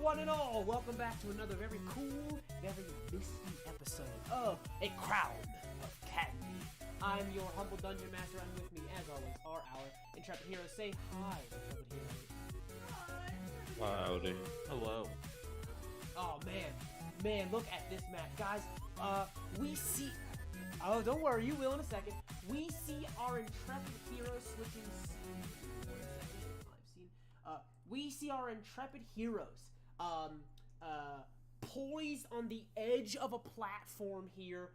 one and all, welcome back to another very cool, very misty episode of A Crown of Candy. I'm your humble dungeon master, and with me, as always, are our intrepid heroes. Say hi, intrepid heroes. Howdy. Hello. Oh man, look at this map, guys. We see. Oh, don't worry, you will in a second. We see our intrepid heroes switching. We see our intrepid heroes poised on the edge of a platform here.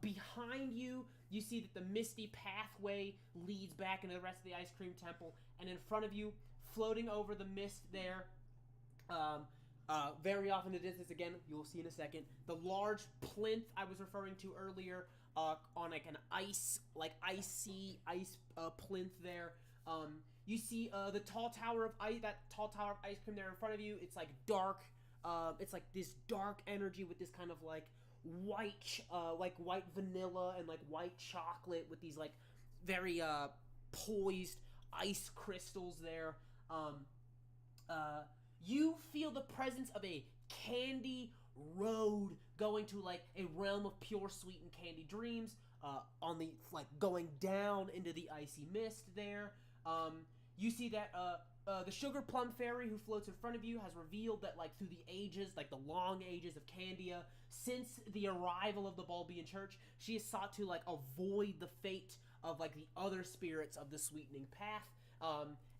Behind you, you see that the misty pathway leads back into the rest of the ice cream temple, and in front of you, floating over the mist there, very off in the distance, again, you will see in a second, the large plinth I was referring to earlier, on like an icy plinth there. You see the tall tower of ice, that tall tower of ice cream there in front of you. It's like dark. It's like this dark energy with this kind of like white vanilla and like white chocolate with these like very poised ice crystals there. You feel the presence of a candy road going to like a realm of pure sweet and candy dreams. On the like going down into the icy mist there. You see that the Sugar Plum Fairy who floats in front of you has revealed that, like, through the ages, like the long ages of Candia, since the arrival of the Bulbian Church, she has sought to, like, avoid the fate of, like, the other spirits of the Sweetening Path,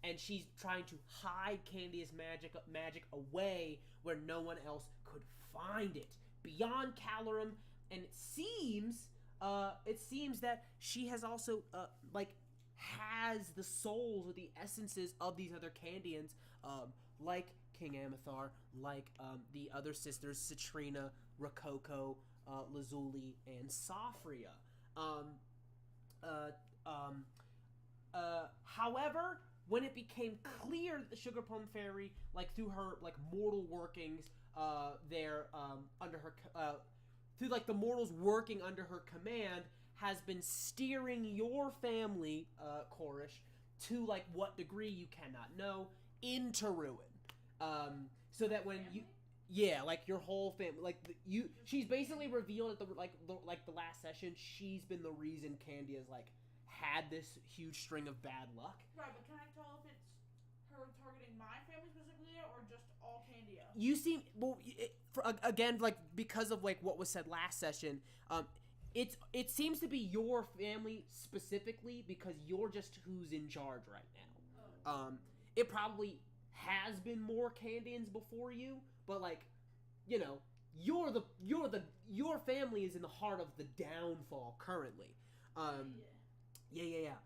and she's trying to hide Candia's magic away where no one else could find it. Beyond Calorum, and it seems that she has also, has the souls or the essences of these other Candians, like King Amethar, like the other sisters, Citrina, Rococo, Lazuli, and Safria. However, when it became clear that the Sugar Plum Fairy, like through her like mortal workings, under her through like the mortals working under her command, has been steering your family, Korish, to like what degree you cannot know, into ruin. So that when you, yeah, like your whole family, like she's basically revealed at the last session, she's been the reason Candia's like had this huge string of bad luck. Right, but can I tell if it's her targeting my family specifically or just all Candia? You seem again, like because of like what was said last session. It seems to be your family specifically because you're just who's in charge right now. Oh. It probably has been more Candians before you, but like, you know, your family is in the heart of the downfall currently. Yeah.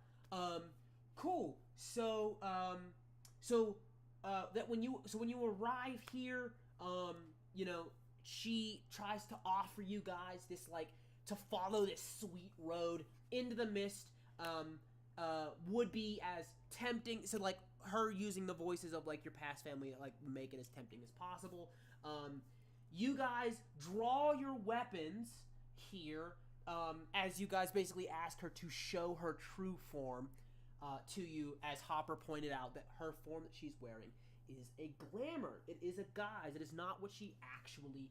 Cool. So that when you arrive here, you know, she tries to offer you guys this like to follow this sweet road into the mist, would be as tempting. So like her using the voices of like your past family, like make it as tempting as possible. You guys draw your weapons here, as you guys basically ask her to show her true form to you, as Hopper pointed out that her form that she's wearing is a glamour. It is a guise. It is not what she actually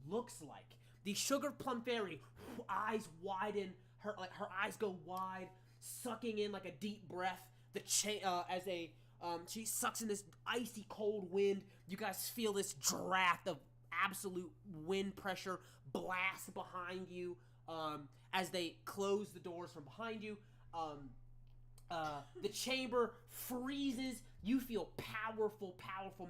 looks like. The Sugar Plum Fairy, eyes widen, her eyes go wide, sucking in like a deep breath. She sucks in this icy cold wind. You guys feel this draft of absolute wind pressure blast behind you, as they close the doors from behind you. The chamber freezes. You feel powerful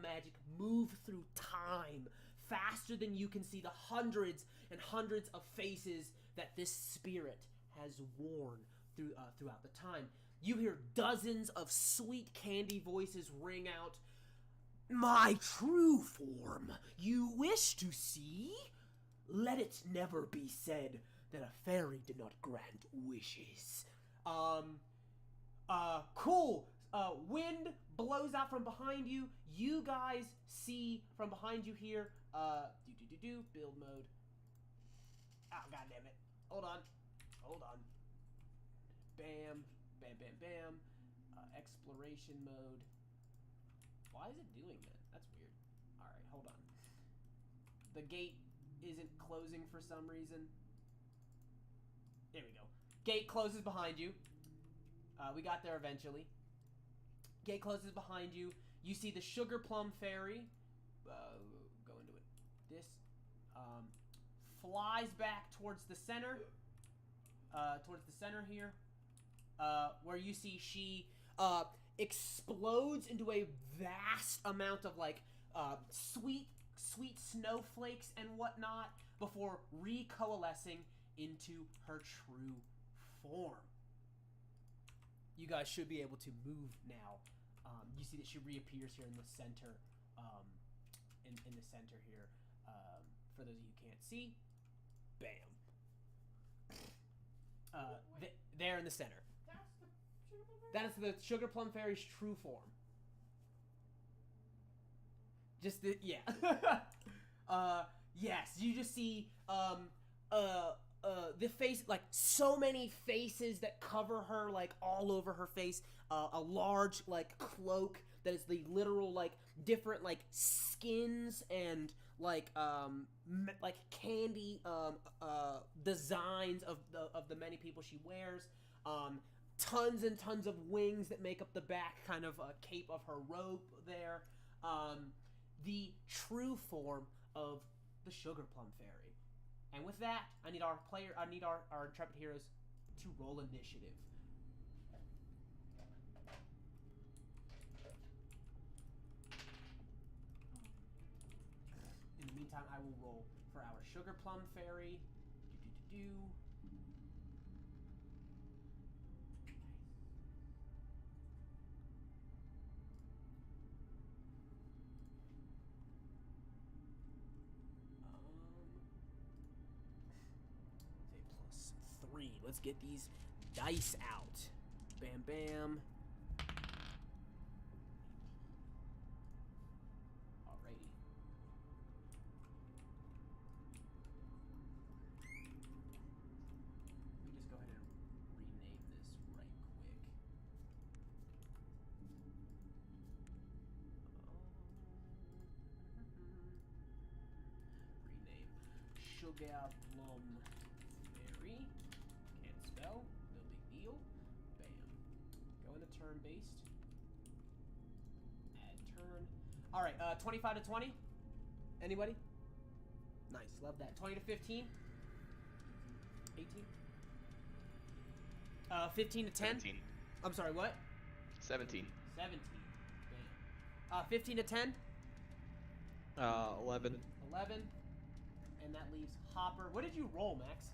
magic move through time faster than you can see the hundreds and hundreds of faces that this spirit has worn throughout the time. You hear dozens of sweet candy voices ring out, "My true form you wish to see? Let it never be said that a fairy did not grant wishes." Cool. Wind blows out from behind you. You guys see from behind you here, build mode. Ah, god damn it. Hold on. Bam. Exploration mode. Why is it doing that? That's weird. Alright, hold on. The gate isn't closing for some reason. There we go. Gate closes behind you. We got there eventually. Gate closes behind you. You see the Sugar Plum Fairy. Go into it. This. Flies back towards the center. Towards the center here. Where you see she explodes into a vast amount of like sweet snowflakes and whatnot before recoalescing into her true form. You guys should be able to move now. You see that she reappears here in the center, in the center here. For those of you who can't see, bam. There in the center. That is the Sugar Plum Fairy's true form. Just the yes, you just see the face, like so many faces that cover her, like all over her face. A large like cloak that is the literal like different like skins and like candy designs of the many people she wears. Tons and tons of wings that make up the back kind of cape of her robe there. The true form of the Sugar Plum Fairy. And with that, I need our intrepid heroes to roll initiative. In the meantime, I will roll for our Sugar Plum Fairy. Say +3. Let's get these dice out. Bam, bam. Alrighty. Let me just go ahead and rename this right quick. Rename Sugar Plum Fairy. Can't spell. No big deal. Bam. Go into turn-based. Add turn. Alright, 25 to 20? Anybody? Nice, love that. 20 to 15? 18? 15 to 10? 17. I'm sorry, what? 17. 17. Bam. 15 to 10? 11. 11. And that leaves Hopper. What did you roll, Max?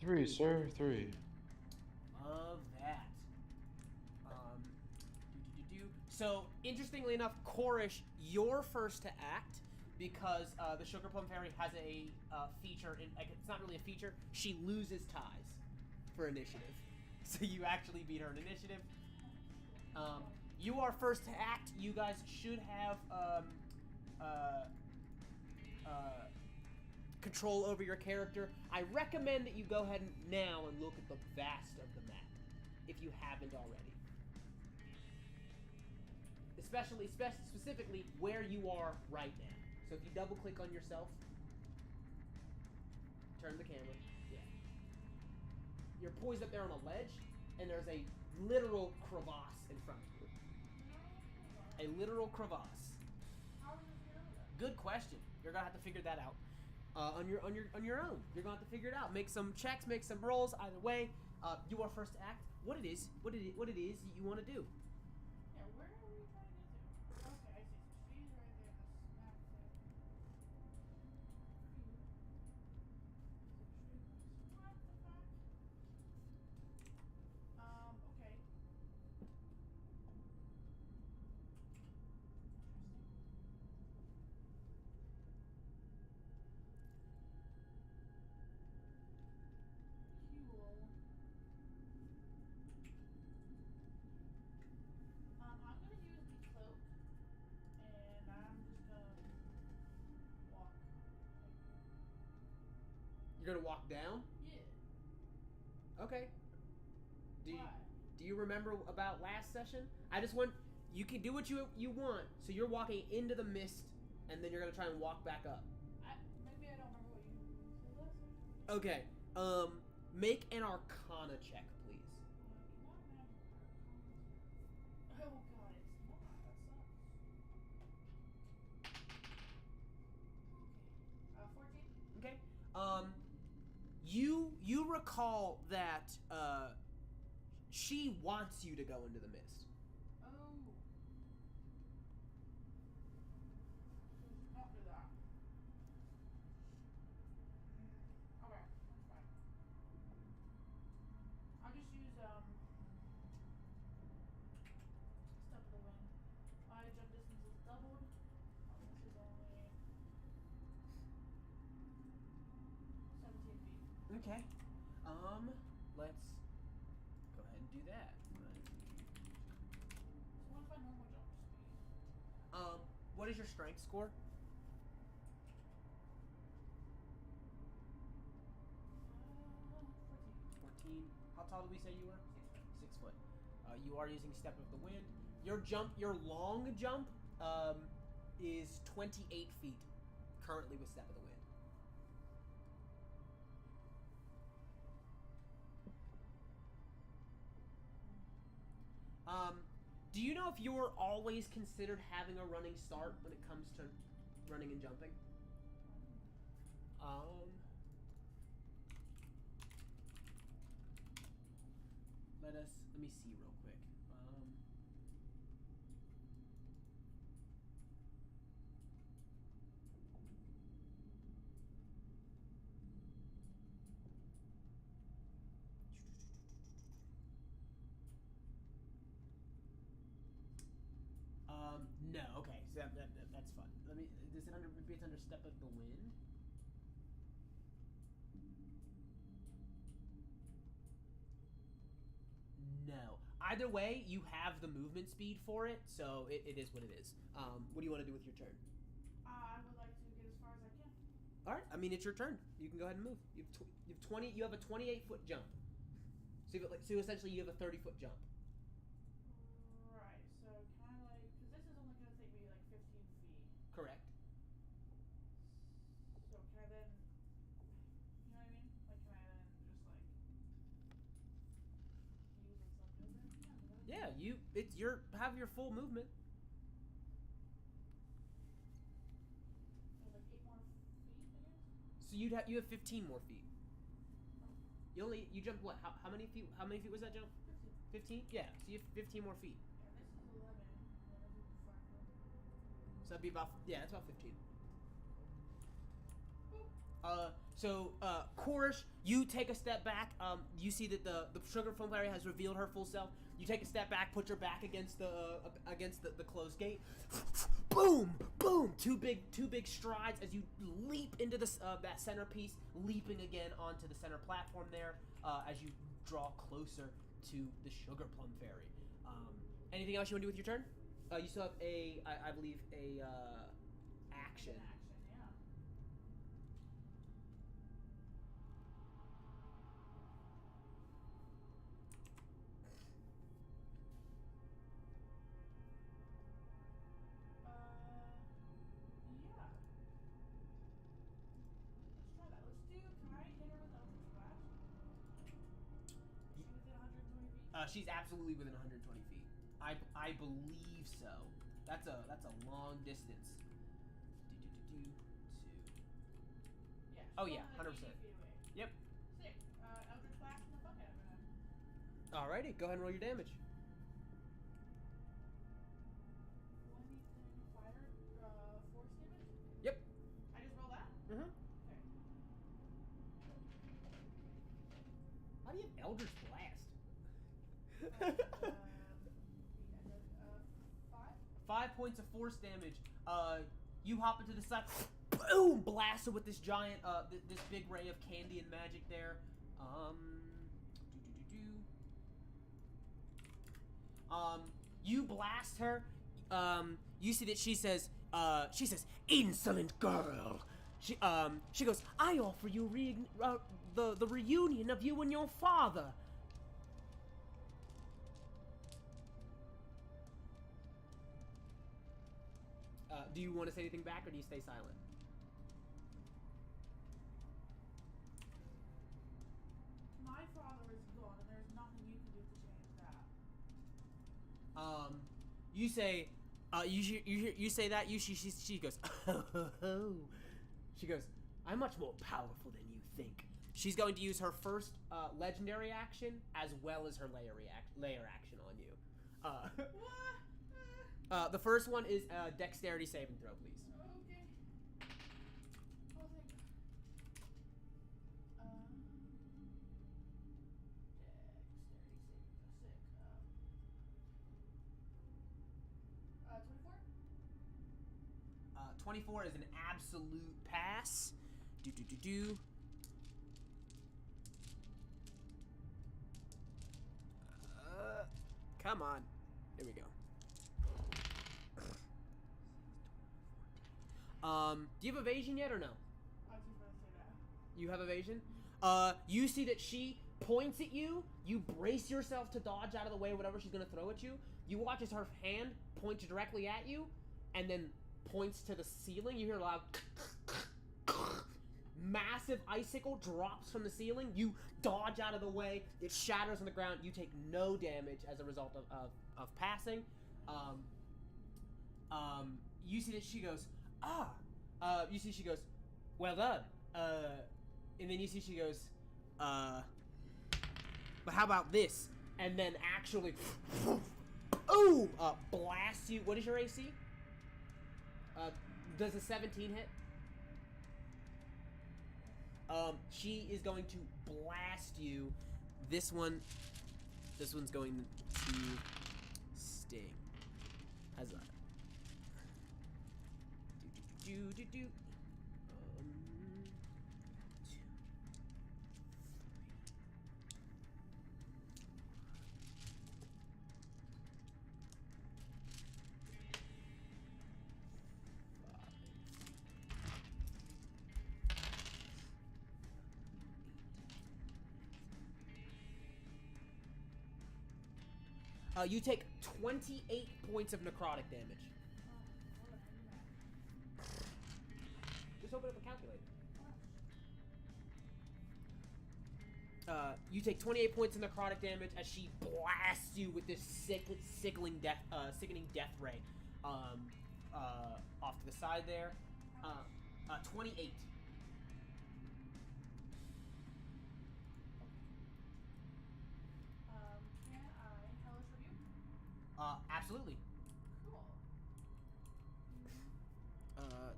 3, sir. 3. Love that. So, interestingly enough, Korish, you're first to act because the Sugar Plum Fairy has a feature. It's not really a feature. She loses ties for initiative. So you actually beat her in initiative. You are first to act. You guys should have control over your character. I recommend that you go ahead now and look at the vast of the map, if you haven't already. Specifically where you are right now. So if you double click on yourself, turn the camera. Yeah. You're poised up there on a ledge, and there's a literal crevasse in front of you. A literal crevasse. Good question. You're gonna have to figure that out on your own. You're gonna have to figure it out. Make some checks, make some rolls. Either way, you are first to act. What it is you want to do. Yeah, where are we trying to get to? Okay, I see. So she's right there. The snap there. What the fuck? Okay. Cool. I'm gonna use the cloak, and I'm just gonna walk. You're gonna walk down. Yeah. Okay. Why? Do you remember about last session? I just want you can do what you want. So you're walking into the mist and then you're gonna try and walk back up. Maybe I don't remember what you told us. Okay. Make an Arcana check, please. Oh god, it's not. That sucks. Okay. 14? Okay. You recall that she wants you to go into the mist. Oh. Let's not do that. Okay, that's fine. I'll just use step of the wind. My jump distance is doubled. This is only 17 feet. Okay. Let's go ahead and do that. So what's my normal jump speed? What is your strength score? 14. 14. How tall did we say you were? 6 foot. 6 foot. You are using Step of the Wind. Your long jump, is 28 feet currently with Step of the Wind. Do you know if you're always considered having a running start when it comes to running and jumping? Let me see real quick. No, okay, so that's fun. Let me, does it maybe it's under Step of the Wind? No. Either way, you have the movement speed for it, so it is what it is. What do you want to do with your turn? I would like to get as far as I can. All right, I mean it's your turn. You can go ahead and move. You have a 28-foot jump. So essentially you have a 30-foot jump. Right. So can I because this is only going to take me 15 feet. Correct. So can I then, you know what I mean? Can I then just use some movement? Yeah, have your full movement. So 8 more feet, I guess. So you have 15 more feet. You jumped what? How many feet? How many feet was that jump? 15. 15? Yeah. So you have 15 more feet. And this is 11. So that'd be that's about 15. Korish, you take a step back. You see that the Sugar Plum Fairy has revealed her full self. You take a step back, put your back against the closed gate. Boom, boom! Two big strides as you leap into that centerpiece, leaping again onto the center platform there. As you draw closer to the Sugar Plum Fairy. Anything else you want to do with your turn? You still have I believe a action. Yeah. She's absolutely within 120 feet. I believe so. That's a long distance. Yeah. Oh yeah, 100%. Yep. Sick. Eldritch Blast the fuck out of him. Alrighty, go ahead and roll your damage. 20 fire, force damage. Yep. I just roll that. Mhm. Okay. How do you have Eldritch Blast? 5 points of force damage. You hop into the side, boom, blasted with this giant, this big ray of Candian magic there. You blast her. You see that she says, "Insolent girl." She goes, "I offer you the reunion of you and your father." Do you want to say anything back, or do you stay silent? My father is gone, and there's nothing you can do to change that. You say, you say that. She goes, oh. She goes, I'm much more powerful than you think. She's going to use her first legendary action as well as her layer action on you. What? The first one is dexterity saving throw, please. Okay. Oh, thank God. Dexterity saving throw, sick. 24? 24 is an absolute pass. Do. Come on. Here we go. Do you have evasion yet or no? I was just gonna say that. You have evasion? You see that she points at you. You brace yourself to dodge out of the way, whatever she's gonna throw at you. You watch as her hand points directly at you, and then points to the ceiling. You hear a loud massive icicle drops from the ceiling. You dodge out of the way. It shatters on the ground. You take no damage as a result of passing. You see that she goes, you see she goes, well done. And then you see she goes, but how about this? And then actually, blasts you. What is your AC? Does a 17 hit? She is going to blast you. This one's going to sting. How's that? Do. You take 28 points of necrotic damage. Just open up a calculator. You take 28 points of necrotic damage as she blasts you with this sickening death ray off to the side there. 28. Can I hellish review? Absolutely. Cool.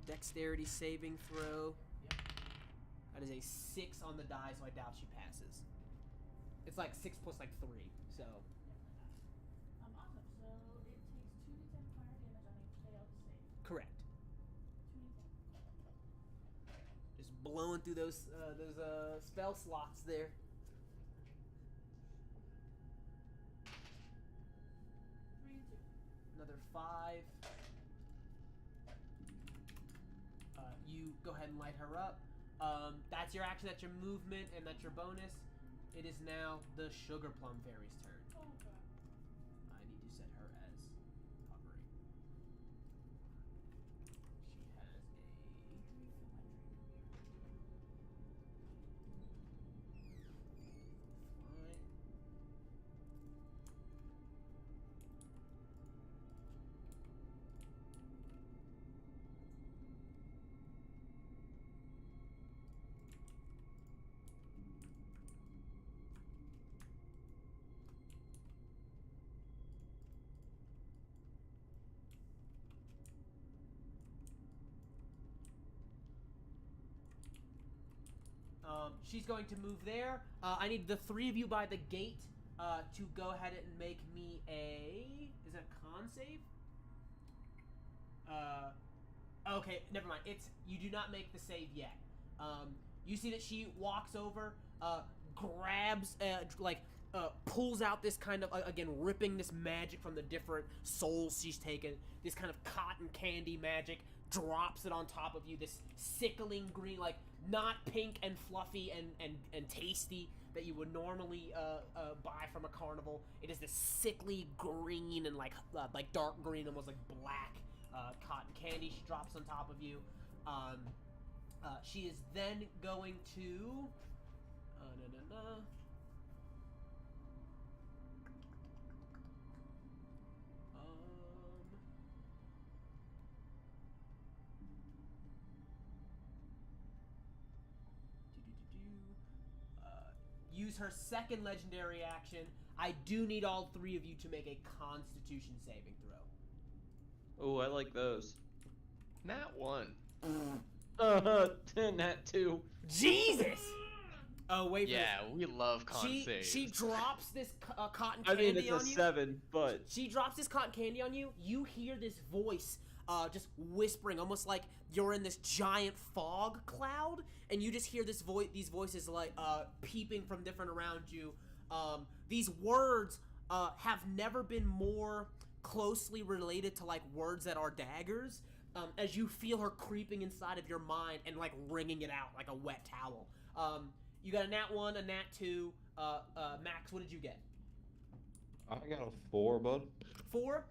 Dexterity saving throw. Yep. That is a 6 on the die, so I doubt she passes. It's like 6 plus like 3, so. Awesome. So it takes 2d10 fire damage on each failed save. Correct. 2d10. Just blowing through those spell slots there. 3 and 2. Another 5. You go ahead and light her up. That's your action, that's your movement, and that's your bonus. It is now the Sugar Plum Fairy's turn. Oh, God. I need to set her as hovering. She has Fine. She's going to move there. I need the 3 of you by the gate to go ahead and make me a... Is that a con save? Okay, never mind. You do not make the save yet. You see that she walks over, grabs, pulls out this kind of, again, ripping this magic from the different souls she's taken. This kind of cotton candy magic, drops it on top of you. This sickling green, like, not pink and fluffy and tasty that you would normally buy from a carnival. It is this sickly green and like dark green, almost like black cotton candy she drops on top of you. She is then going to. Use her second legendary action. I do need all three of you to make a Constitution saving throw. Oh, I like those. Nat 1. Nat 2. Jesus! Oh, wait for Yeah, we love con saves. She drops this cotton I candy mean, it's a on you. 7, but She drops this cotton candy on you. You hear this voice just whispering, almost like you're in this giant fog cloud, and you just hear these voices like peeping from different around you. These words have never been more closely related to like words that are daggers. As you feel her creeping inside of your mind and like wringing it out like a wet towel. You got a nat 1, a nat 2. Max, what did you get? I got a 4, bud. 4.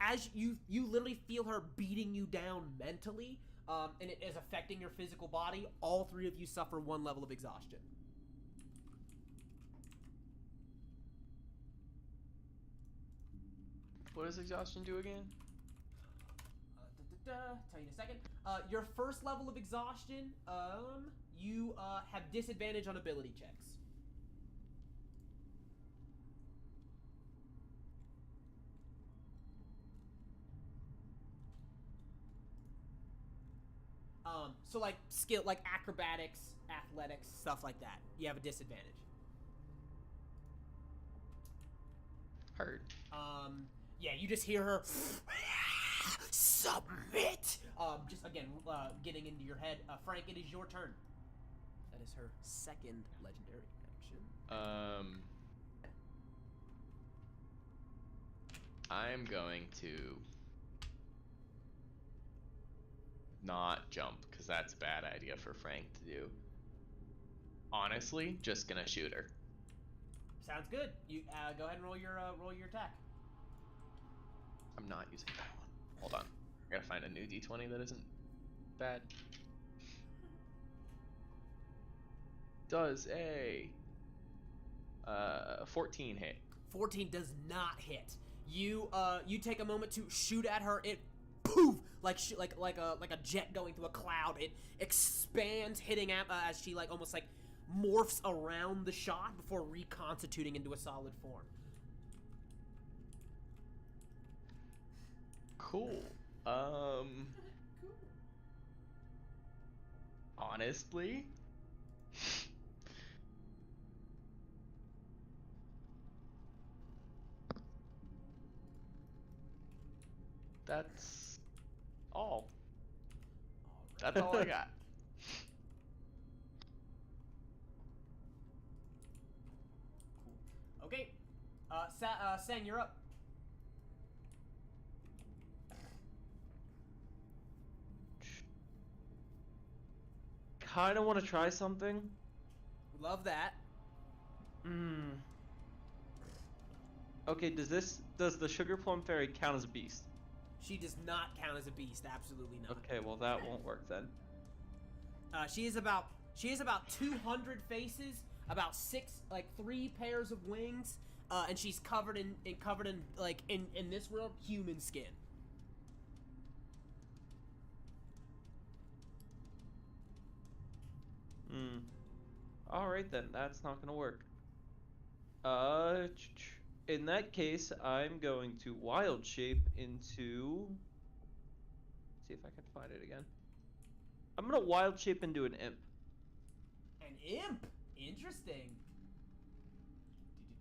As you literally feel her beating you down mentally, and it is affecting your physical body, all three of you suffer 1 level of exhaustion. What does exhaustion do again? Tell you in a second. Your first level of exhaustion, you have disadvantage on ability checks. So like skill, like acrobatics, athletics, stuff like that. You have a disadvantage. Heard. Yeah, you just hear her submit. Just again, getting into your head. Frank, it is your turn. That is her second legendary action. I'm going to not jump because that's a bad idea for Frank to do. Honestly, just gonna shoot her. Sounds good. You go ahead and roll your attack. I'm not using that one. Hold on. I gotta find a new d20 that isn't bad. Does a 14 hit? 14 does not hit. You take a moment to shoot at her. It poof like a jet going through a cloud. It expands, hitting at as she like almost like morphs around the shot before reconstituting into a solid form. Cool. Honestly, that's all. That's all I got. Okay. Sang, you're up. kind of want to try something. Love that. Okay, does the Sugar Plum Fairy count as a beast? She does not count as a beast. Absolutely not. Okay, well that won't work then. She is about 200 faces, about 3 pairs of wings, and she's covered in like in this world human skin. All right then, that's not gonna work. In that case, I'm going to wild shape into. See if I can find it again. I'm gonna wild shape into an imp. An imp? Interesting.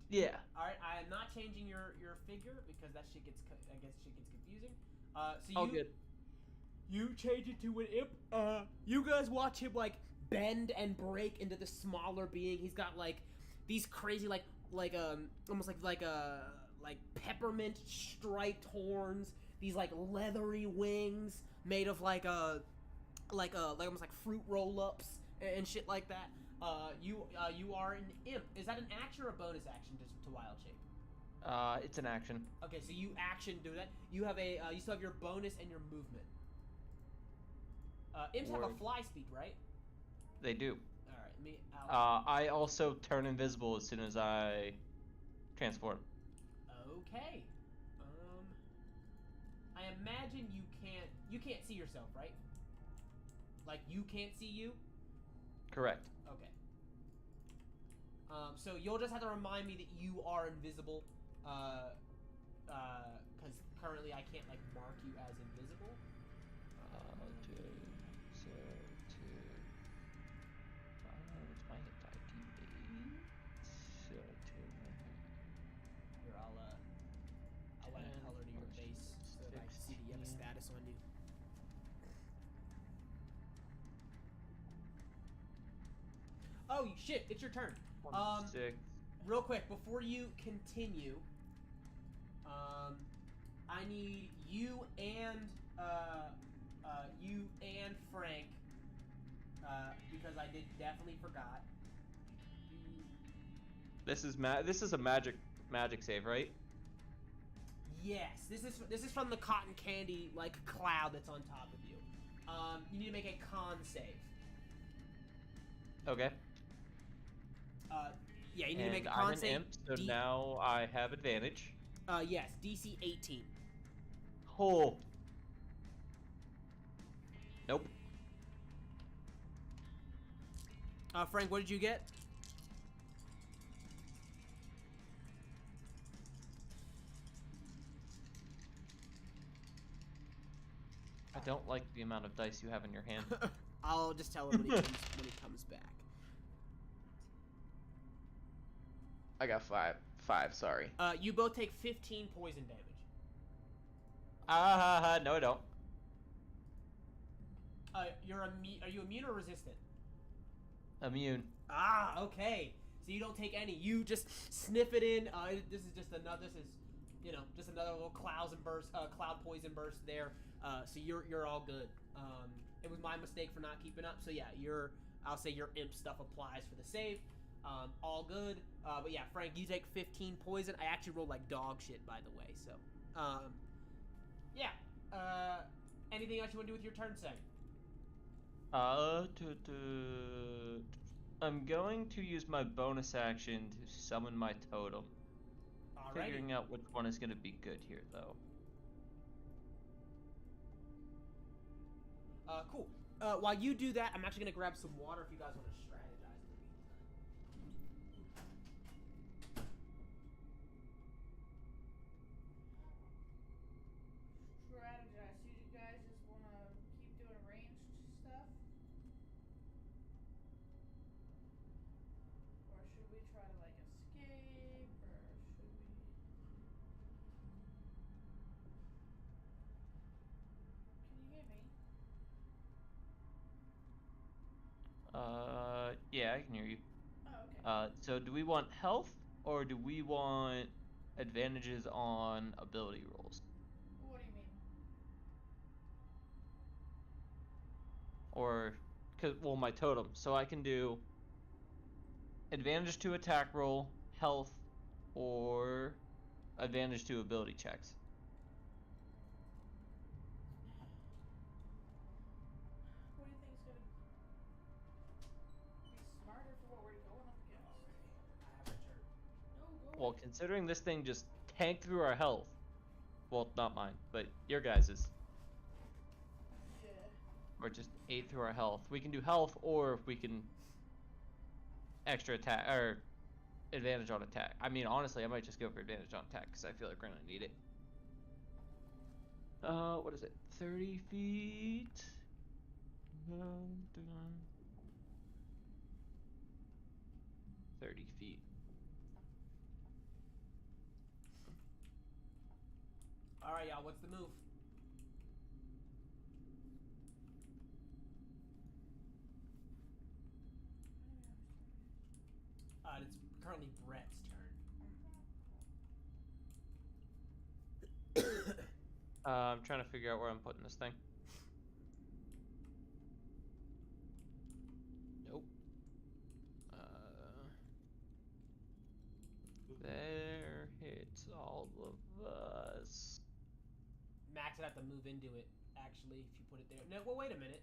Yeah. All right, I am not changing your figure because that shit gets confusing. So All good. You change it to an imp. You guys watch him like bend and break into the smaller being. He's got like these crazy almost like peppermint striped horns. These like leathery wings made of like almost like fruit roll-ups and shit like that. You are an imp. Is that an action or a bonus action to wild shape? It's an action. Okay, so you action do that. You have a you still have your bonus and your movement. Imps have a Word. fly speed, right? They do. All right, me. I'll... I also turn invisible as soon as I transform. Okay. I imagine you can't see yourself, right? Like you can't see you. Correct. Okay. So you'll just have to remind me that you are invisible, because currently I can't like mark you as invisible. What's my hit die? D8. So Here, I'll add a color to your face so that I can see that you have a status on you. Oh shit! It's your turn. 6. Real quick before you continue, I need you and Frank, because I did definitely forgot. This is a magic save, right? Yes, this is from the cotton candy like cloud that's on top of you. You need to make a con save. Okay. Yeah, you need to make a I'm con an save. imp, so now I have advantage. Yes, DC 18. Oh. Nope. Frank, what did you get? I don't like the amount of dice you have in your hand. I'll just tell him when he comes back. I got 5. Sorry. You both take 15 poison damage. No I don't. Are you immune or resistant? Immune. Ah, okay. So you don't take any. You just sniff it in. This is just another little cloud poison burst there. So you're all good. It was my mistake for not keeping up. So yeah, I'll say your imp stuff applies for the save. All good. But yeah, Frank, you take 15 poison. I actually rolled like dog shit, by the way. So, yeah. Anything else you want to do with your turn, Sang? I'm going to use my bonus action to summon my totem. Alrighty. Figuring out which one is going to be good here, though. Cool. While you do that, I'm actually gonna grab some water if you guys want to strategize in the meantime. Strategize. So you guys just want to keep doing ranged stuff? Or should we try to, like, escape? Or should we... Can you hear me? Yeah, I can hear you. Oh, okay. So do we want health, or do we want advantages on ability rolls? What do you mean? Or, well, my totem. So I can do advantage to attack roll, health, or advantage to ability checks. What do you think is going to be smarter for what we're going up against? I have a turn. No, go Well, away. considering this thing just tanked through our health, well, not mine, but your guys's, Yeah. or just ate through our health. We can do health, or we can extra attack or advantage on attack. I mean, honestly, I might just go for advantage on attack because I feel like we're gonna need it. What is it? 30 feet. 30 feet. All right, y'all. What's the move? It's currently Brett's turn. I'm trying to figure out where I'm putting this thing. Nope. There, hits all of us. Max would have to move into it, actually, if you put it there. No, well, wait a minute.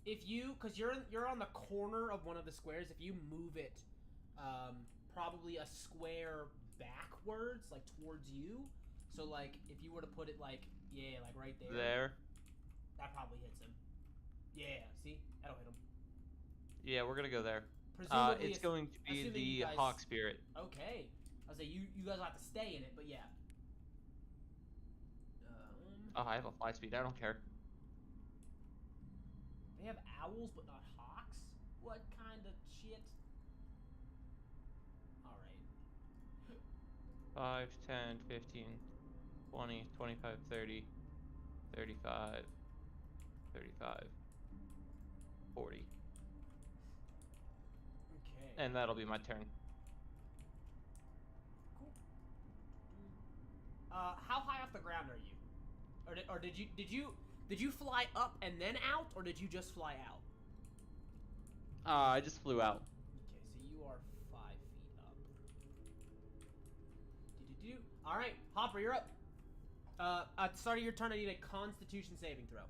If you, because you're on the corner of one of the squares, if you move it, probably a square backwards, like towards you. So like, if you were to put it like, yeah, like right there. There. That probably hits him. Yeah, see, that'll hit him. Yeah, we're gonna go there. Presumably, It's going to be assuming you the guys- Hawk Spirit. Okay, I was like, you guys have to stay in it, but yeah. Oh, I have a fly speed. I don't care. They have owls, but not hawks. What kind of shit? All right. 5, 10, 15, 20, 25, 30, 35, 35, 40. Okay. And that'll be my turn. Cool. How high off the ground are you? Or did you fly up and then out, or did you just fly out? I just flew out. Okay, so you are 5 feet up. All right, Hopper, you're up. At the start of your turn, I need a Constitution saving throw.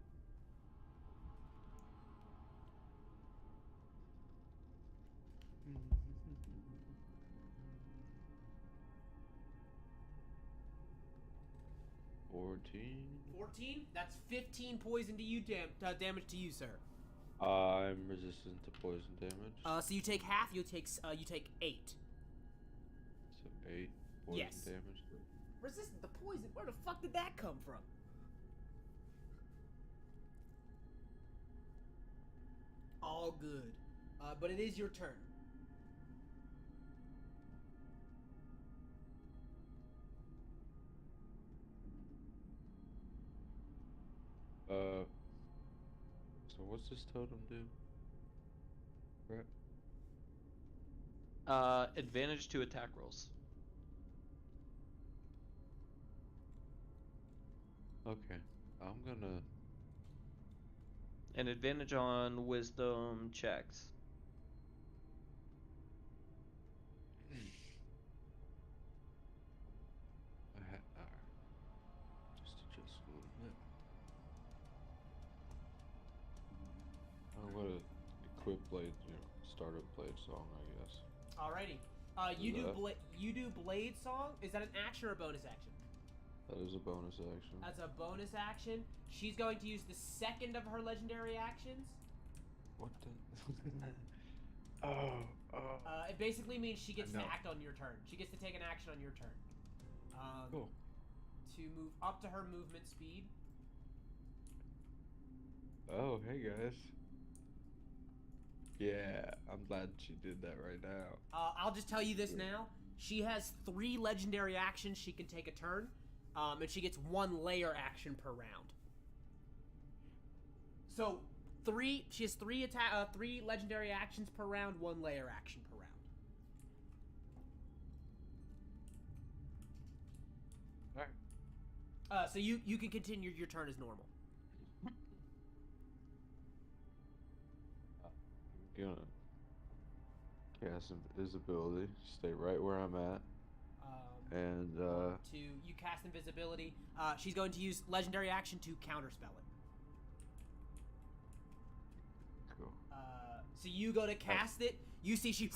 $14. 14. That's 15 poison to you, damage to you, sir. I'm resistant to poison damage. So you take half. You take 8. So 8 poison Yes. damage. Resistant to poison. Where the fuck did that come from? All good. But it is your turn. So what's this totem do? Right. Advantage to attack rolls. Okay. I'm gonna. And advantage on wisdom checks. Just adjust a little bit. I'm gonna equip blade, start a blade song, I guess. Alrighty. You do blade song. Is that an action or a bonus action? That is a bonus action. As a bonus action, she's going to use the second of her legendary actions. What the? It basically means she gets to No. act on your turn. She gets to take an action on your turn. Cool. To move up to her movement speed. Oh, hey guys. Yeah, I'm glad she did that right now. I'll just tell you this now. She has 3 legendary actions she can take a turn. And she gets 1 layer action per round. So, she has 3 legendary actions per round, 1 layer action per round. Alright. So you can continue your turn as normal. I'm gonna cast invisibility, stay right where I'm at, and You cast invisibility. She's going to use legendary action to counterspell it. cool. So you go to cast it. You see she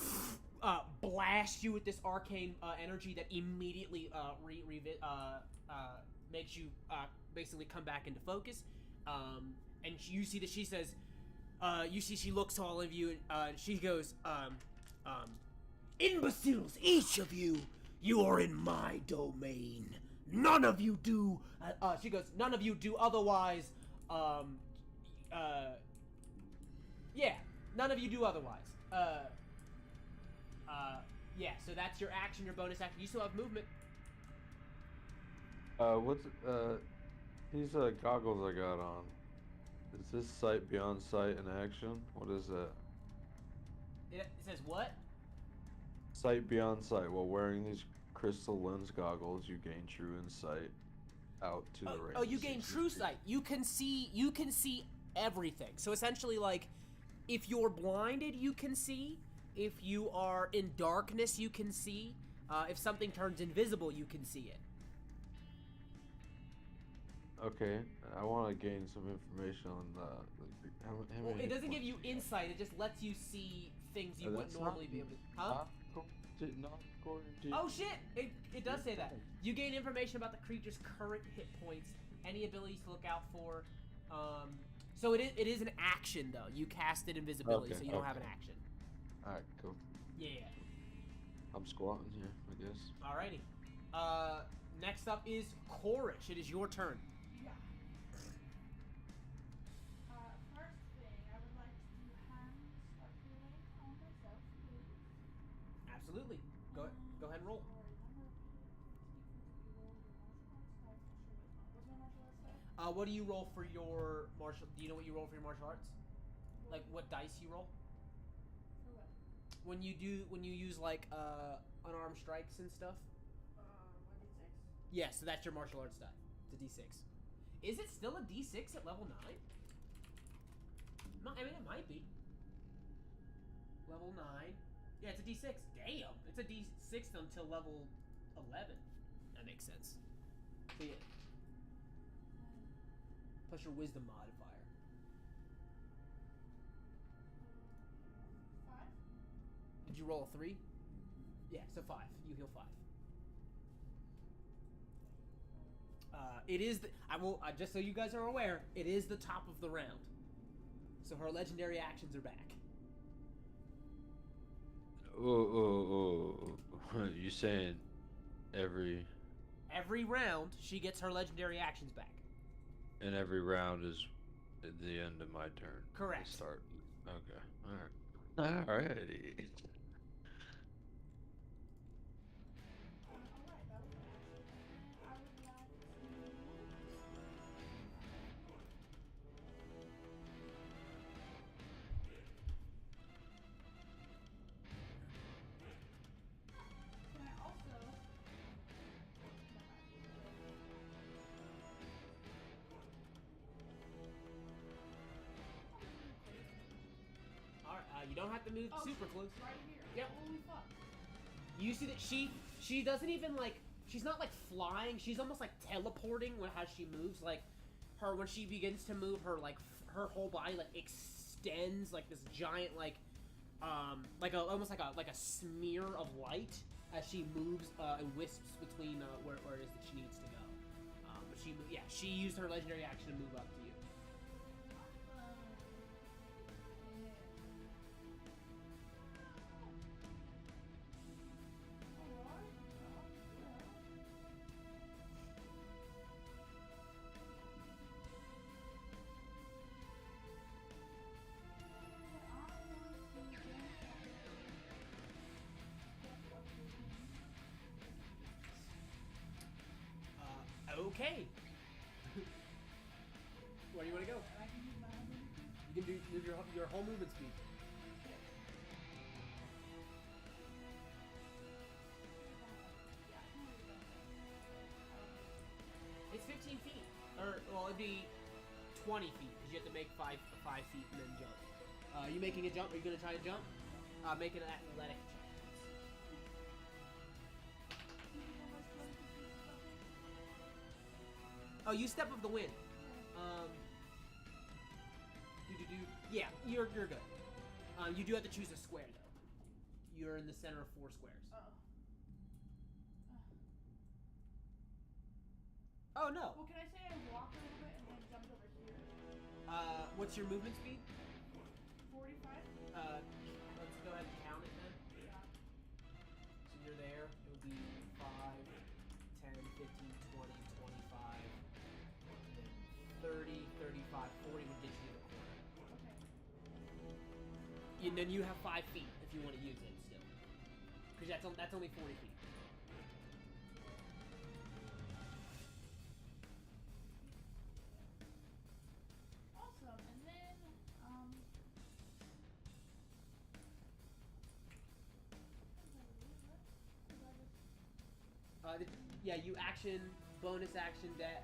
blasts you with this arcane energy that immediately makes you basically come back into focus. And you see that she says, you see she looks to all of you and she goes, imbeciles, each of you! You are in my domain. None of you do. She goes, none of you do otherwise. Yeah, none of you do otherwise. Yeah. So that's your action, your bonus action. You still have movement. What's these goggles I got on? Is this sight beyond sight in action? What is that? It says what? Sight beyond sight. While wearing these crystal lens goggles, you gain true insight out to the range. Oh, you of gain 60 true feet. sight. You can see everything. So essentially, like, if you're blinded, you can see. If you are in darkness, you can see. If something turns invisible, you can see it. Okay, I want to gain some information on how Well, many it hit doesn't give points you she got. insight. It just lets you see things you wouldn't That's normally be able to. Huh? Not according to. Oh shit! It does say that. E10. You gain information about the creature's current hit points, any abilities to look out for. So it is an action though. You casted invisibility, Okay, so you don't have an okay. action. All right, cool. Yeah. I'm squatting here, I guess. Alrighty. Next up is Chorich. It is your turn. Yeah. First thing, I would like to do hands of healing on myself, please. Absolutely. Go ahead and roll. Sorry, remember speaking to you roll your martial arts type to show it. What's my martial arts type? What do you roll for your martial? Do you know what you roll for your martial arts? Like what dice you roll? For what? When you use like unarmed strikes and stuff. 1d6? Yeah, so that's your martial arts die. It's a D6. Is it still a D6 at level 9? I mean, it might be. Level 9. Yeah, it's a D6. Damn, it's a D6 until level 11. That makes sense. So yeah. Plus your wisdom modifier. 5? Did you roll a 3? Yeah, so 5. You heal 5. It is just so you guys are aware, it is the top of the round. So her legendary actions are back. Oh. You saying every Every round, she gets her legendary actions back. and every round is at the end of my turn. Correct. To start. Okay. Alright. Alrighty. Alright, that was an action. I would like Can I also... Alright, you don't have to move super shit, close. Right here. Yep. Holy fuck. You see that she doesn't even like, she's not like flying, she's almost like teleporting when how she moves. Like when she begins to move, her like her whole body like extends like this giant like almost like a smear of light as she moves and wisps between where it is that she needs to go. But she used her legendary action to move up to you. Okay. Where do you want to go? I can use my own movement. You can move your whole movement speed. It's 15 feet. Or, well, it'd be 20 feet, because you have to make 5 feet and then jump. You making a jump? Are you going to try to jump? Make an athletic check. Oh, you step of the wind. Yeah, you're good. You do have to choose a square, though. You're in the center of 4 squares. Oh, no. Well, can I say I walked a little bit and then jumped over here? What's your movement speed? 45? Let's go ahead and count it then. Yeah. So you're there. It would be 5, 10, 15, 20, 25, then 30, 35, 40 would get you to the corner. Okay. And then you have 5 feet if you want to use it still. Because that's only 40 feet. Awesome. And then, Yeah, you action, bonus action, that,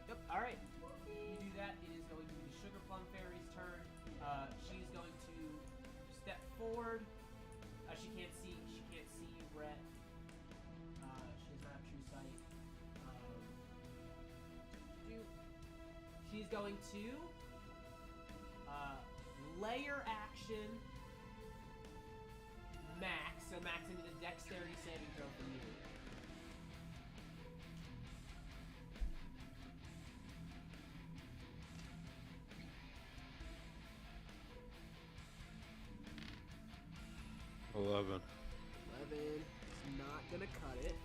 yep, alright. You do that, it is going to be the Sugar Plum Fairy's turn. She's going to step forward. She can't see you, Brett. She does not have true sight. going to layer action Max. So Max, I need a dexterity saving throw from you. $11. 11 is not gonna cut it.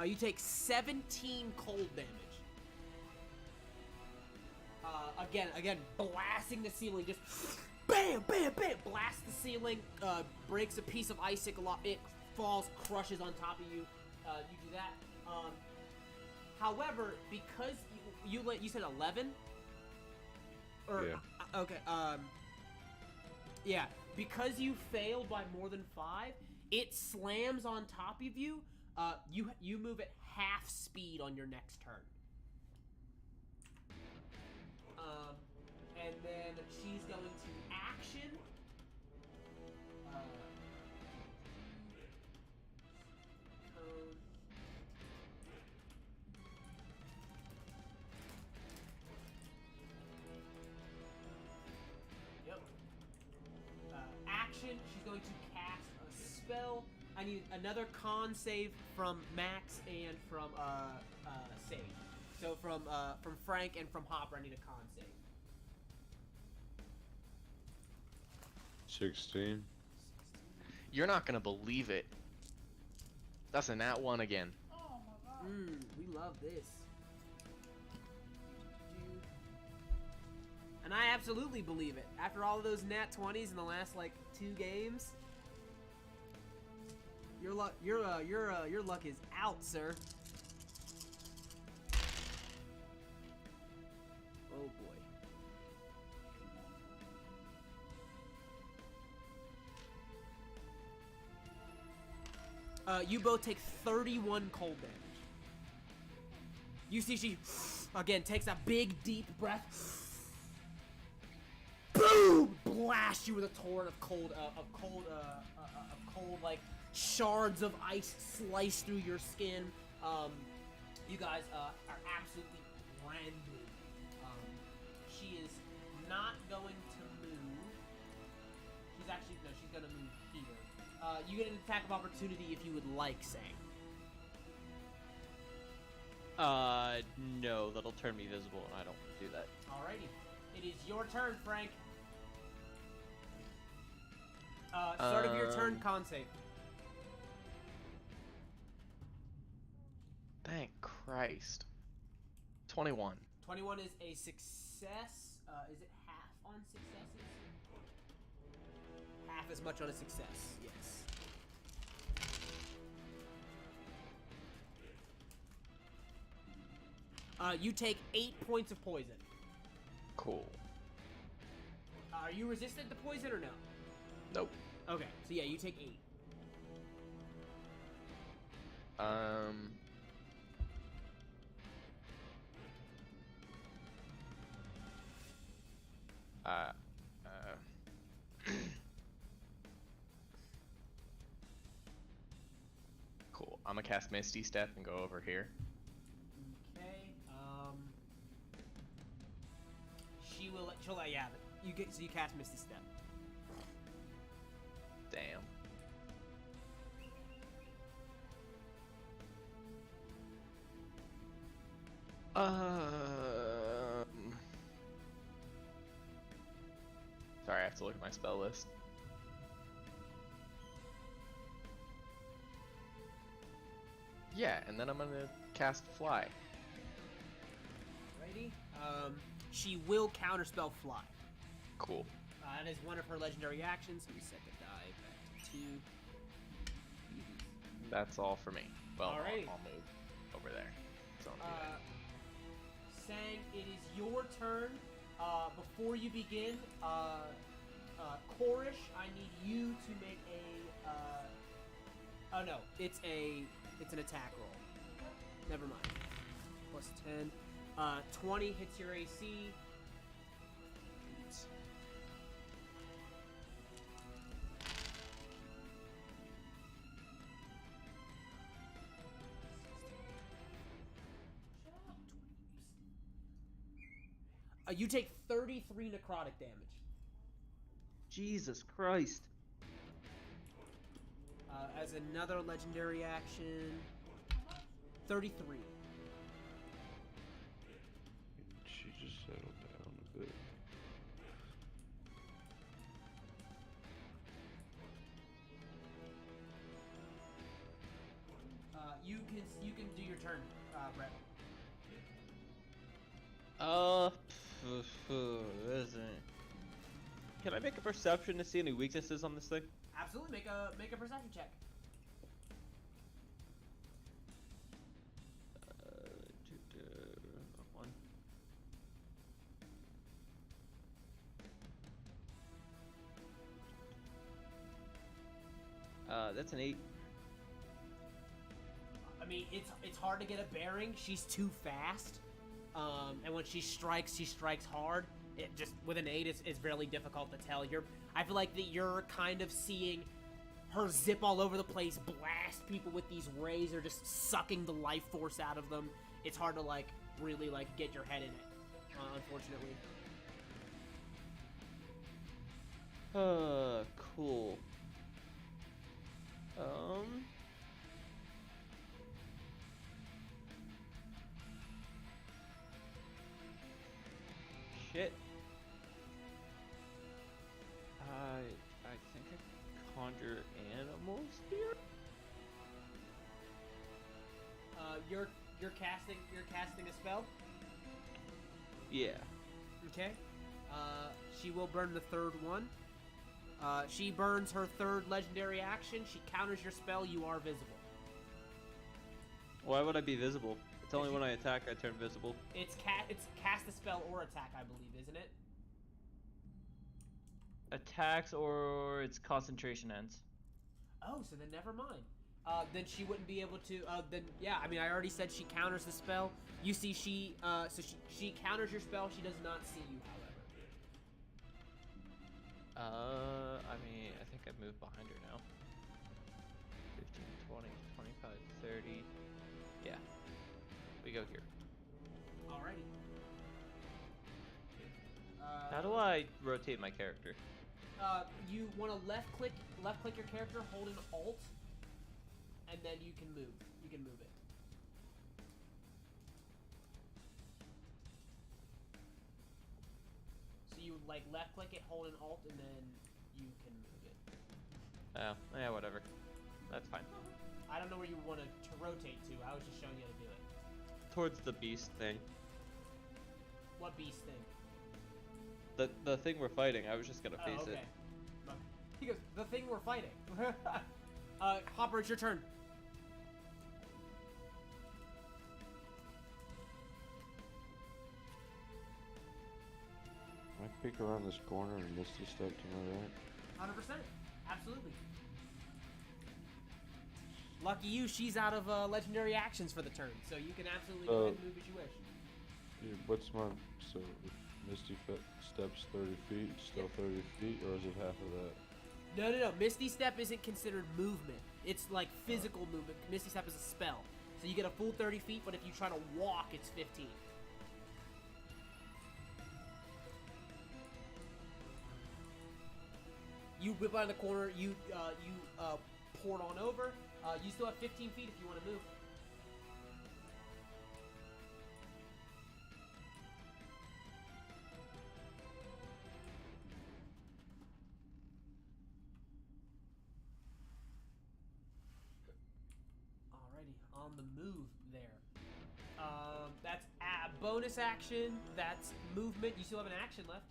You take 17 cold damage. Again, blasting the ceiling, just bam, bam, bam, blast the ceiling, breaks a piece of icicle off, it falls, crushes on top of you. You do that. However, because you said 11, or Yeah. Okay, yeah, because you failed by more than 5, it slams on top of you. You move at half speed on your next turn. And then she's going to action. Code. Yep. Action. She's going to cast a spell. I need another con save from Max and from Sage. So from Frank and from Hopper, I need a con save. 16. You're not gonna believe it. That's a nat 1 again. Oh my god. We love this. And I absolutely believe it. After all of those nat 20s in the last like 2 games, your luck is out, sir. Oh boy. You both take 31 cold damage. You see she, again, takes a big, deep breath. Boom! Blast you with a torrent of cold, like, shards of ice slice through your skin. You guys are absolutely branded. She is not going to move. She's gonna move here. You get an attack of opportunity if you would like, Sang. No, that'll turn me visible, and I don't do that. Alrighty. It is your turn, Frank. Start of your turn, con save. Thank Christ. 21. 21 is a success. Is it half on successes? Half as much on a success, yes. You take 8 points of poison. Cool. Are you resistant to poison or no? Nope. Okay, so yeah, you take 8. Cool. I'm gonna cast Misty Step and go over here. Okay. She'll let you have it. So you cast Misty Step. Damn. Sorry, I have to look at my spell list. Yeah, and then I'm gonna cast Fly. Righty. She will counterspell Fly. Cool. That is one of her legendary actions. Let me set the die back to 2. That's all for me. Well, Alrighty. I'll move over there. So I'll do that. Sang, it is your turn. Before you begin, Korish, I need you to make a. Oh no, it's an attack roll. Never mind. Plus 10. 20 hits your AC. You take 33 necrotic damage. Jesus Christ. As another legendary action, 33. She just settled down a bit. You can do your turn, Brett. Isn't. Can I make a perception to see any weaknesses on this thing? Absolutely, make a perception check. One. That's an 8. I mean, it's hard to get a bearing. She's too fast, and when she strikes hard. It just with an 8, it's really difficult to tell. I feel like that you're kind of seeing her zip all over the place, blast people with these rays, or just sucking the life force out of them. It's hard to really get your head in it, unfortunately. Cool. Shit. I think I conjure animals here. You're casting a spell. Yeah. Okay. She will burn the third one. She burns her third legendary action. She counters your spell. You are visible. Why would I be visible? It's only when I attack I turn visible. It's cast a spell or attack, I believe, isn't it? Attacks or its concentration ends. Oh, so then never mind. Then she wouldn't be able to. Then yeah, I mean, I already said she counters the spell. You see, she counters your spell. She does not see you, however. I mean, I think I've moved behind her now. 15, 20, 25, 30. Yeah. We go here. Alrighty. How do I rotate my character? You want to left click your character, hold an Alt, and then you can move. You can move it. So you left click it, hold an Alt, and then you can move it. Oh, yeah, whatever. That's fine. I don't know where you want to rotate to. I was just showing you how to do it. Towards the beast thing. What beast thing? The thing we're fighting. I was just gonna face okay. it. He goes, the thing we're fighting. Hopper, it's your turn. Can I peek around this corner and Misty step to my right? 100%. Absolutely. Lucky you, she's out of legendary actions for the turn, so you can absolutely go ahead and move as you wish. Yeah, what's my... So, if Misty steps 30 feet, still 30 feet, or is it half of that? No. Misty Step isn't considered movement. It's like physical movement. Misty Step is a spell. So you get a full 30 feet, but if you try to walk, it's 15. You whip out of the corner, you port on over. You still have 15 feet if you want to move. Alrighty, on the move there. That's a bonus action. That's movement. You still have an action left.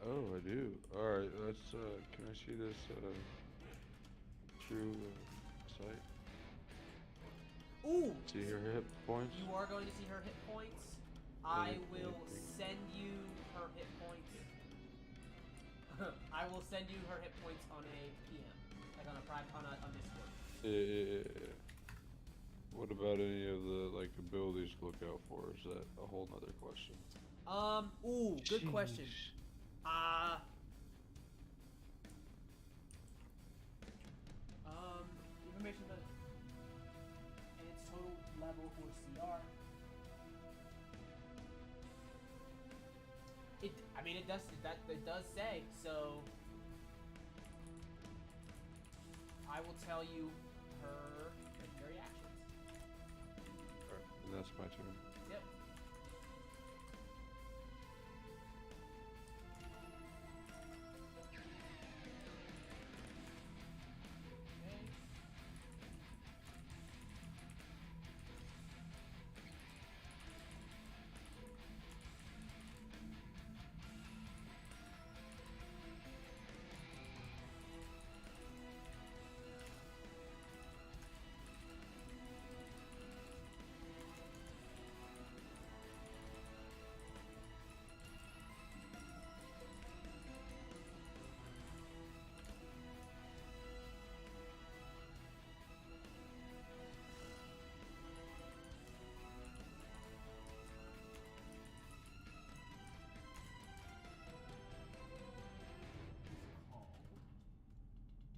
Oh, I do. Alright, let's, can I see this, true, sight? Ooh! See her hit points? You are going to see her hit points. I will send you her hit points. I will send you her hit points on a PM, like on a private, on Discord. Yeah. What about any of the abilities to look out for? Is that a whole nother question? Ooh, good question. Information about and its total level or CR. I mean, it does. It does say so. I will tell you her legendary actions. Alright, and that's my turn. Yep. Okay.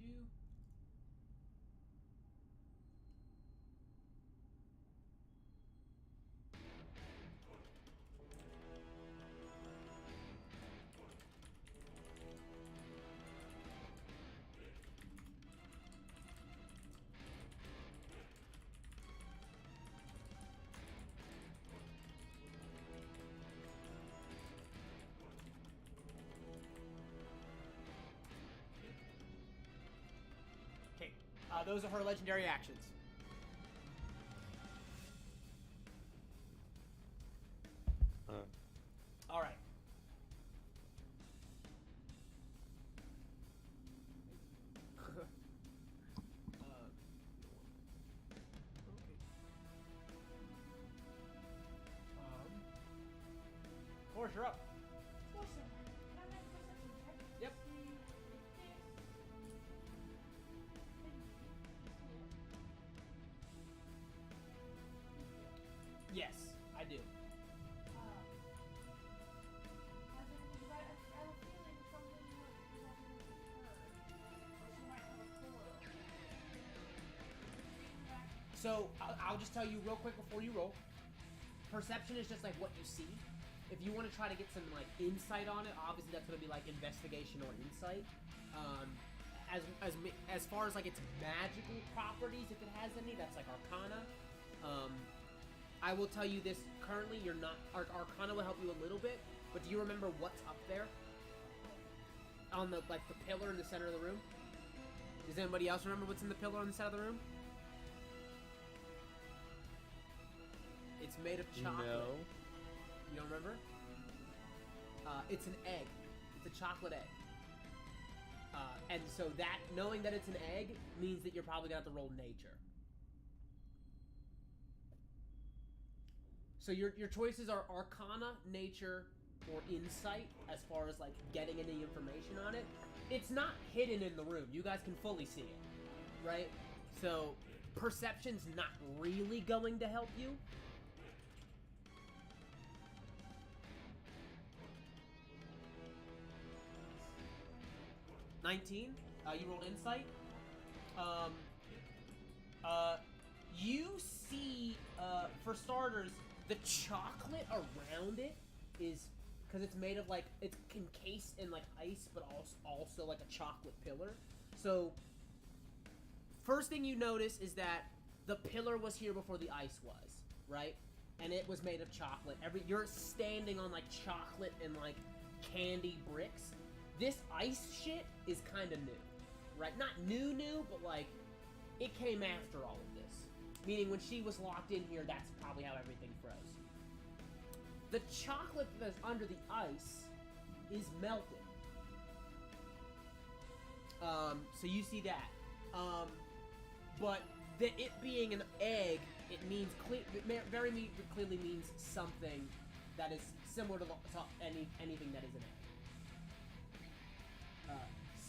Do. Okay. Those are her legendary actions. All right. Okay. Of course, you're up. Listen, can I make a perception check? Yep. See if this Yes, I do. has anything, because I have a feeling something is happening with her. Or she might have a portal. Back. So I'll just tell you real quick before you roll. Perception is just like what you see. If you want to try to get some like insight on it, obviously that's going to be like investigation or insight. As far as like its magical properties, if it has any, that's like Arcana. I will tell you this currently, you're not Arcana will help you a little bit, but do you remember what's up there? On the like the pillar in the center of the room? Does anybody else remember what's in the pillar on the side of the room? It's made of chocolate. No. You don't remember? It's an egg. It's a chocolate egg. And so that, knowing that it's an egg, means that you're probably gonna have to roll nature. So your choices are Arcana, nature, or insight as far as like getting any information on it. It's not hidden in the room. You guys can fully see it, right? So perception's not really going to help you. 19. You rolled insight. You see, for starters, the chocolate around it is, because it's made of like, it's encased in like ice, but also like a chocolate pillar. So, first thing you notice is that the pillar was here before the ice was, right? And it was made of chocolate. You're standing on like chocolate and like candy bricks. This ice shit is kind of new, right? Not new, but like, it came after all of this. Meaning when she was locked in here, that's probably how everything froze. The chocolate that's under the ice is melted. So you see that. But it being an egg, it means very clearly means something that is similar to anything that is an egg.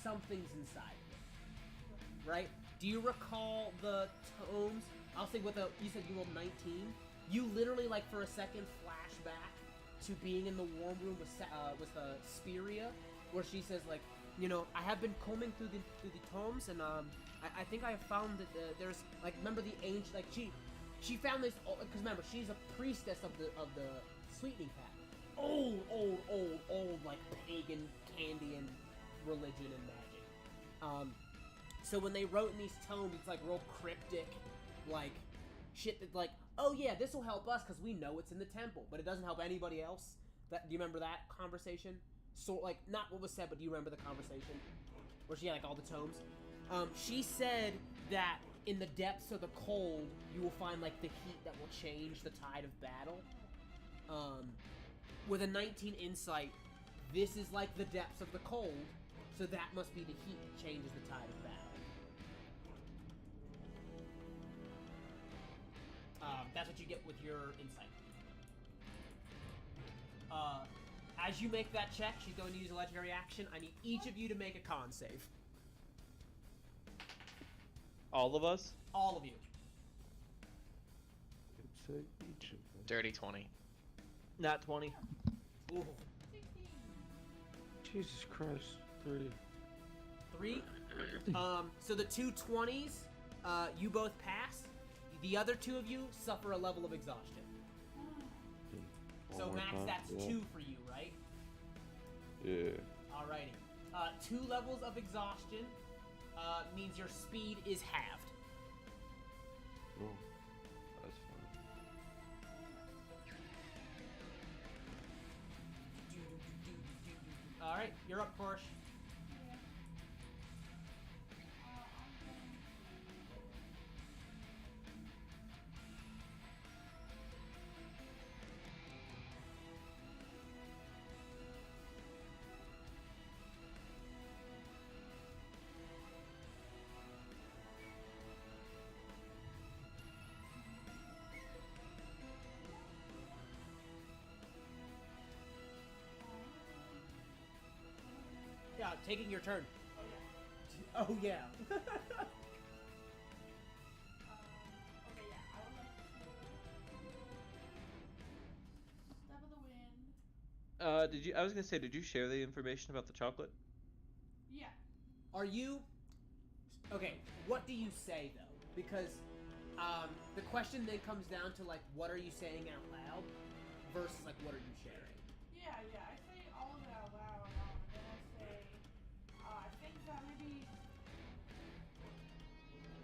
Something's inside of it, right? Do you recall the tomes? I'll say you said you rolled 19. You literally, like, for a second flash back to being in the warm room with Speria, where she says, like, you know, I have been combing through the tomes, and I think I have found that there's, like, remember the ancient, like, she found this, because remember, she's a priestess of the sweetening pack. old like pagan Candian religion and magic. So when they wrote in these tomes, it's like real cryptic, like shit that like, oh yeah, this will help us because we know it's in the temple, but it doesn't help anybody else. Do you remember that conversation? So like, not what was said, but do you remember the conversation where she had like all the tomes? She said that in the depths of the cold, you will find like the heat that will change the tide of battle. With a 19 insight, this is like the depths of the cold, so that must be the heat that changes the tide of battle. That's what you get with your insight. As you make that check, she's going to use a legendary action. I need each of you to make a con save. All of us? All of you. It's each of them. Dirty 20. Not 20. Ooh. 16. Jesus Christ. 3. 3. So the two 20s, you both pass. The other two of you suffer a level of exhaustion. So One more max, time, that's yeah. 2 for you, right? Yeah. Alrighty. 2 levels of exhaustion means your speed is halved. Oh, that's fine. Alright, you're up, Porsche. Yeah, taking your turn. Oh yeah. Okay, yeah, I would like to Step of the Wind. Did you? I was gonna say, did you share the information about the chocolate? Yeah. Are you... Okay, what do you say, though? Because the question then comes down to, like, what are you saying out loud versus, like, what are you sharing? Yeah, I say all of it out loud, and then I say, I think that maybe,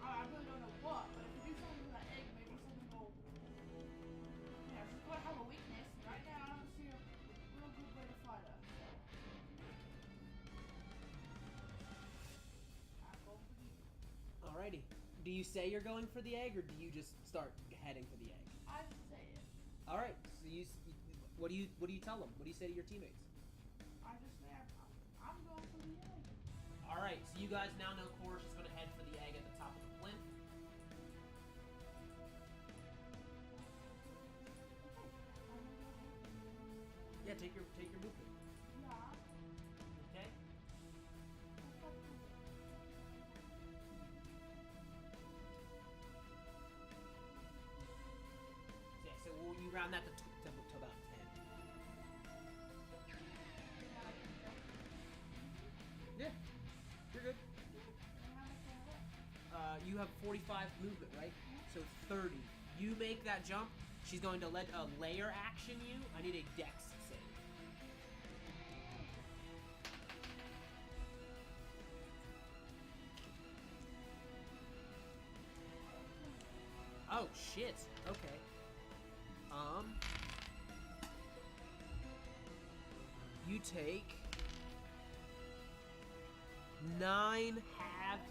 I really don't know what, but if you do something with that egg, maybe something will, she's going to have a weakness, and right now I don't see a real good way to fight her, so. I'm going for the egg. Alrighty. Do you say you're going for the egg, or do you just start heading for the egg? I just say it. Alright, so what do you tell them? What do you say to your teammates? I just say I'm going for the egg. Alright, so you guys now know Korish is going to head for the egg at the top of the plinth. Yeah, take your movement. Yeah. Okay? Yeah, so you round that to about 10. Yeah, you're good. You have 45 movement, right? So 30. You make that jump. She's going to let a layer action you. I need a dex save. Oh shit. Okay. You take 9 halved.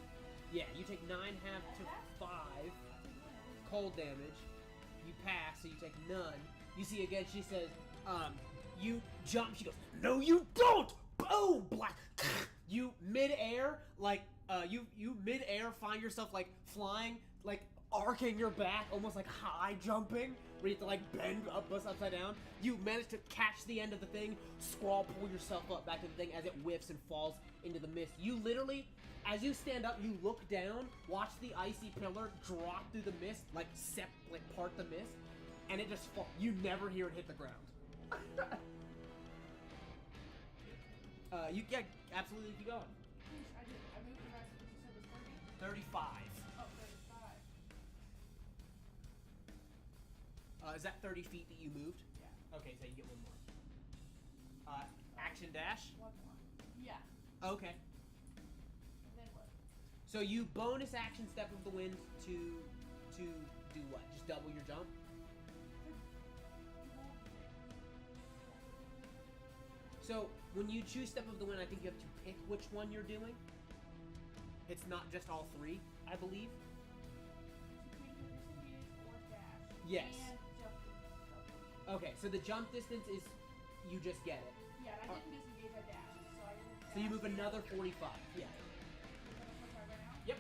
Yeah, you take 9 halved to 5 cold damage. You pass, so you take none. You see again, she says, you jump. She goes, no, you don't. Boom, black. You midair, like, you midair find yourself like flying, like arcing your back, almost like high jumping, where you have to like bend upside down. You manage to catch the end of the thing, pull yourself up back to the thing as it whiffs and falls into the mist. You literally, as you stand up, you look down, watch the icy pillar drop through the mist, like part the mist, and it just falls. You never hear it hit the ground. You yeah, absolutely keep going. I did. I moved the rest, which you said was 30? 35. Oh, 35. Is that 30 feet that you moved? Yeah. Okay, so you get one more. Action dash. One more. Yeah. Okay. And then what? So you bonus action step of the wind to do what? Just double your jump? So when you choose step of the wind, I think you have to pick which one you're doing. It's not just all three, I believe. Yes. And jump distance. Okay, so the jump distance is you just get it. Yeah, and I didn't disengage, I dashed. So I didn't So you move another 45. Yeah. Yep.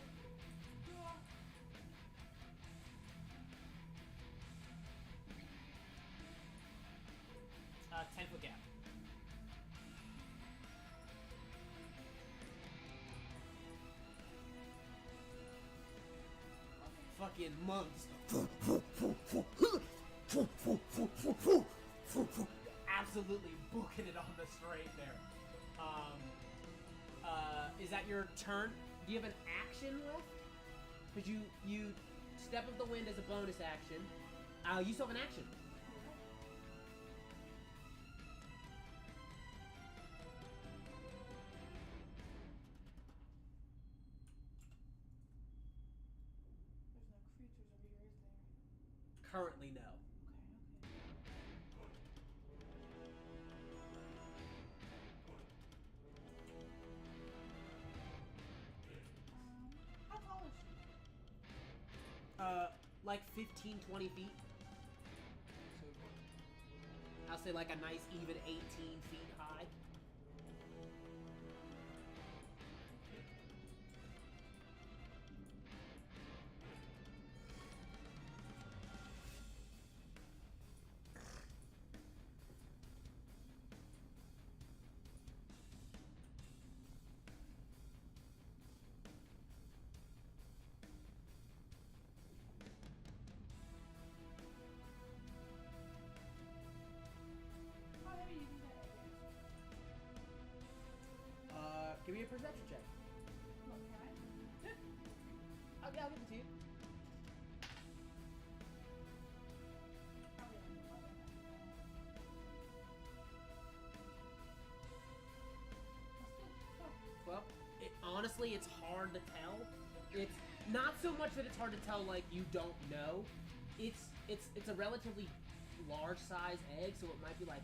10-foot gap. Fucking monks. Absolutely booking it on the straight there. Is that your turn? Do you have an action left? Because you step of the wind as a bonus action. You still have an action. There's no creatures over here, is there? Currently, no. How tall is she? Like 15, 20 feet. So, I'll say like a nice even 18 feet high. How heavy do you think that egg is? Give me a perception check. Look, can I? I'll give it to you. Probably like 11. Well, honestly, it's hard to tell. It's not so much that it's hard to tell, like, you don't know. It's a relatively large size egg, so it might be like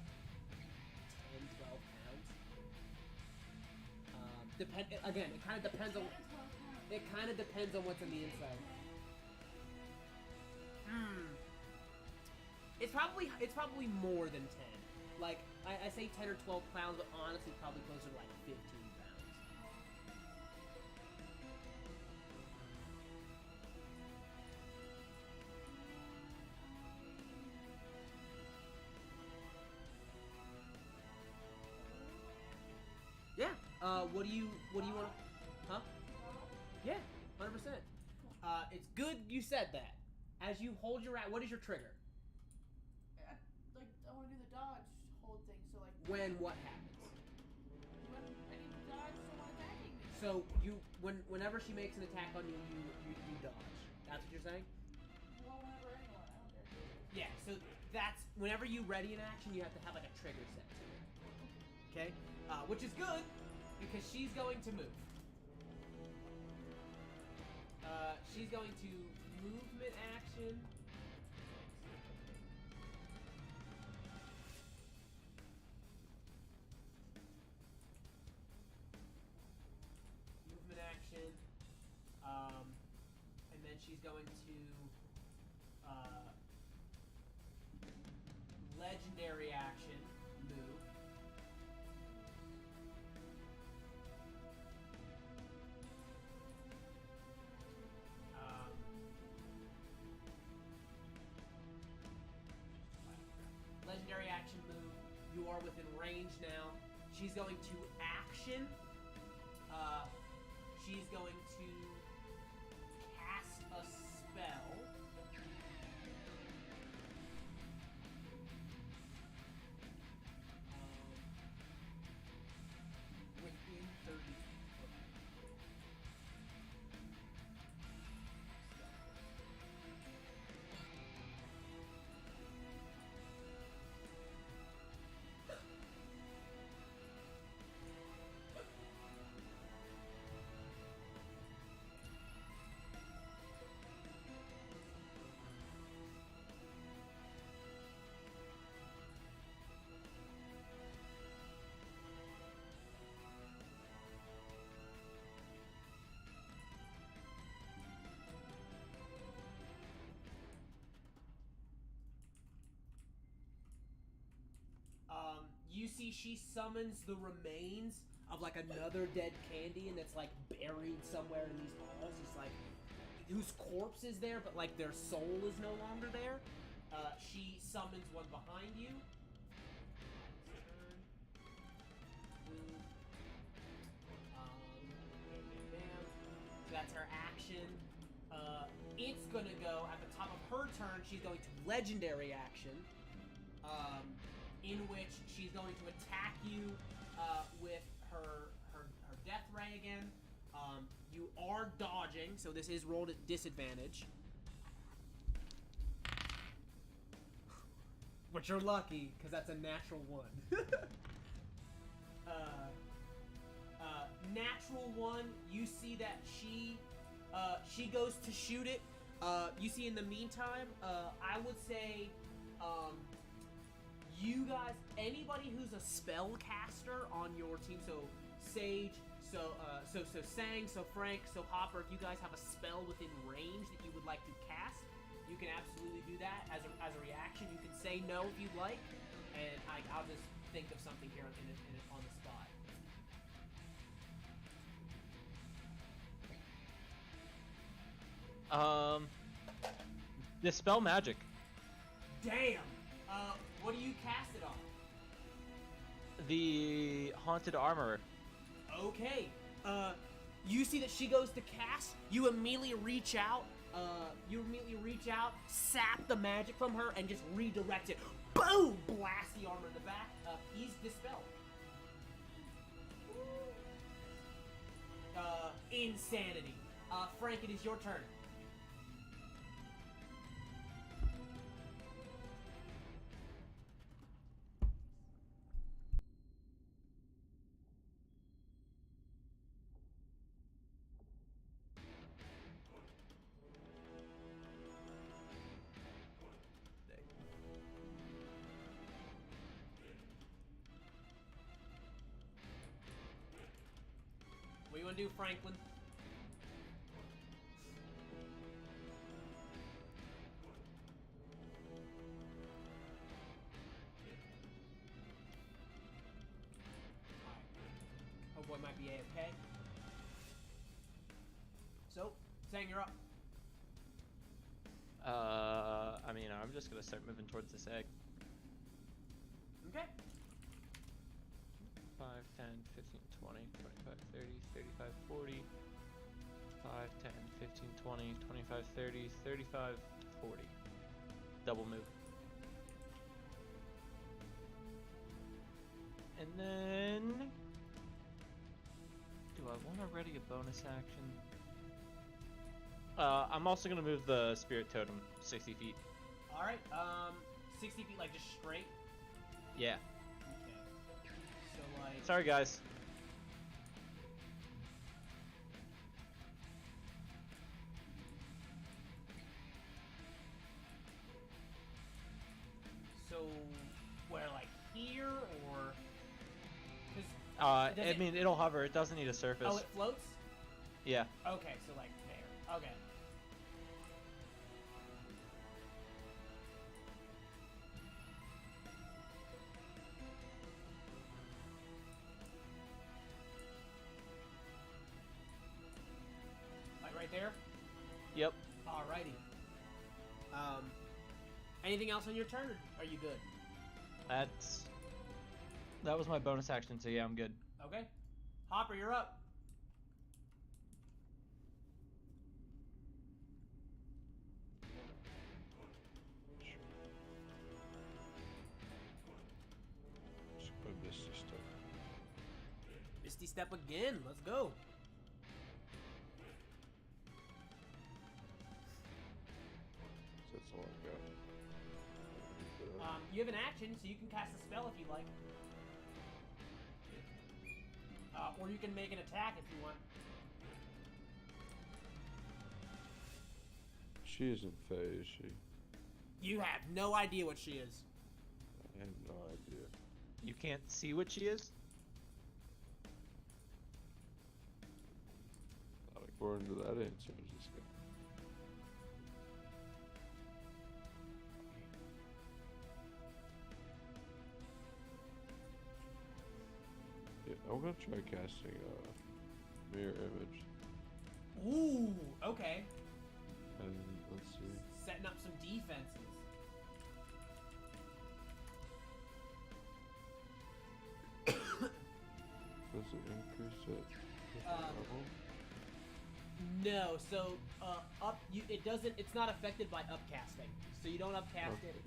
10, 12 pounds. Again, it kind of depends on. It kind of depends on what's on the inside. It's probably more than 10. Like I say 10 or 12 pounds, but honestly, probably closer to like 15 pounds. Yeah. What do you want? Huh? Yeah, 100%. It's good you said that. As you hold your what is your trigger? I want to do the dodge hold thing, so like. When what happens? When I need to dodge someone attacking me. So whenever she makes an attack on you, you dodge. That's what you're saying? Well, whenever anyone, I don't care. Yeah. So that's whenever you ready an action, you have to have like a trigger set to it. Okay. Which is good because she's going to move. She's going to movement action. Movement action. And then she's going to legendary action move. Legendary action move. You are within range now. She's going to action. She's going to cast a spell. Within 30 feet. see she summons the remains of like another dead Candian that's like buried somewhere in these halls. It's like whose corpse is there, but like their soul is no longer there. She summons one behind you. So that's her action. It's gonna go at the top of her turn. She's going to legendary action, in which she's going to attack you with her death ray again. You are dodging, so this is rolled at disadvantage. But you're lucky, because that's a natural 1. Natural 1, you see that she goes to shoot it. You see in the meantime, I would say, you guys, anybody who's a spellcaster on your team, so Sage, so Sang, so Frank, so Hopper, if you guys have a spell within range that you would like to cast, you can absolutely do that as a reaction. You can say no if you'd like, and I'll just think of something here on the spot. Dispel magic. Damn. What do you cast it on? The haunted armor. Okay. You see that she goes to cast. You immediately reach out. Sap the magic from her, and just redirect it. Boom! Blast the armor in the back. He's dispelled. Insanity. Frank, it is your turn. What do you want to do, Franklin? Homeboy might be AFK. So, Sang, you're up. I mean, I'm just gonna start moving towards this egg. Okay. 5, 10, 15, 20, 25, 30, 35, 40. 5, 10, 15, 20, 25, 30, 35, 40. Double move. And then... do I want to ready a bonus action? I'm also going to move the spirit totem 60 feet. Alright, 60 feet, like, just straight? Yeah. Okay. So, like... Sorry, guys. So, where, like, here, or... 'cause does I mean, it'll hover. It doesn't need a surface. Oh, it floats? Yeah. Okay, so, like, there. Okay. Like, right there? Yep. Alrighty. Anything else on your turn, or are you good? That was my bonus action, so yeah, I'm good. Okay. Hopper, you're up. Just go Misty Step. Misty Step again. Let's go. That's all I got. You have an action, so you can cast a spell if you like. Or you can make an attack if you want. She isn't Fae, is she? You have no idea what she is. I have no idea. You can't see what she is? Not according to that answer. I just got. gonna try casting mirror image, Ooh, okay. and let's see. Setting up some defenses. Does it increase it? Level? No, so it doesn't. It's not affected by upcasting, so you don't upcast Okay. it.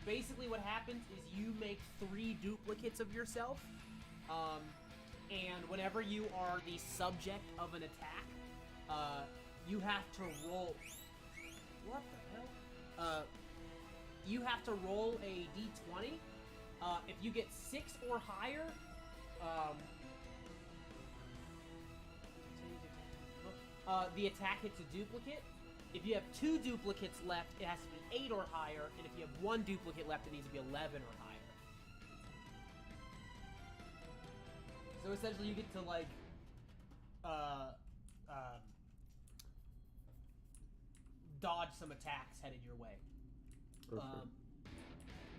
Basically, what happens is you make 3 duplicates of yourself, and whenever you are the subject of an attack, you have to roll. What the hell? You have to roll a d20. If you get 6 or higher, the attack hits a duplicate. If you have 2 duplicates left, it has to be 8 or higher, and if you have 1 duplicate left, it needs to be 11 or higher. So essentially, you get to like, dodge some attacks headed your way. Perfect.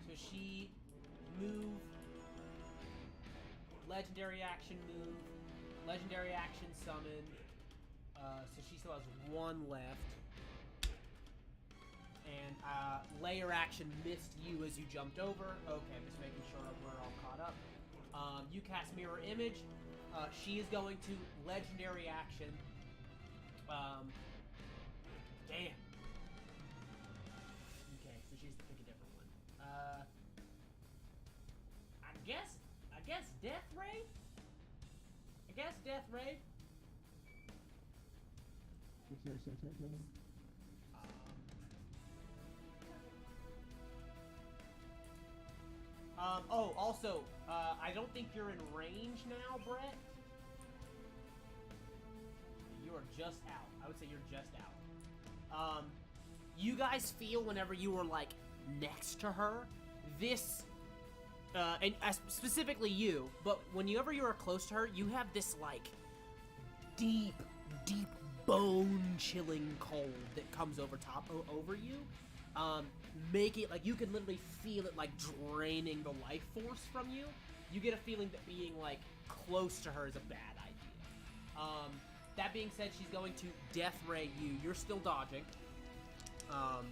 So she move, legendary action move, legendary action summon. So she still has 1 left. And layer action missed you as you jumped over. Okay, I'm just making sure we're all caught up. You cast mirror image. She is going to legendary action. Damn. Okay, so she has to pick a different one. I guess Death Ray? Death Ray? Also, I don't think you're in range now, Brett. You are just out. I would say you're just out. You guys feel whenever you were, like, next to her, this, and specifically you, but whenever you are close to her, you have this, like, deep bone-chilling cold that comes over you. Make it like you can literally feel it like draining the life force from you. You get a feeling that being like close to her is a bad idea. That being said, she's going to Death Ray you. You're still dodging. So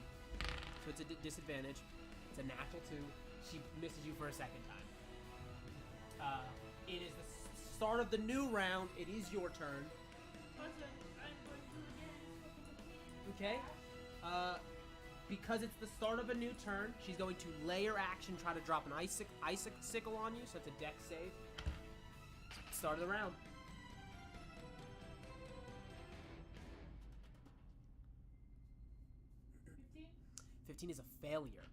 it's a disadvantage. It's a natural 2. She misses you for a second time. It is the start of the new round. It is your turn. Okay. Because it's the start of a new turn, she's going to layer action, try to drop an icicle on you, so it's a dex save. Start of the round. $15? 15 is a failure.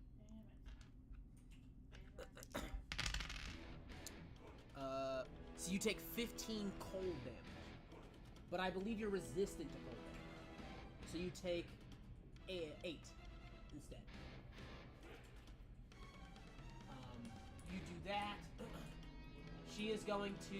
So you take 15 cold damage, but I believe you're resistant to cold damage. So you take 8 instead. You do that. She is going to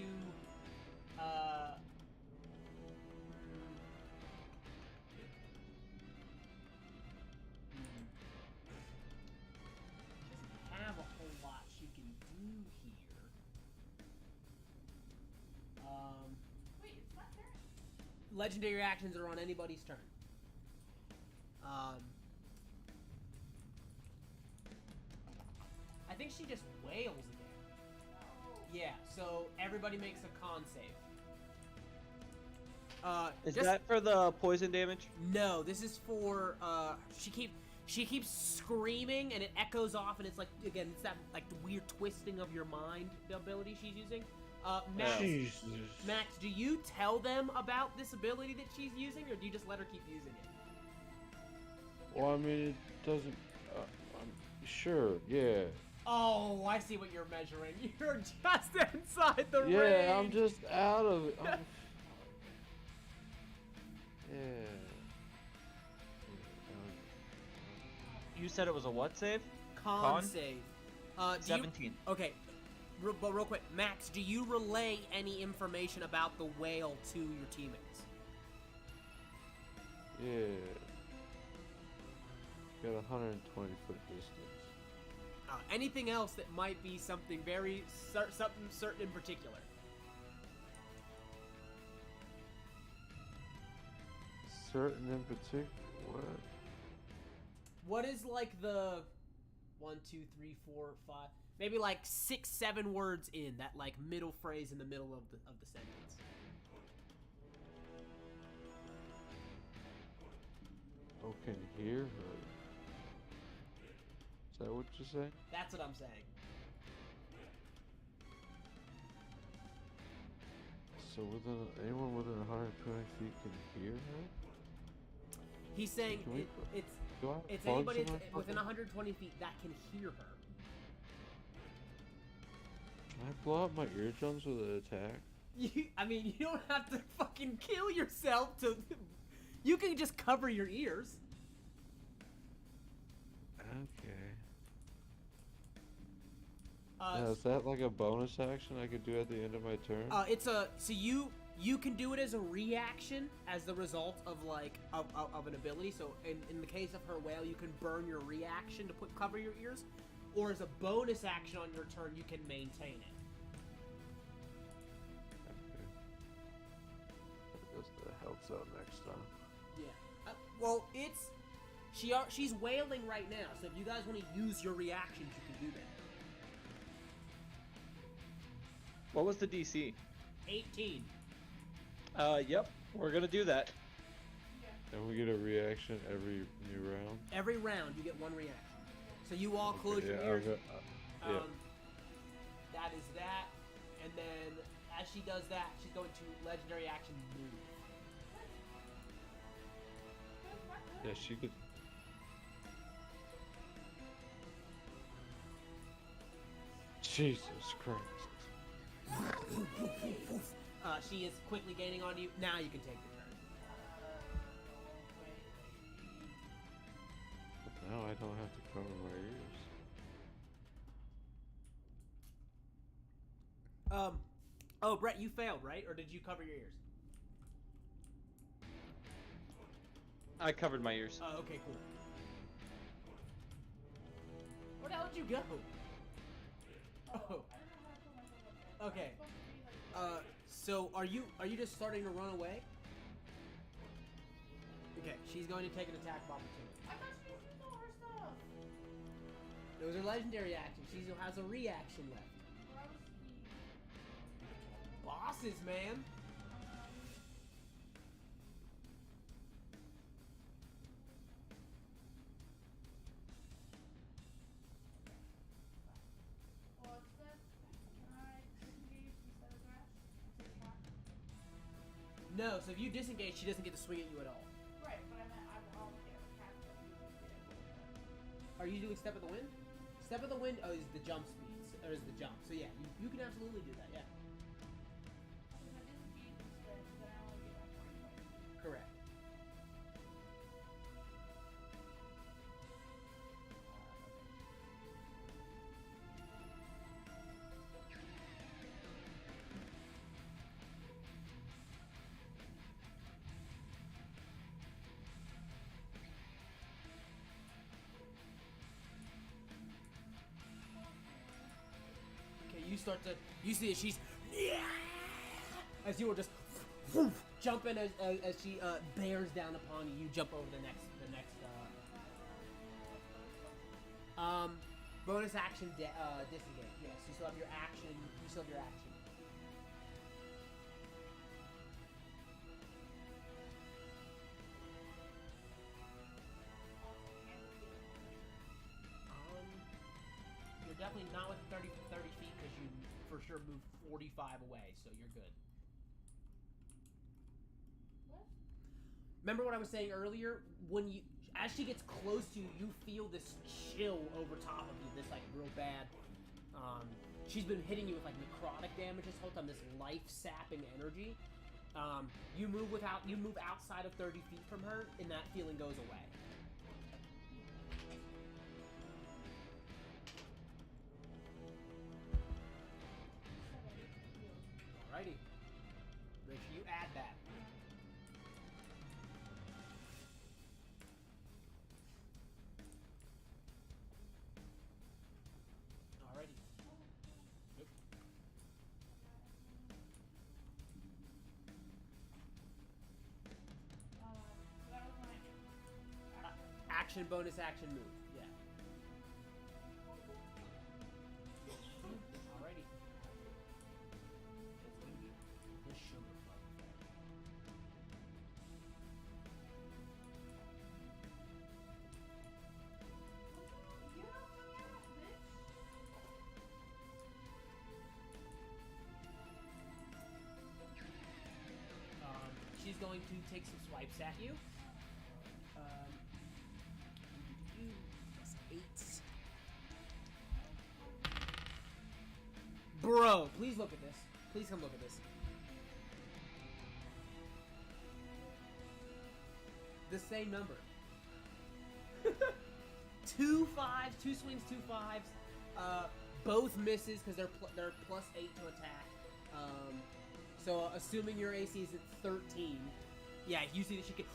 doesn't have a whole lot she can do here. Wait, it's my turn? Legendary actions are on anybody's turn. I think she just wails again. Yeah, so everybody makes a con save. Is just- that for the poison damage? No, this is for she keeps screaming and it echoes off and it's like again it's that like the weird twisting of your mind ability she's using. Max, Jesus. Max, do you tell them about this ability that she's using or do you just let her keep using it? Well, I mean, it doesn't. I'm sure. Yeah. Oh, I see what you're measuring. You're just inside the range. Yeah, I'm just out of it. Yeah. You said it was a what save? Con save. Do you, 17. okay, but real quick, Max, do you relay any information about the whale to your teammates? Yeah. Got 120-foot distance. Anything else that might be something very something certain in particular? certain in particular? What? What is like the 1, 2, 3, 4, 5, maybe like 6, 7 words in that like middle phrase in the middle of the sentence? Oh, can hear her. Is that what you're saying? That's what I'm saying. So anyone within 120 feet can hear her? He's saying Can we- Do I have it's plugs anybody in my that's within fucking- 120 feet that can hear her. Can I blow up my eardrums with an attack? I mean, you don't have to fucking kill yourself to. You can just cover your ears. Okay. Uh, Is that like a bonus action I could do at the end of my turn? It's a so you can do it as a reaction as the result of like of an ability. So in the case of her wail, you can burn your reaction to cover your ears, or as a bonus action on your turn, you can maintain it. Okay. I guess that helps out next time. Yeah. Well, she's wailing right now. So if you guys want to use your reactions, you can do that. What was the DC? 18. Yep, we're gonna do that. And we get a reaction every new round? Every round, you get one reaction. So you all close your yeah, ears. okay, yeah. That is that. And then, as she does that, she's going to legendary action move. Yeah, she could. Jesus Christ. She is quickly gaining on you. Now you can take your turn. But now I don't have to cover my ears. Oh, Brett, you failed, right? Or did you cover your ears? I covered my ears. Oh, okay, cool. Where the hell did you go? Oh. Okay. So are you just starting to run away? Okay, she's going to take an attack of opportunity. I thought she used all her stuff. It was her legendary action. She still has a reaction left. Where I was Bosses, man. Well, it says, can I disengage instead of dash? Instead of attack? No, so if you disengage, she doesn't get to swing at you at all. Right, but I meant I'll get attack that you would get. Are you doing Step of the Wind? Step of the Wind is the jump speed, or is the jump. So yeah, you can absolutely do that, yeah. If I disengage instead, then I only get my 45. Correct. Okay, you see that she's as you were just jumping as she bears down upon you. You jump over the next bonus action disengage. Yes, you still have your action. You still have your action. You're definitely not with 30 feet because you for sure moved 45 away, so you're good. What? Remember what I was saying earlier? When you, as she gets close to you, you feel this chill over top of you, this like real bad. She's been hitting you with like necrotic damage this whole time, this life-sapping energy. You move outside of 30 feet from her, and that feeling goes away. Alrighty. Make sure you add that. Alrighty. Yep. action, bonus action move. Yeah. Alrighty. It's gonna be the Sugar Plum Fairy. Get off my ass, bitch. She's going to take some swipes at you. Plus 8. Bro, please look at this. Please come look at this. The same number. 2 5s, 2 swings, 2 5s. Both misses because they're plus 8 to attack. So assuming your AC is at 13, yeah, you see that she can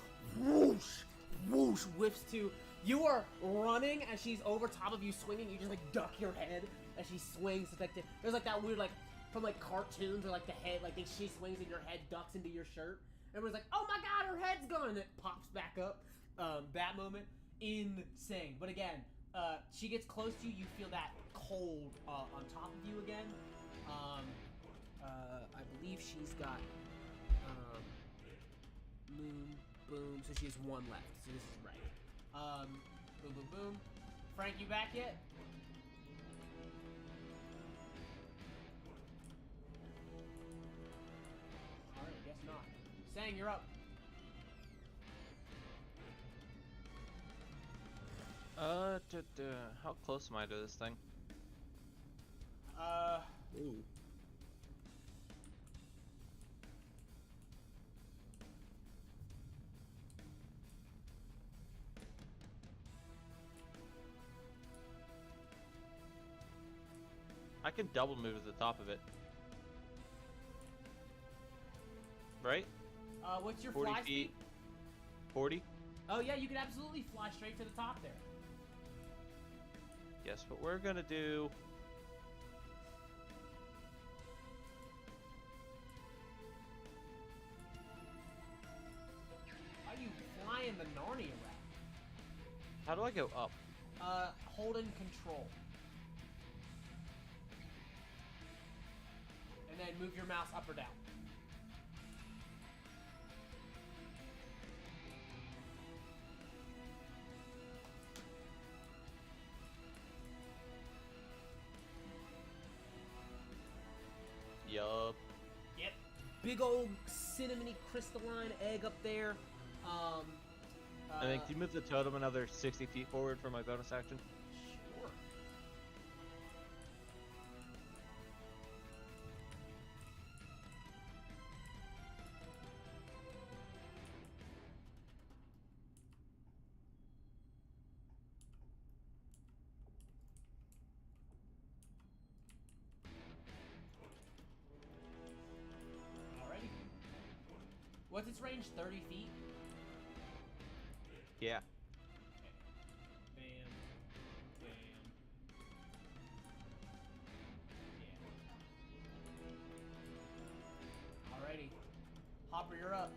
whoosh, whoosh, whiffs to. You are running as she's over top of you swinging. You just like duck your head as she swings. It's like there's like that weird like from like cartoons where like the head like she swings and your head ducks into your shirt. Everyone's like, oh my god, her head's gone, and it pops back up. That moment, insane. But again, she gets close to you. You feel that cold on top of you again. I believe she's got moon, boom. So she has 1 left. So this is right. Boom, boom, boom. Frank, you back yet? Alright, guess not. Sang, you're up. How close am I to this thing? Ooh. I can double move to the top of it. Right? What's your 40 fly feet. speed? 40? Oh yeah, you can absolutely fly straight to the top there. Yes, but we're gonna do... Are you flying the Narnia route? How do I go up? Hold in control. And then move your mouse up or down. Yup. Yep. Big old cinnamony crystalline egg up there. I think, can you move the totem another 60 feet forward for my bonus action? Sure. Alrighty. What's its range? 30 feet? Yeah. Bam. Bam. Yeah. Alrighty. Hopper, you're up.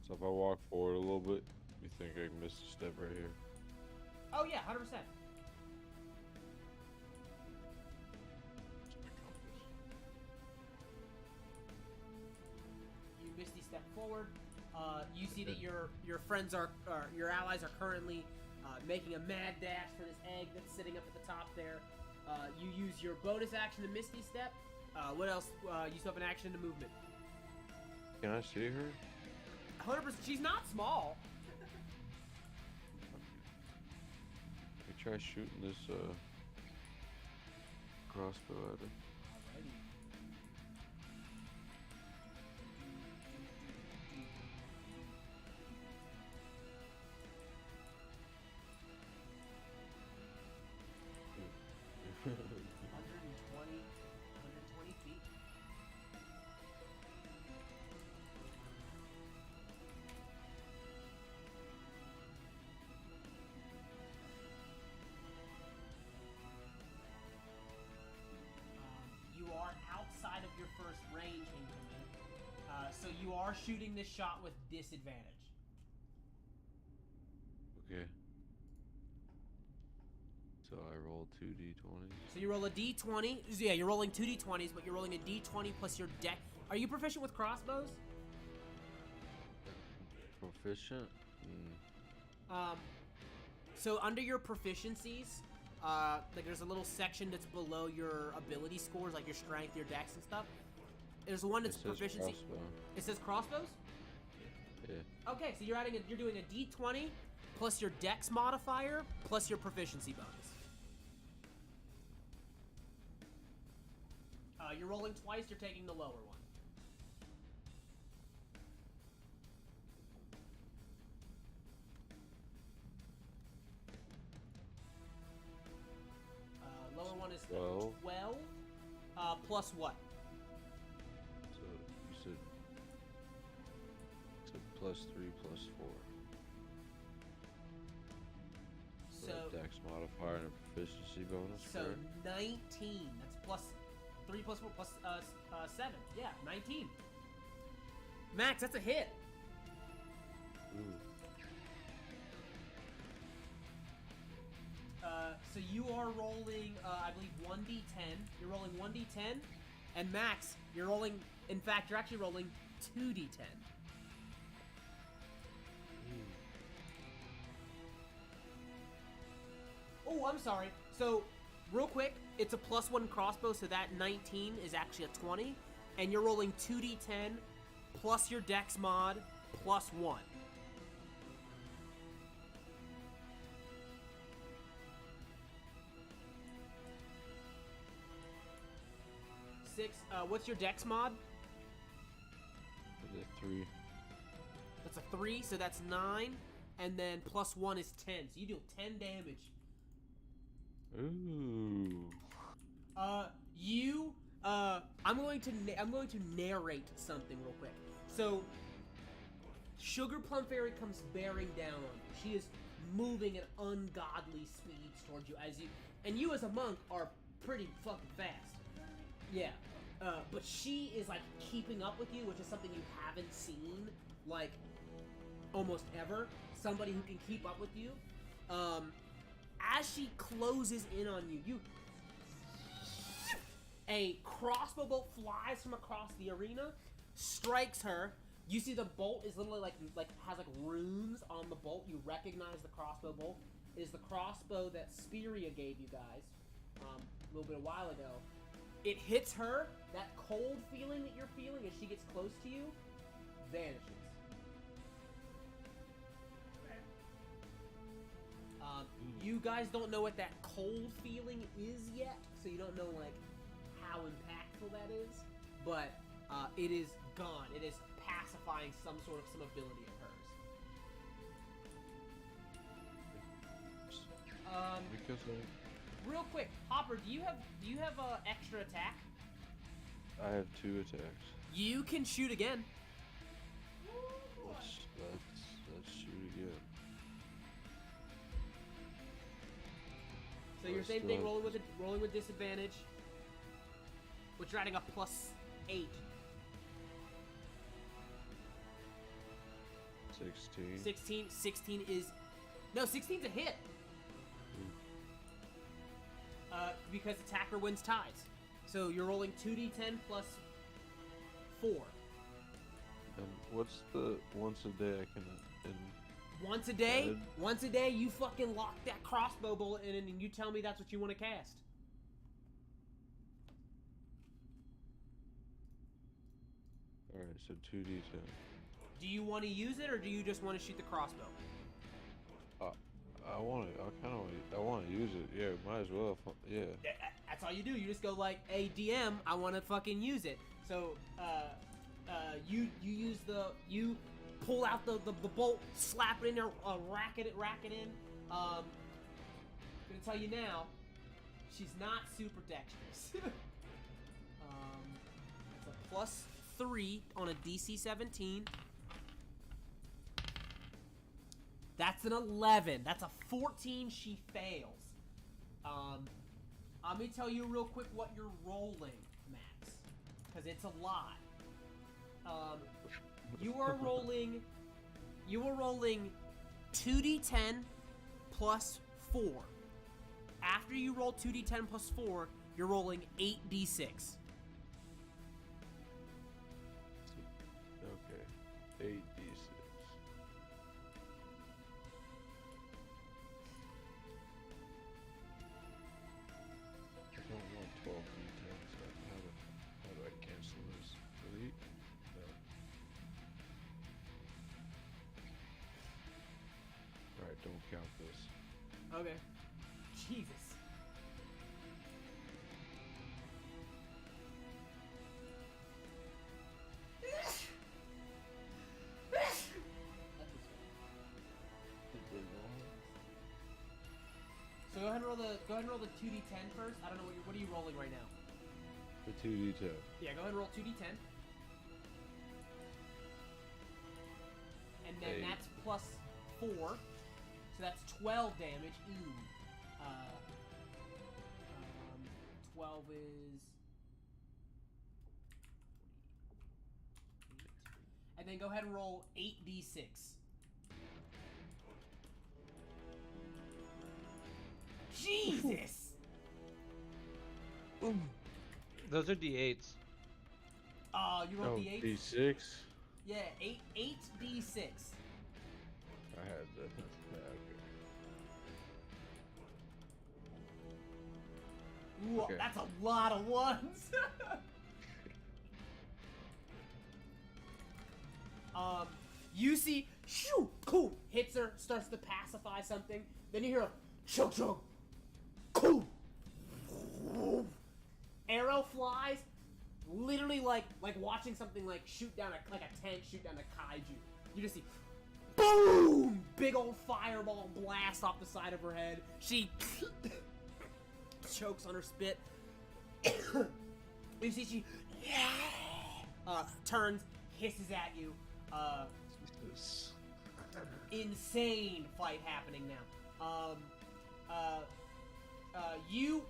So if I walk forward a little bit, you think I can miss a step right here? Oh yeah, 100%. You misty step forward. You see that your friends are, or your allies are currently making a mad dash for this egg that's sitting up at the top there. You use your bonus action to misty step. What else? You still have an action to movement. Can I see her? 100%. She's not small. Let me try shooting this crossbow at her. Alrighty. Hmm. 120 feet. you are shooting this shot with disadvantage. Okay. So I roll 2d20s. So you roll a d20. Yeah, you're rolling 2 d20s, but you're rolling a d20 plus your deck. Are you proficient with crossbows? Proficient? So under your proficiencies, like there's a little section that's below your ability scores, like your strength, your dex, and stuff. There's one that's It says proficiency. crossbow. It says crossbows. Yeah. Okay, so you're doing a d20 plus your dex modifier plus your proficiency bonus. You're rolling twice. You're taking the lower one. Lower one is 12. 12. Plus what? So you said plus 3 plus 4. So a dex modifier and a proficiency bonus. So correct? 19. That's plus 3 plus 4 plus 7. Yeah, 19. Max, that's a hit. Ooh. So you are rolling, I believe, 1d10. You're rolling 1d10. And Max, you're rolling, in fact, you're actually rolling 2d10. Oh, I'm sorry. So, real quick, it's a +1 crossbow, so that 19 is actually a 20. And you're rolling 2d10 plus your dex mod plus 1. What's your dex mod? Is it 3? That's a 3, so that's 9. And then plus 1 is 10, so you deal 10 damage. Ooh. I'm going to narrate something real quick. So, Sugar Plum Fairy comes bearing down on you. She is moving at ungodly speeds towards you and you as a monk are pretty fucking fast. Yeah. But she is like keeping up with you, which is something you haven't seen, like, almost ever. Somebody who can keep up with you. As she closes in on you, a crossbow bolt flies from across the arena, strikes her. You see the bolt is literally like has like runes on the bolt. You recognize the crossbow bolt. It is the crossbow that Speria gave you guys a little bit a while ago. It hits her. That cold feeling that you're feeling as she gets close to you vanishes. You guys don't know what that cold feeling is yet, so you don't know like how impactful that is, but it is gone. It is pacifying some ability of hers. Because Real quick, Hopper, do you have extra attack? I have 2 attacks. You can shoot again. Let's shoot again. So your same thing, rolling with disadvantage, which you're adding a +8. 16. 16 is... No, 16's a hit. Because attacker wins ties. So you're rolling 2d10 plus 4. And what's the once a day I can... Once a day, you fucking lock that crossbow bullet in and you tell me that's what you want to cast. Alright, so 2d10. Do you want to use it, or do you just want to shoot the crossbow? I want to use it. Yeah, might as well. Yeah. That's all you do. You just go like, "Hey, DM, I want to fucking use it." So, you pull out the bolt, slap it in there, rack it in. I'm gonna tell you now, she's not super dexterous. It's a +3 on a DC 17. That's an 11. That's a 14. She fails. Let me tell you real quick what you're rolling, Max, because it's a lot. are rolling 2d10 plus 4. After you roll 2d10 plus 4, you're rolling 8d6. Okay. 8d6. I don't want 12 d10s. How do I cancel this? Delete? No. Alright, don't count this. Okay. Jesus. So go ahead and roll the 2d10 first. I don't know what are you rolling right now? The 2d10. Yeah, go ahead and roll 2d10. And then 8. that's plus 4. So that's 12 damage. Ooh. 12 is... And then go ahead and roll 8d6. Jesus! Those are d8s. You rolled Oh, d8? d6? Yeah, 8d6. I had that. Yeah, Ooh, Okay. that's a lot of ones. You see, shoo, cool, hits her, starts to pacify something. Then you hear a chug chug, cool. Arrow flies, literally like watching something like shoot down a tank, shoot down a kaiju. You just see, boom, big old fireball blast off the side of her head. She chokes on her spit. You see she turns, hisses at you. Jesus. Insane fight happening now. You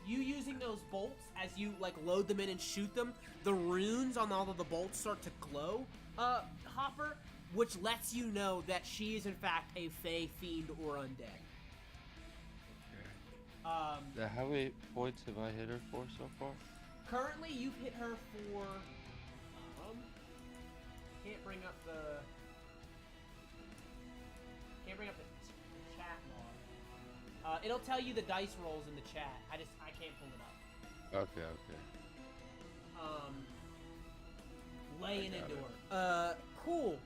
using those bolts as you like load them in and shoot them, the runes on all of the bolts start to glow, Hopper, which lets you know that she is in fact a fey, fiend, or undead. How many points have I hit her for so far? Currently, you've hit her for. Can't bring up the chat log. It'll tell you the dice rolls in the chat. I can't pull it up. Okay, okay. Laying I got into it. her. Cool.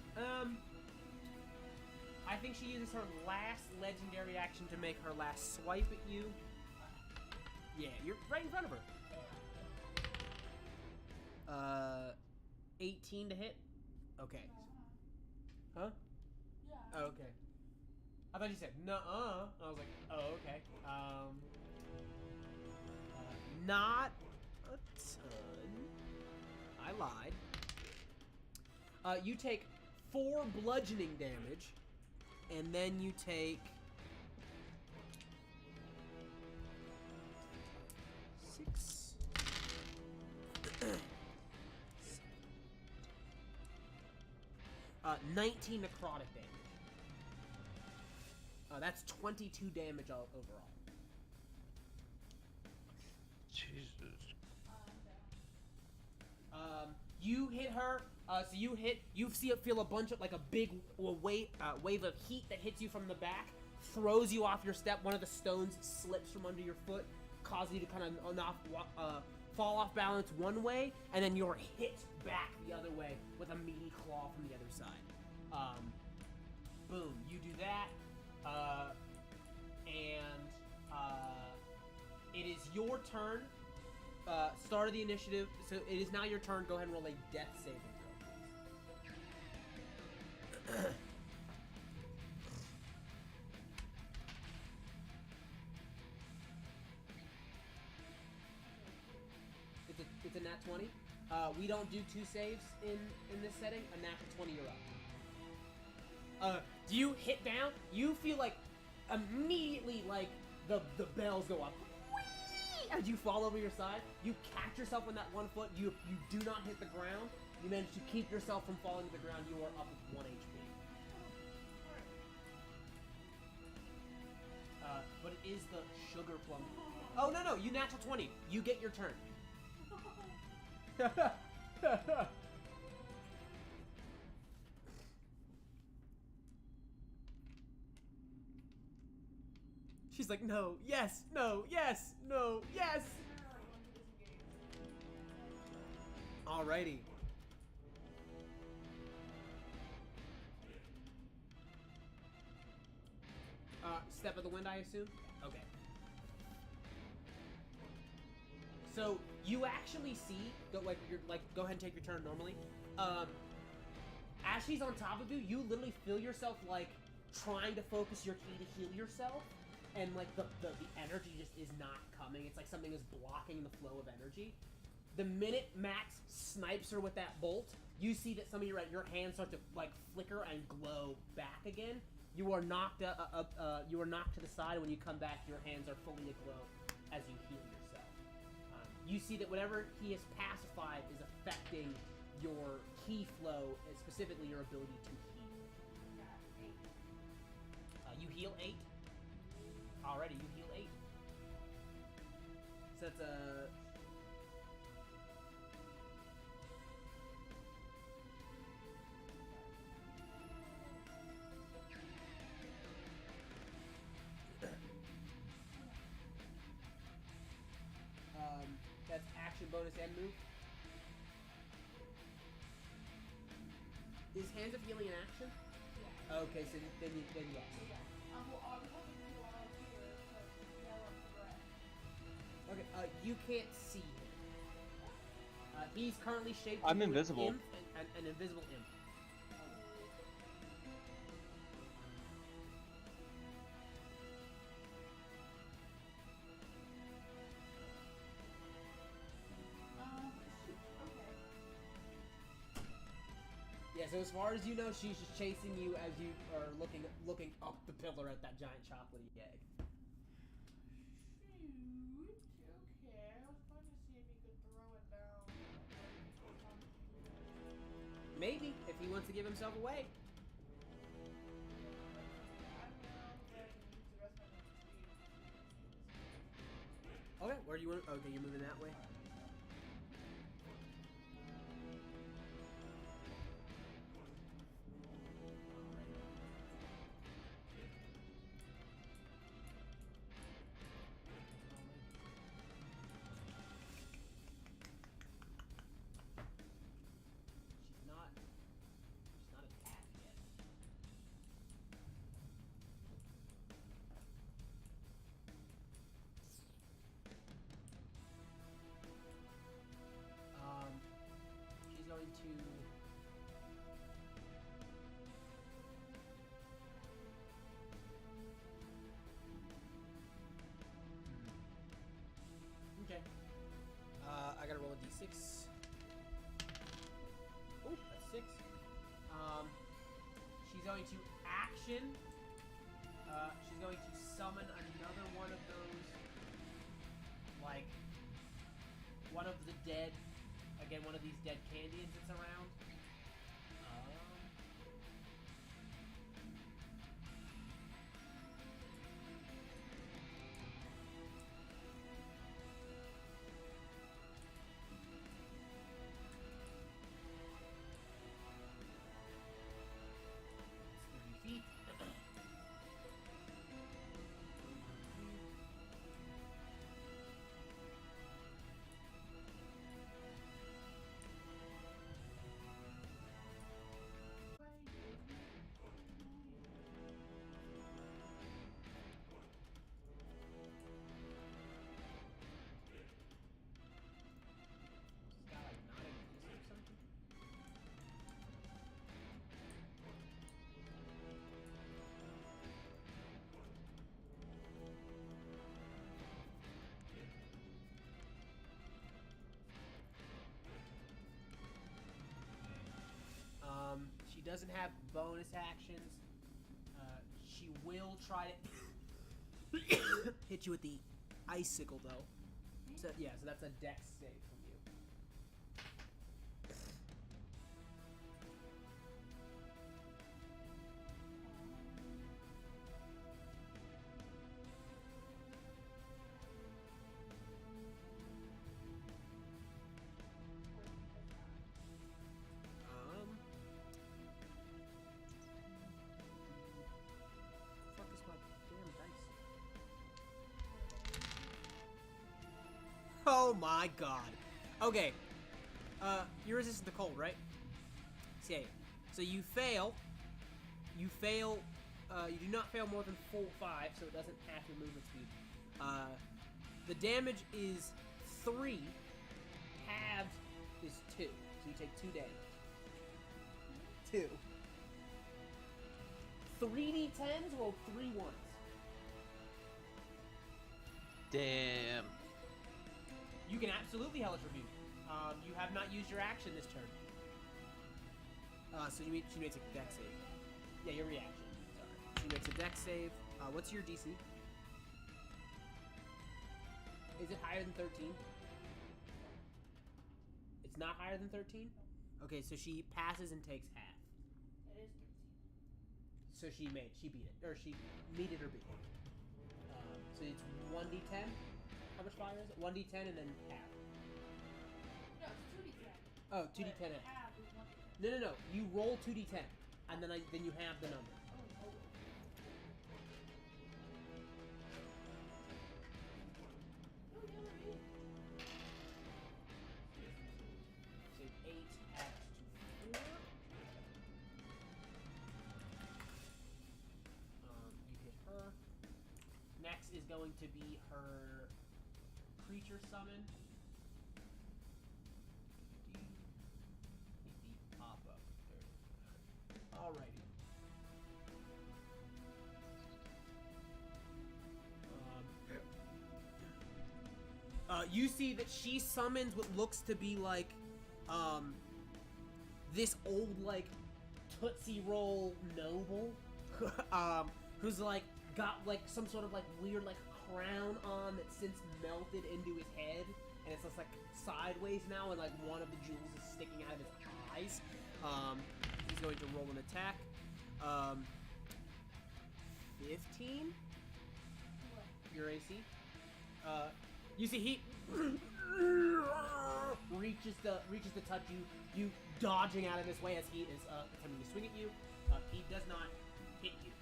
I think she uses her last legendary action to make her last swipe at you. Yeah, you're right in front of her. 18 to hit? Okay. Huh? Yeah. Oh, okay. I thought you said nuh-uh. I was like, oh, okay. Not a ton. I lied. You take 4 bludgeoning damage, and then you take 6. 19 necrotic damage. That's 22 damage overall. Jesus. You hit her. You feel a bunch of like a big wave of heat that hits you from the back, throws you off your step. One of the stones slips from under your foot, causing you to kind of fall off balance one way, and then you're hit back the other way with a meaty claw from the other side. Boom, you do that, and it is your turn. Start of the initiative, so it is now your turn. Go ahead and roll a death saving throw. It's a nat 20. We don't do 2 saves in this setting. A nat 20, you're up. Do you hit down? You feel like immediately like the bells go up. Whee! As you fall over your side, you catch yourself on that one foot. You do not hit the ground, You managed to keep yourself from falling to the ground. You are up with 1 HP. But it is the Sugar Plum. Oh, no, you natural 20. You get your turn. She's like, no, yes, no, yes, no, yes. Alrighty. Step of the wind, I assume? Okay. So you actually see, go ahead and take your turn normally. As she's on top of you, you literally feel yourself like trying to focus your ki to heal yourself, and like the energy just is not coming. It's like something is blocking the flow of energy. The minute Max snipes her with that bolt, you see that some of your hands start to like flicker and glow back again. You are knocked you are knocked to the side. When you come back, your hands are fully aglow as you heal yourself. You see that whatever he has pacified is affecting your ki flow, and specifically your ability to heal. You heal 8. Already, you heal 8. So that's a... that's action, bonus, and move. Is Hands of Healing an action? Yeah. Okay, so then yes. Yeah. Well, I was hoping to go out here to yell up the breath. Okay, you can't see him. He's currently shaped I'm into an invisible. imp, an invisible imp. Okay. Yeah, so as far as you know, she's just chasing you as you are looking up the pillar at that giant chocolatey egg. Shoot. Okay. I was going to see if he could throw it down. Maybe, if he wants to give himself away. Okay, where do you want? Okay, you're moving that way. She's not attacked yet. She's going to... Okay. I gotta roll a d6. Oh, that's 6. She's going to action. She's going to summon another one of those, like, one of the dead, again, one of these dead Candians that's around. It's 30 feet. She's got like 9 or something. She doesn't have bonus actions. She will try to hit you with the icicle, though. So yeah, so that's a dex save from you. Oh my god. Okay. You're resistant to cold, right? Okay. So you fail. You fail. You do not fail more than 5, so it doesn't half your movement speed. The damage is 3. Halved is 2. So you take 2 damage. 2. 3d10s roll 3 ones. Damn. You can absolutely Hellish Rebuke. You have not used your action this turn. So she makes a dex save. Yeah, your reaction. Sorry. She makes a dex save. What's your DC? Is it higher than 13? It's not higher than 13? Okay, so she passes and takes half. It is 13. So she beat it. Or she meted or beat it. So it's 1d10? How much fire is it? 1d10 and then half. No, it's 2d10. Oh, 2d10 But half. half is 1d10. No. You roll 2d10, and then you have the number. Oh. Oh, yeah, there is. So 8 adds to 4. You hit her. Next is going to be her creature summon. The pop-up. Alrighty. You see that she summons what looks to be like, this old, like, Tootsie Roll noble, who's, like, got, like, some sort of, like, weird, like, crown on that's since melted into his head, and it's just, like, sideways now, and, like, one of the jewels is sticking out of his eyes. He's going to roll an attack. 15? Your AC? You see he reaches to touch you dodging out of his way as he is attempting to swing at you. He does not hit you.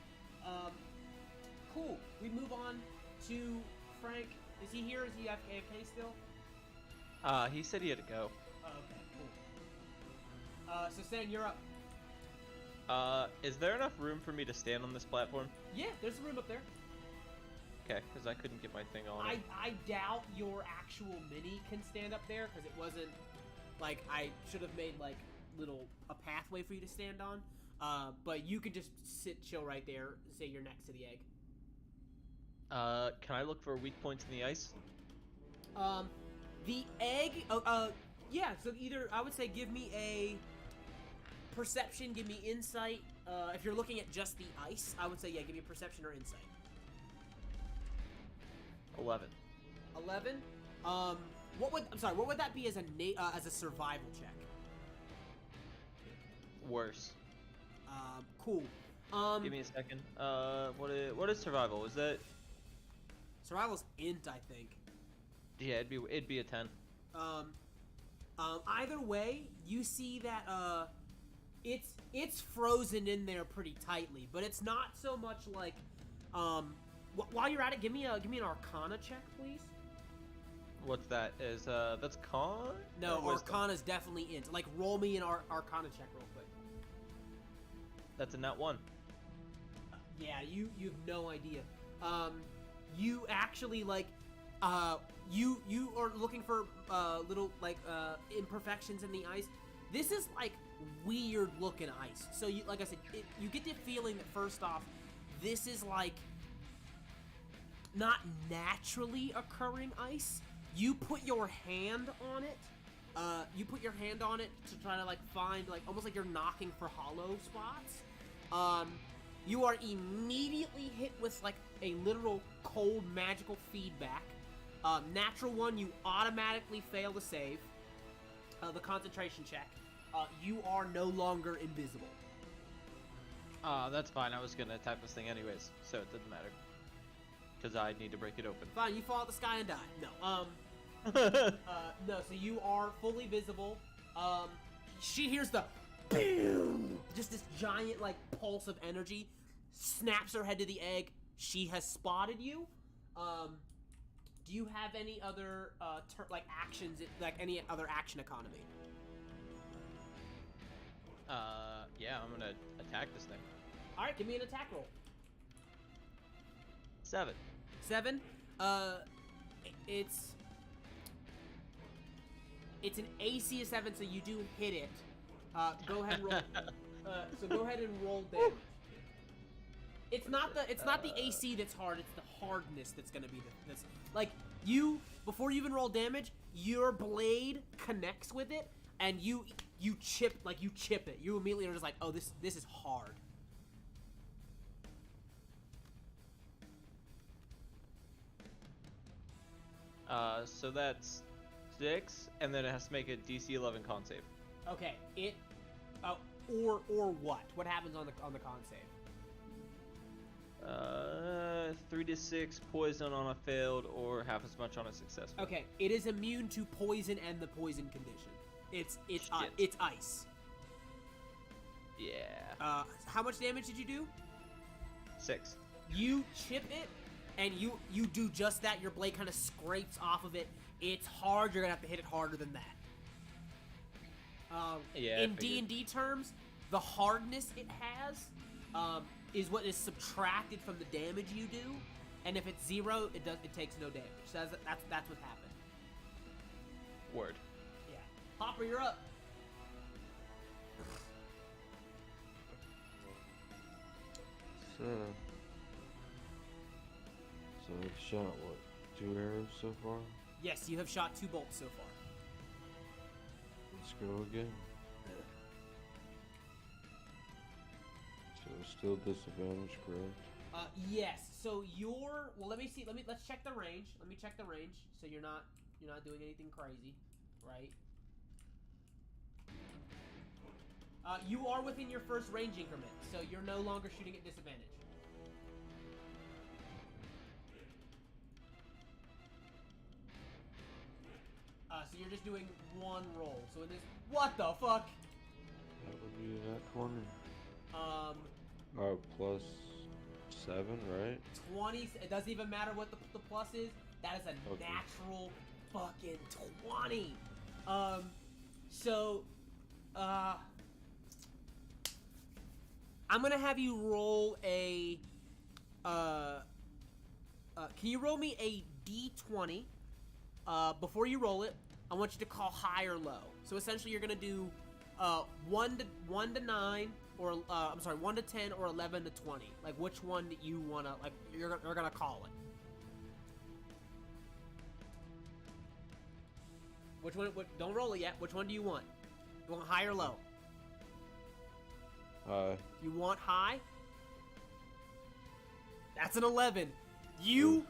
Cool. We move on to Frank. Is he here? Is he AFK still? He said he had to go. Oh, okay, cool. So Sang, you're up. Is there enough room for me to stand on this platform? Yeah, there's a room up there. Okay, because I couldn't get my thing on it. I doubt your actual mini can stand up there because it wasn't like I should have made like a pathway for you to stand on. But you can just sit chill right there. Say you're next to the egg. Can I look for weak points in the ice? The egg. Yeah. So either I would say give me a perception, give me insight. If you're looking at just the ice, I would say yeah, give me a perception or insight. 11. 11. What would that be as a survival check? Worse. Cool. Give me a second. What is survival? Is that? Survival's int, I think. Yeah, it'd be a 10. Either way, you see that it's frozen in there pretty tightly, but it's not so much like while you're at it, give me an Arcana check, please. What's that? Is that's con? No, Or wisdom? Arcana's definitely int. Like roll me an Arcana check real quick. That's a nat 1. Yeah, you have no idea. You actually like you are looking for little like imperfections in the ice. This is like weird looking ice. So you, like I said, you get the feeling that first off, this is like not naturally occurring ice. You put your hand on it. You put your hand on it to try to like find like almost like you're knocking for hollow spots. You are immediately hit with like a literal cold magical feedback. Natural 1, you automatically fail to save the concentration check. You are no longer invisible. That's fine. I was gonna attack this thing anyways, so it doesn't matter. Because I need to break it open. Fine, you fall out the sky and die. No. No, so you are fully visible. She hears the boom! Just this giant, like, pulse of energy. Snaps her head to the egg. She has spotted you. Do Do you have any other like actions, like any other action economy? Yeah, I'm gonna attack this thing. All right, give me an attack roll. 7. 7. It's an AC of 7, so you do hit it. Go ahead and roll. So go ahead and roll damage. It's not the AC that's hard. It's the hardness that's gonna be that's like before you even roll damage, your blade connects with it, and you chip it. You immediately are just like, oh, this is hard. So that's 6, and then it has to make a DC 11 con save. Okay, or what? What happens on the con save? 3 to 6 poison on a failed, or half as much on a successful. Okay, it is immune to poison and the poison condition. It's ice. Yeah. How much damage did you do? 6. You chip it, and you do just that. Your blade kind of scrapes off of it. It's hard. You're gonna have to hit it harder than that. Yeah. In D&D terms, the hardness it has is what is subtracted from the damage you do, and if it's 0, it takes no damage. So that's what happened. Word. Yeah. Hopper, you're up. So I've shot what? 2 arrows so far? Yes, you have shot 2 bolts so far. Let's go again. So still disadvantage, correct? Yes. So let me see. Let's check the range. Let me check the range. So you're not doing anything crazy, right? You are within your first range increment, so you're no longer shooting at disadvantage. So you're just doing 1 roll. So in this, what the fuck? That would be that 20. Plus 7, right? 20. It doesn't even matter what the plus is. That is a natural fucking 20. I'm gonna have you roll a. Can you roll me a D20? Before you roll it, I want you to call high or low. So essentially, you're gonna do 1 to 9, or 1 to 10, or 11 to 20. Like which one that you wanna you're gonna call it. Which one? Don't roll it yet. Which one do you want? You want high or low? You want high? That's an 11. You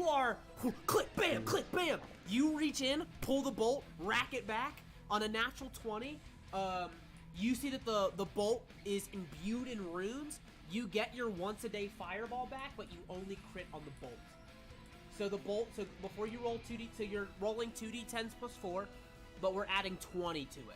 are click bam, click bam. You reach in, pull the bolt, rack it back on a natural 20. You see that the bolt is imbued in runes. You get your once a day fireball back, but you only crit on the bolt. So before you roll 2d, so you're rolling 2d10s plus 4, but we're adding 20 to it.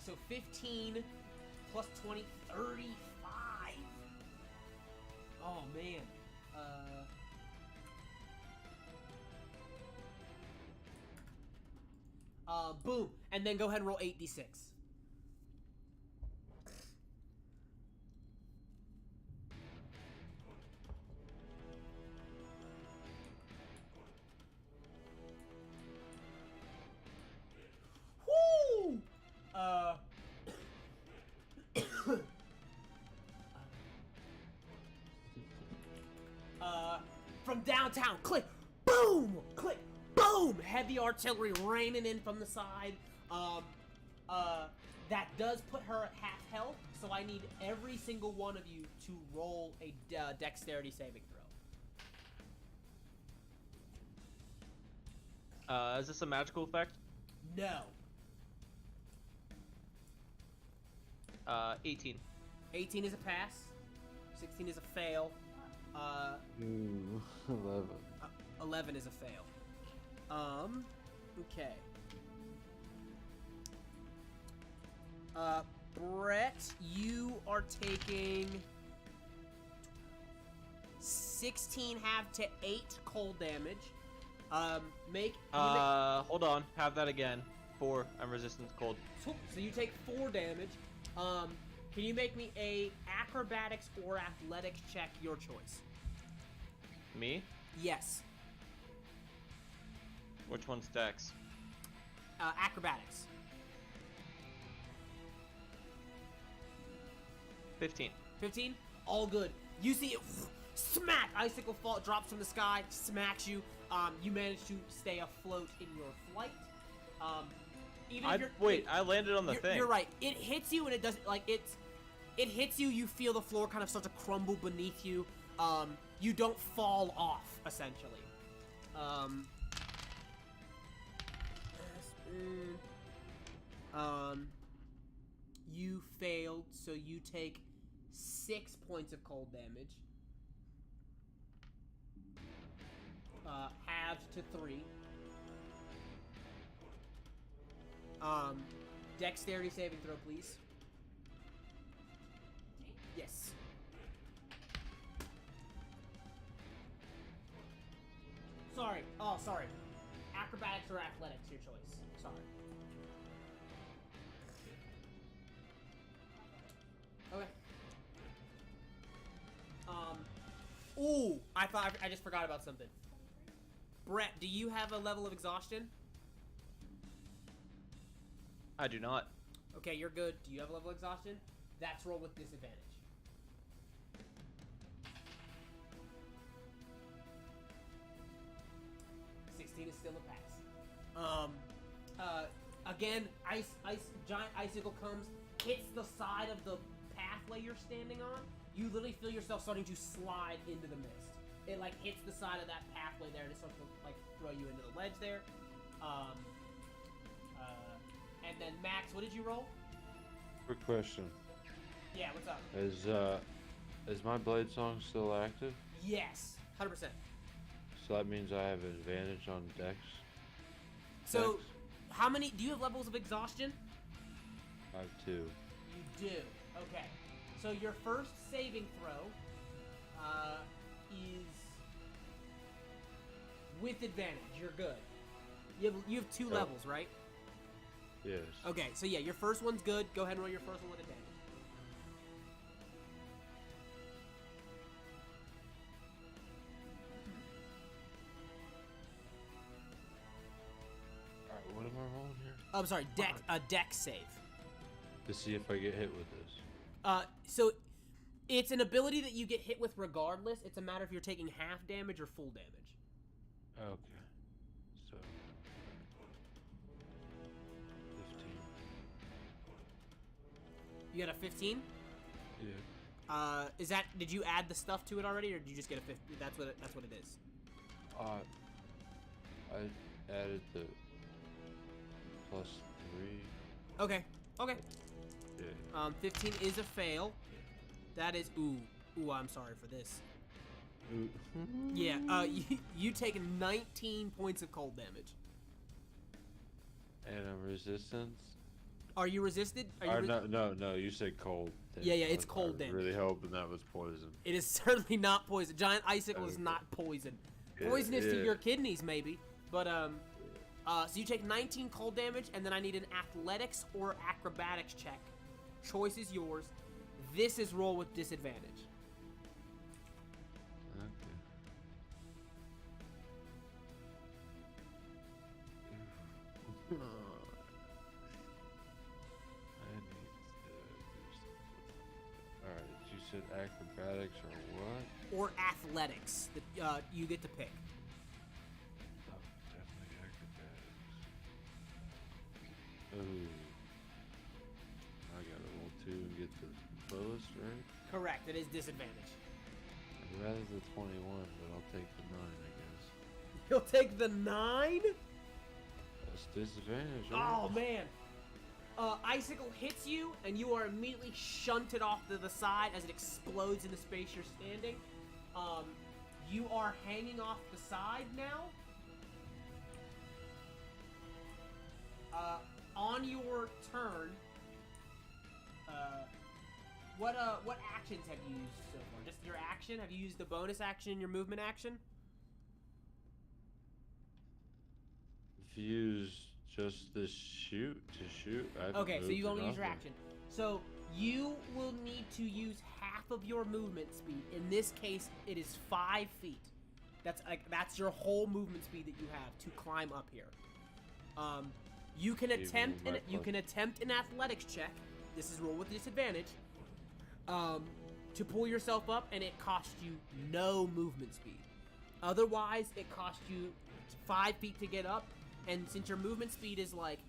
So 15 plus 20, 35. Oh man. Boom, and then go ahead and roll 8d6. Woo! From downtown, click, boom, click, boom. Heavy artillery raining in from the side. That does put her at half health, so I need every single one of you to roll a dexterity saving throw. Is this a magical effect? No. 18. 18 is a pass. 16 is a fail. 11. 11 is a fail. Okay. Brett, you are taking 16 half to 8 cold damage. Hold on. Have that again. 4. I'm resistant to cold. So you take 4 damage. Can you make me a acrobatics or athletics check, your choice? Me? Yes. Which one's Dex? Acrobatics. 15. 15? All good. You see it smack! Icicle fall, drops from the sky, smacks you. You manage to stay afloat in your flight. Even if you're, I landed on the thing. You're right. It hits you and it doesn't, like, it hits you, you feel the floor kind of start to crumble beneath you. You don't fall off, essentially. You failed, so you take 6 points of cold damage. Halved to 3. Dexterity saving throw, please. Yes. Sorry. Oh, sorry. Acrobatics or athletics, your choice. Sorry. Okay. Ooh, I just forgot about something. Brett, do you have a level of exhaustion? I do not. Okay, you're good. Do you have a level of exhaustion? That's roll with disadvantage. Is still a pass. Again, giant icicle comes, hits the side of the pathway you're standing on. You literally feel yourself starting to slide into the mist. It like hits the side of that pathway there and it starts to like throw you into the ledge there. And then Max, what did you roll? Quick question. Yeah, what's up? Is my blade song still active? Yes, 100%. So that means I have an advantage on Dex. So, Dex. how many? Do you have levels of exhaustion? I have 2. You do. Okay. So your first saving throw is with advantage. You're good. You have 2 levels, right? Yes. Okay. So yeah, your first one's good. Go ahead and roll your first one with advantage. Alright, what am I rolling here? I'm sorry. Dex save. To see if I get hit with this. So it's an ability that you get hit with regardless. It's a matter if you're taking half damage or full damage. Okay. So 15. You got a 15? Yeah. Is that? Did you add the stuff to it already, or did you just get a 15? That's what it is. I added the +3. Okay. Okay. Yeah. 15 is a fail. That is ooh. I'm sorry for this. Ooh. Yeah. You take 19 points of cold damage. And I'm resistance. Are you resisted? No. You said cold. Yeah, it's I cold was damage. really hoping that was poison. It is certainly not poison. Giant icicle is Okay. not poison. Yeah, Poisonous to yeah. your kidneys, maybe. But so you take 19 cold damage, and then I need an athletics or acrobatics check. Choice is yours. This is roll with disadvantage. Okay. I need to do something. Alright, you said acrobatics or what? Or athletics. You get to pick. Oh, definitely acrobatics. Ooh. I gotta roll 2 and get the lowest, right? Correct. It is disadvantage. I'd rather the 21, but I'll take the 9, I guess. You'll take the 9? That's disadvantage, right? Oh, man. Icicle hits you, and you are immediately shunted off to the side as it explodes in the space you're standing. You are hanging off the side now. On your turn, what actions have you used so far? Just your action? Have you used the bonus action in your movement action? If you use just the shoot to shoot, I haven't Okay, so moved you or only use your nothing. action. So you will need to use half of your movement speed. In this case, it is 5 feet. That's your whole movement speed that you have to climb up here. You can Even attempt with my you plus- can attempt an athletics check. This is roll with disadvantage. To pull yourself up, and it costs you no movement speed. Otherwise, it costs you 5 feet to get up, and since your movement speed is like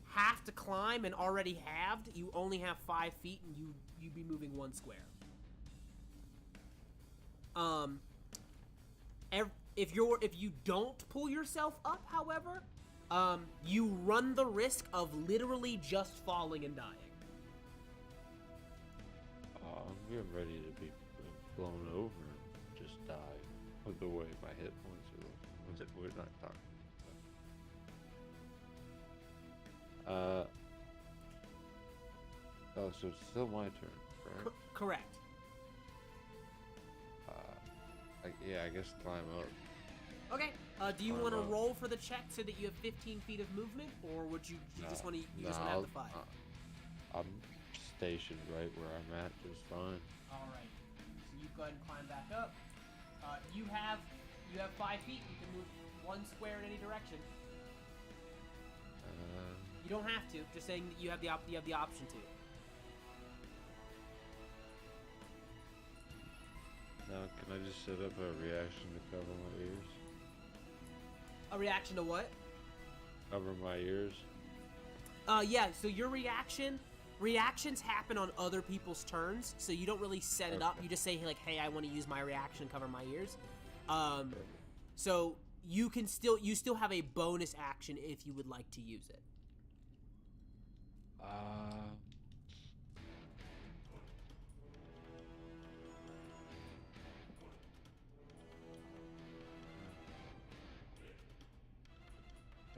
half to climb and already halved, you only have 5 feet, and you'd be moving 1 square. If you don't pull yourself up, however, you run the risk of literally just falling and dying. I'm getting ready to be blown over and just die with the way my hit points are looking. We're not talking. Oh, so it's still my turn, correct? Correct. Yeah, I guess climb up. Okay. Do you Climb want to up. roll for the check so that you have 15 feet of movement, or would you just want to No, have the 5? I'm stationed right where I'm at, just fine. All right. So you go ahead and climb back up. You have 5 feet. You can move 1 square in any direction. You don't have to. Just saying that you have the option to. Now, can I just set up a reaction to cover my ears? A reaction to what? Cover my ears? Yeah. So your reactions happen on other people's turns, so you don't really set it up. Okay. You just say like, "Hey, I want to use my reaction to cover my ears." So you still have a bonus action if you would like to use it.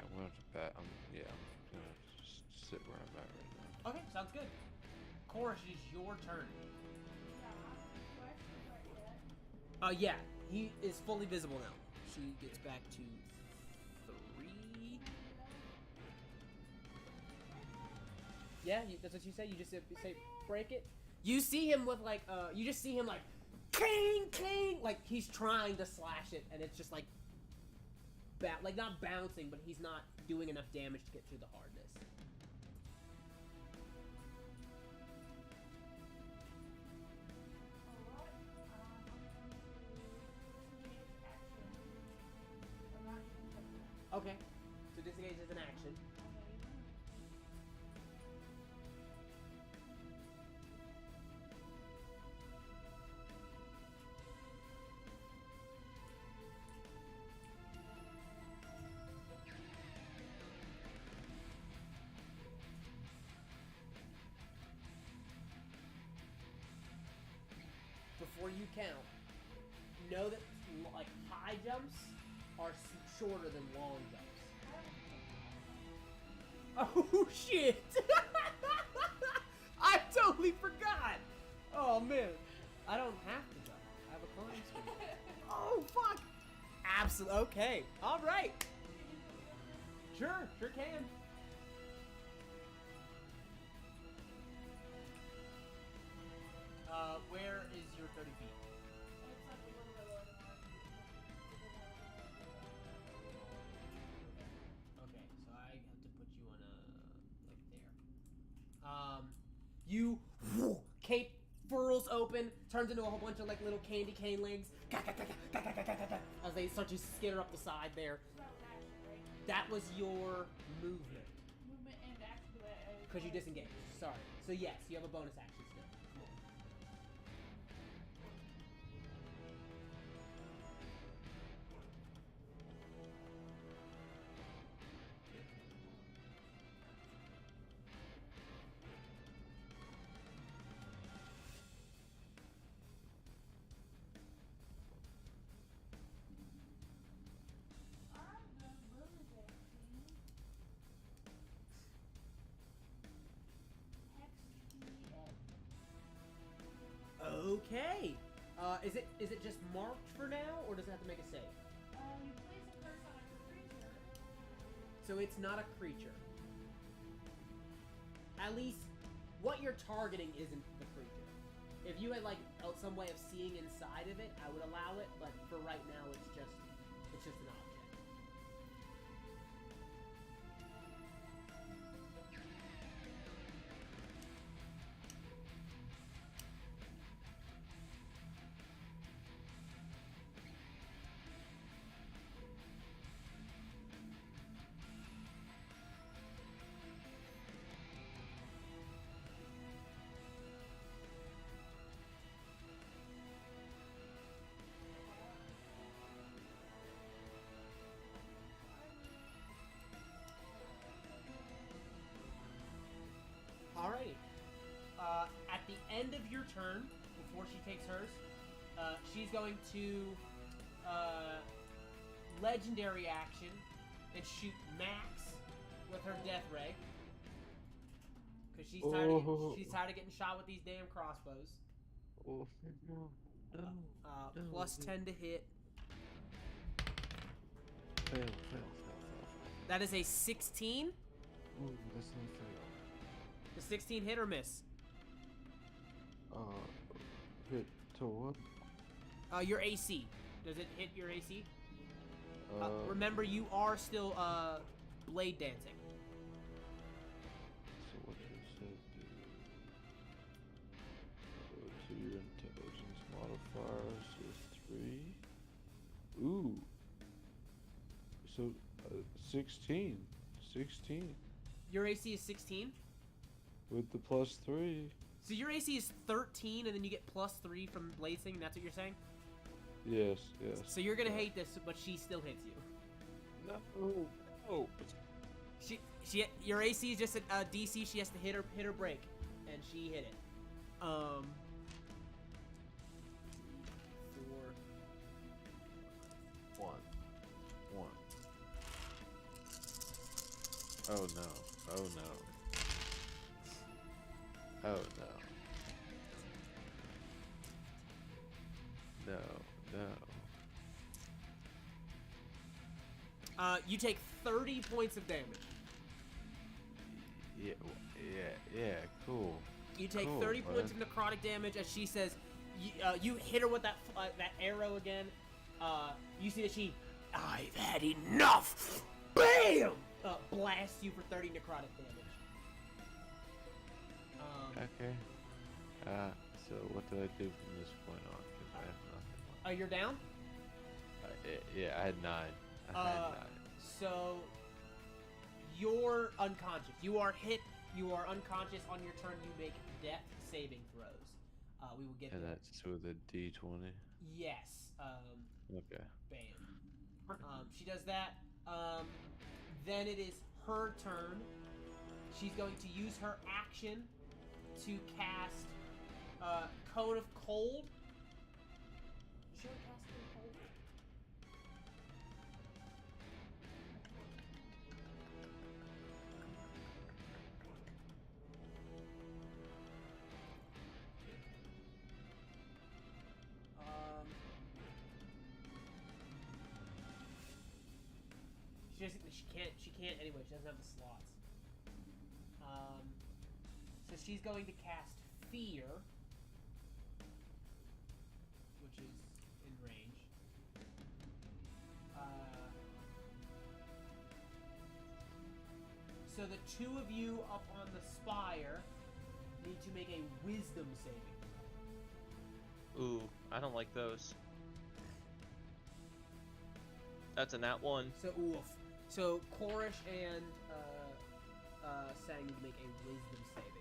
I'm gonna have to I'm gonna have to just sit where I'm at right now. Okay, sounds good. Chorus, it is your turn. Yeah, he is fully visible now. She gets back to 3. Yeah, that's what you say. You just say break it. You see him with like, you just see him like, king, like he's trying to slash it, and it's just like, like not bouncing, but he's not doing enough damage to get through the hardness. Okay, so disengage is an action. Before you count, know that like high jumps are shorter than long jumps. Oh shit! I totally forgot. Oh man, I don't have to jump. I have a climb speed. Oh fuck! Absolutely. Okay. All right. Sure can. Where is your 30 feet? Okay, so I have to put you on like there. You cape furls open, turns into a whole bunch of like little candy cane legs as they start to skitter up the side there. That was your movement. Movement and action. Because you disengaged. Sorry. So yes, you have a bonus action still. Okay. Is it just marked for now, or does it have to make a save? You place a curse on a creature. So it's not a creature. At least, what you're targeting isn't the creature. If you had like some way of seeing inside of it, I would allow it. But for right now, it's just an object. Alrighty. At the end of your turn, before she takes hers, she's going to legendary action and shoot Max with her death ray. Because she's tired of getting shot with these damn crossbows. Oh, no, no, Plus 10 to hit. Fail. That is a 16. Ooh, that's not fail. The 16 hit or miss? Hit to what? Your AC. Does it hit your AC? Remember, you are still blade dancing. So what you said, so your intelligence modifier is 3. Ooh. So 16. 16 Your AC is 16? with the plus 3. So your AC is 13, and then you get plus 3 from blade singing. That's what you're saying? Yes. So you're gonna hate this, but she still hits you. No. Your AC is just a DC. She has to hit her break, and she hit it. 4. One. Oh no. No. You take 30 points of damage. Yeah, cool. You take Cool, 30 bud. points of necrotic damage as she says, you hit her with that arrow again. You see that I've had enough! BAM! Blasts you for 30 necrotic damage. Okay. So what do I do from this point on? Because I have nothing. You're down? Yeah, I had 9. I had 9. So, you're unconscious. You are hit. You are unconscious on your turn. You make death saving throws. We will get And there. that's with a D20. Yes. Okay. Bam. She does that. Then it is her turn. She's going to use her action to cast Cone of Cold. Should I cast Cone of Cold? She can't anyway. She doesn't have the slots. So she's going to cast Fear, which is in range. So the two of you up on the spire need to make a Wisdom saving throw. Ooh, I don't like those. That's a nat 1. So oof. So Korish and Sang need to make a Wisdom saving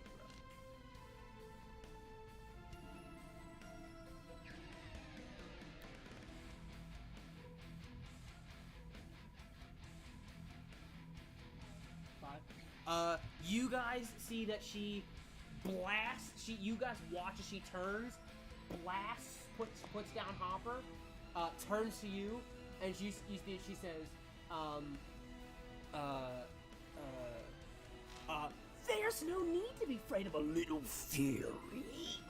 throw. You guys see that she blasts. You guys watch as she turns, blasts, puts down Hopper, turns to you, and she says, there's no need to be afraid of a little fury.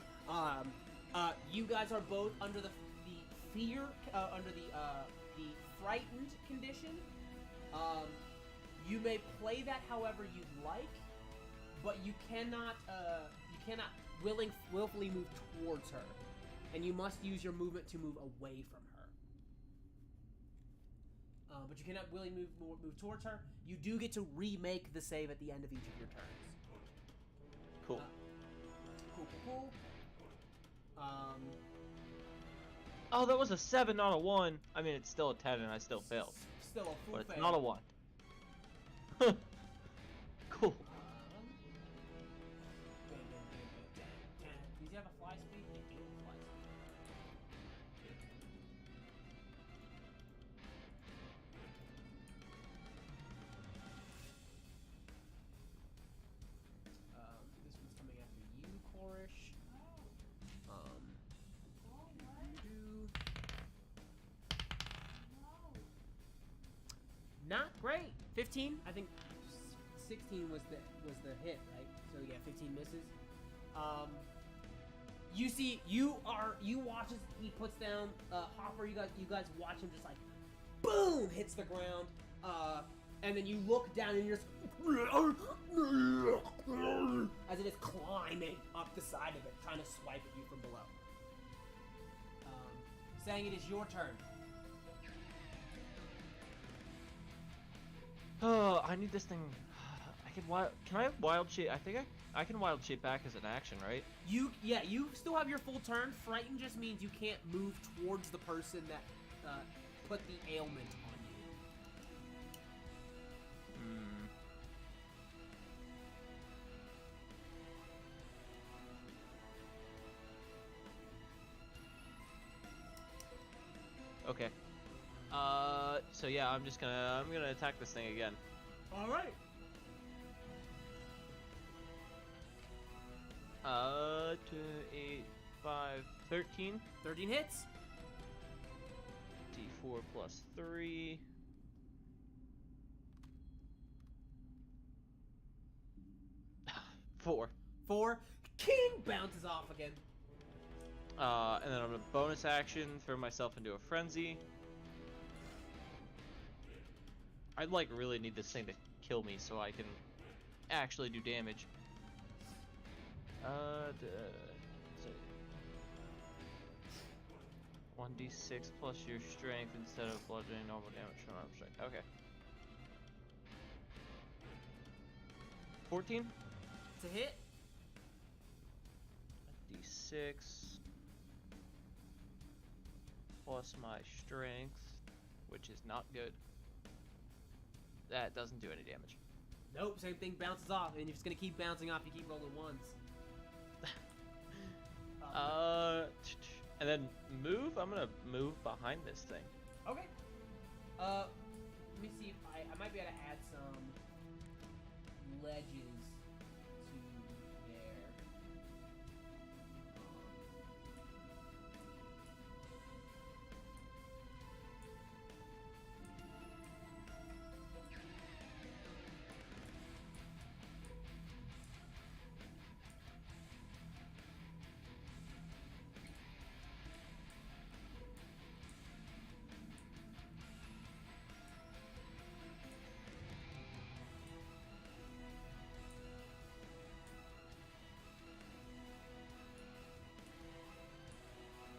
You guys are both under the fear, under the frightened condition. You may play that however you'd like, but you cannot willfully move towards her, and you must use your movement to move away from her. But you cannot willingly move towards her. You do get to remake the save at the end of each of your turns. Cool. Cool. Oh, that was a 7, not a 1. I mean, it's still a 10, and I still failed. Still a full But it's fail. not a 1. Cool. Does he have a fly speed? He can fly speed. This one's coming after you, Korish. Not great. 15. I think 16 was the hit, right? So yeah, 15 misses. You watch as he puts down Hopper. You guys watch him just like boom hits the ground. And then you look down and you're just as it is climbing up the side of it, trying to swipe at you from below. Saying it is your turn. Oh, I need this thing. Can I wild shape? I think I can wild shape back as an action, right? You still have your full turn. Frighten just means you can't move towards the person that put the ailment on you. Okay. So yeah, I'm gonna attack this thing again. All right. 2, 8, 5, 13. 13 hits. D4 plus 3. Four. 4. King bounces off again. And then I'm gonna bonus action, throw myself into a frenzy. I'd like really need this thing to kill me so I can actually do damage. So 1d6 plus your strength instead of bludgeoning normal damage from arm strength. Okay. 14? It's a hit. D6 plus my strength, which is not good. That doesn't do any damage. Nope, same thing bounces off, and if it's gonna keep bouncing off, you keep rolling ones. And then move. I'm gonna move behind this thing. Okay. Let me see if I might be able to add some ledges to there.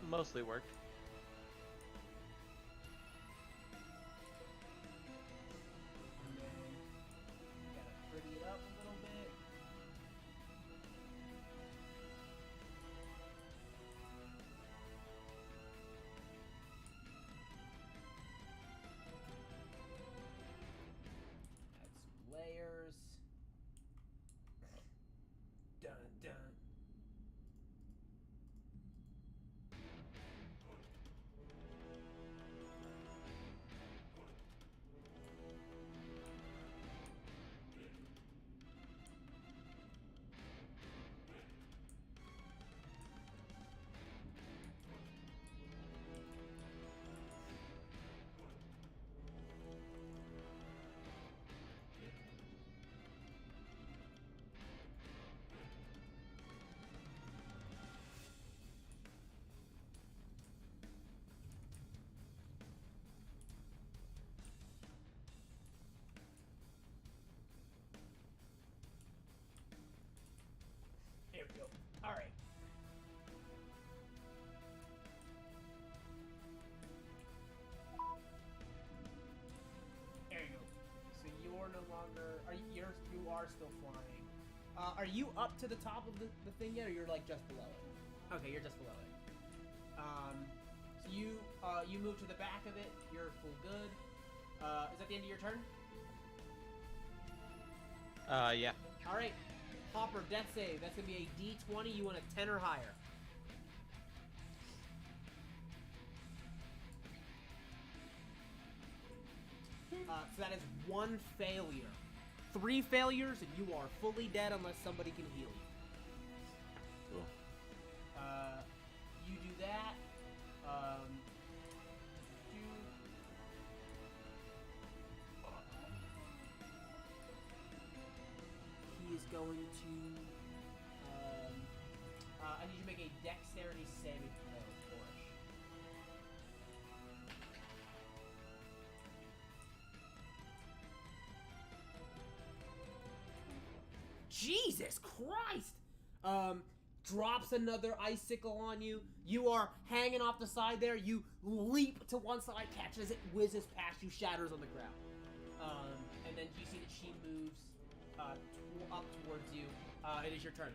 Mostly worked. And then gotta pretty it up a little bit. Add some layers. Dun dun. are still flying. Are you up to the top of the thing yet, or you're like just below it? Okay, you're just below it. So you move to the back of it. You're full good. Is that the end of your turn? Yeah. All right. Hopper, death save. That's gonna be a D20. You want a 10 or higher. So that is 1 failure. 3 failures, and you are fully dead unless somebody can heal you. Cool. You do that. He is going to. I need you to make a dexterity saving throw, Orish. Jesus Christ! Drops another icicle on you. You are hanging off the side there. You leap to one side, catches it, whizzes past you, shatters on the ground. And then you see that she moves up towards you. It is your turn.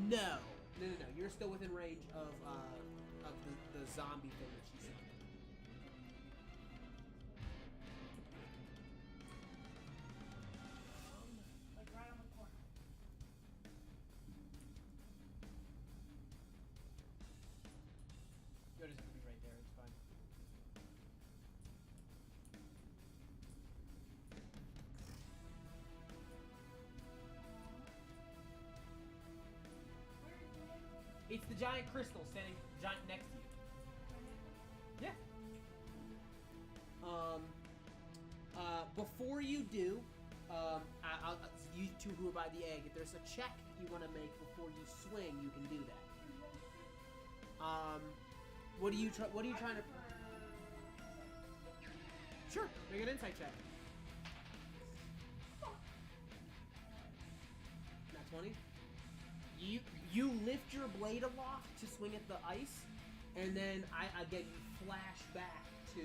No. You're still within range of the zombie thing that she saw. Like right on the corner. You're just gonna be right there. It's fine. It's the giant crystal standing giant next to you. Yeah. Before you do, you two who are by the egg, if there's a check you want to make before you swing, you can do that. What are you trying to? Sure, make an insight check. Not 20. You lift your blade aloft to swing at the ice, and then again you flash back to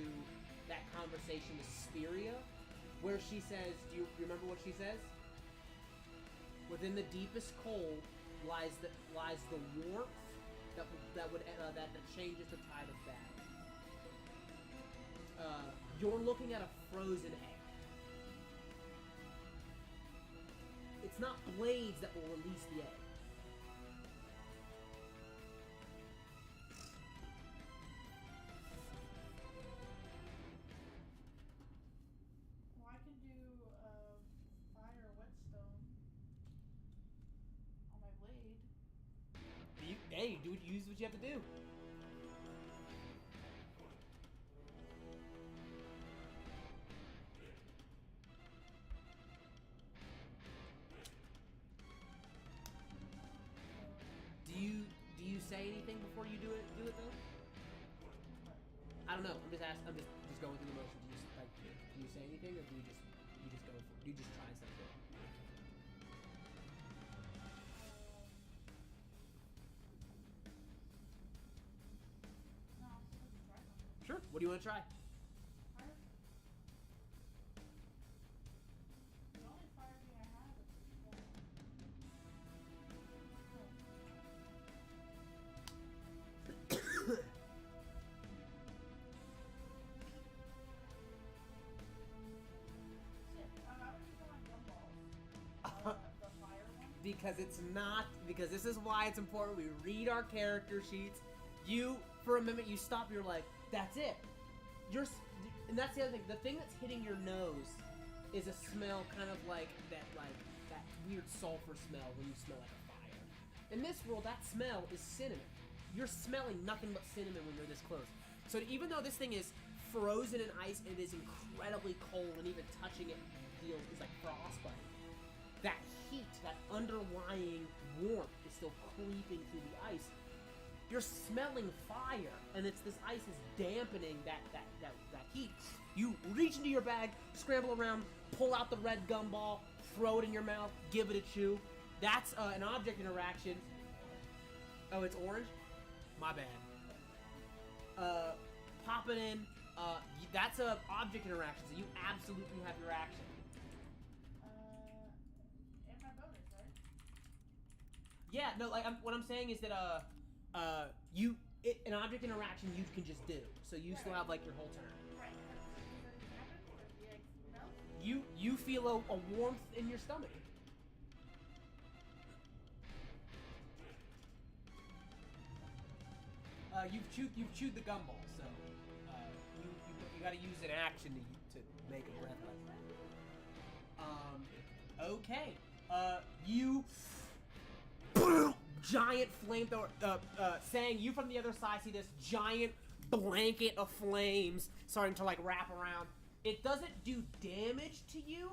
that conversation with Spiria, where she says, do you remember what she says? Within the deepest cold lies the warmth that changes the tide of battle. You're looking at a frozen egg. It's not blades that will release the egg. Well, I can do fire whetstone on my blade. Use what you have to do. Do you say anything before you do it though? I don't know. I'm just going through the motions. Do you say anything, or do you just go for it? Do you just try something? No, I'll just try something. Sure. What do you want to try? Fire. The only fire thing I have is that. Shit, I would use on gumballs. The fire one. Because it's not. Because this is why it's important. We read our character sheets. You, for a minute, you stop. You're like, that's it. And that's the other thing. The thing that's hitting your nose is a smell, kind of like that weird sulfur smell when you smell like a fire. In this world, that smell is cinnamon. You're smelling nothing but cinnamon when you're this close. So even though this thing is frozen in ice and it is incredibly cold, and even touching it is like frostbite, that heat, that underlying warmth is still creeping through the ice. You're smelling fire, and this ice is dampening that heat. You reach into your bag, scramble around, pull out the red gumball, throw it in your mouth, give it a chew. That's an object interaction. Oh, it's orange? My bad. Pop it in. That's a object interaction, so you absolutely have your action. And my bonus, right? Yeah, no, like what I'm saying is that an object interaction you can just do, so you still have like your whole turn. Right. Does anything happen? Does the egg melt? You feel a warmth in your stomach. You've chewed the gumball, so you got to use an action to make a breath like that. Okay. You giant flamethrower. Saying you from the other side see this giant blanket of flames starting to like wrap around. It doesn't do damage to you,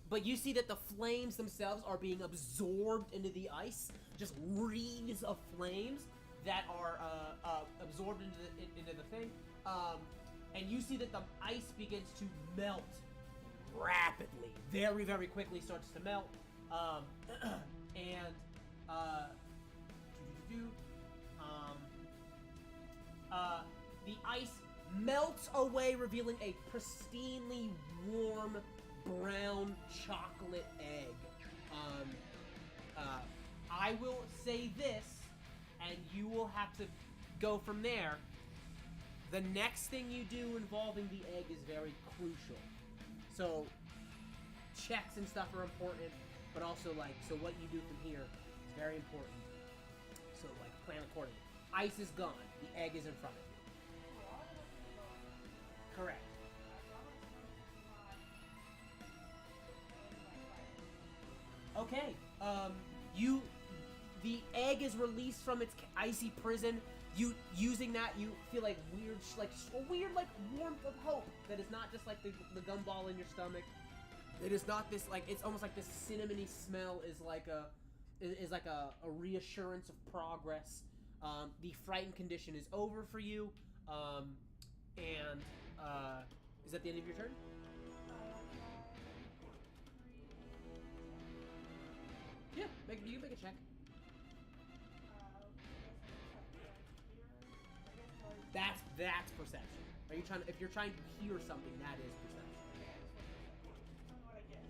but you see that the flames themselves are being absorbed into the ice. Just wreaths of flames that are absorbed into the thing. And you see that the ice begins to melt rapidly, very, very quickly starts to melt. The ice melts away, revealing a pristinely warm brown chocolate egg. I will say this, and you will have to go from there. The next thing you do involving the egg is very crucial. So, checks and stuff are important, but also, like, so what you do from here is very important. So, like, plan accordingly. Ice is gone. The egg is in front of you. Correct. Okay. The egg is released from its icy prison. You using that, you feel like weird, like warmth of hope that is not just like the gumball in your stomach. It is not this like it's almost like this cinnamony smell is like a reassurance of progress. The frightened condition is over for you, and is that the end of your turn? Yeah, you can make a check. That's perception. Are you trying? If you're trying to hear something, that is perception. Tell me what I get.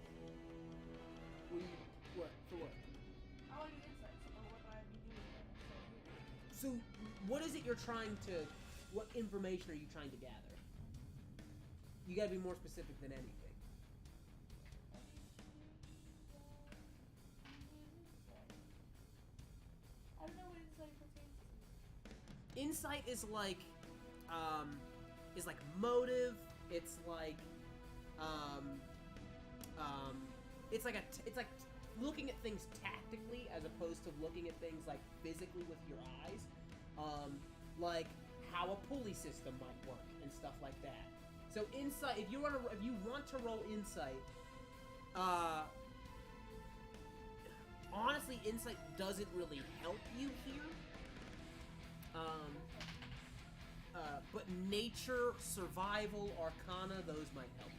What for what? I want to get insight. So what would I be doing then? So what is it you're trying to? What information are you trying to gather? You gotta be more specific than anything. I don't know what insight pertains to. Insight is like motive. It's like it's like looking at things tactically as opposed to looking at things like physically with your eyes. Like how a pulley system might work and stuff like that. So insight, if you want to roll insight, honestly, insight doesn't really help you here. But nature, survival, arcana, those might help you.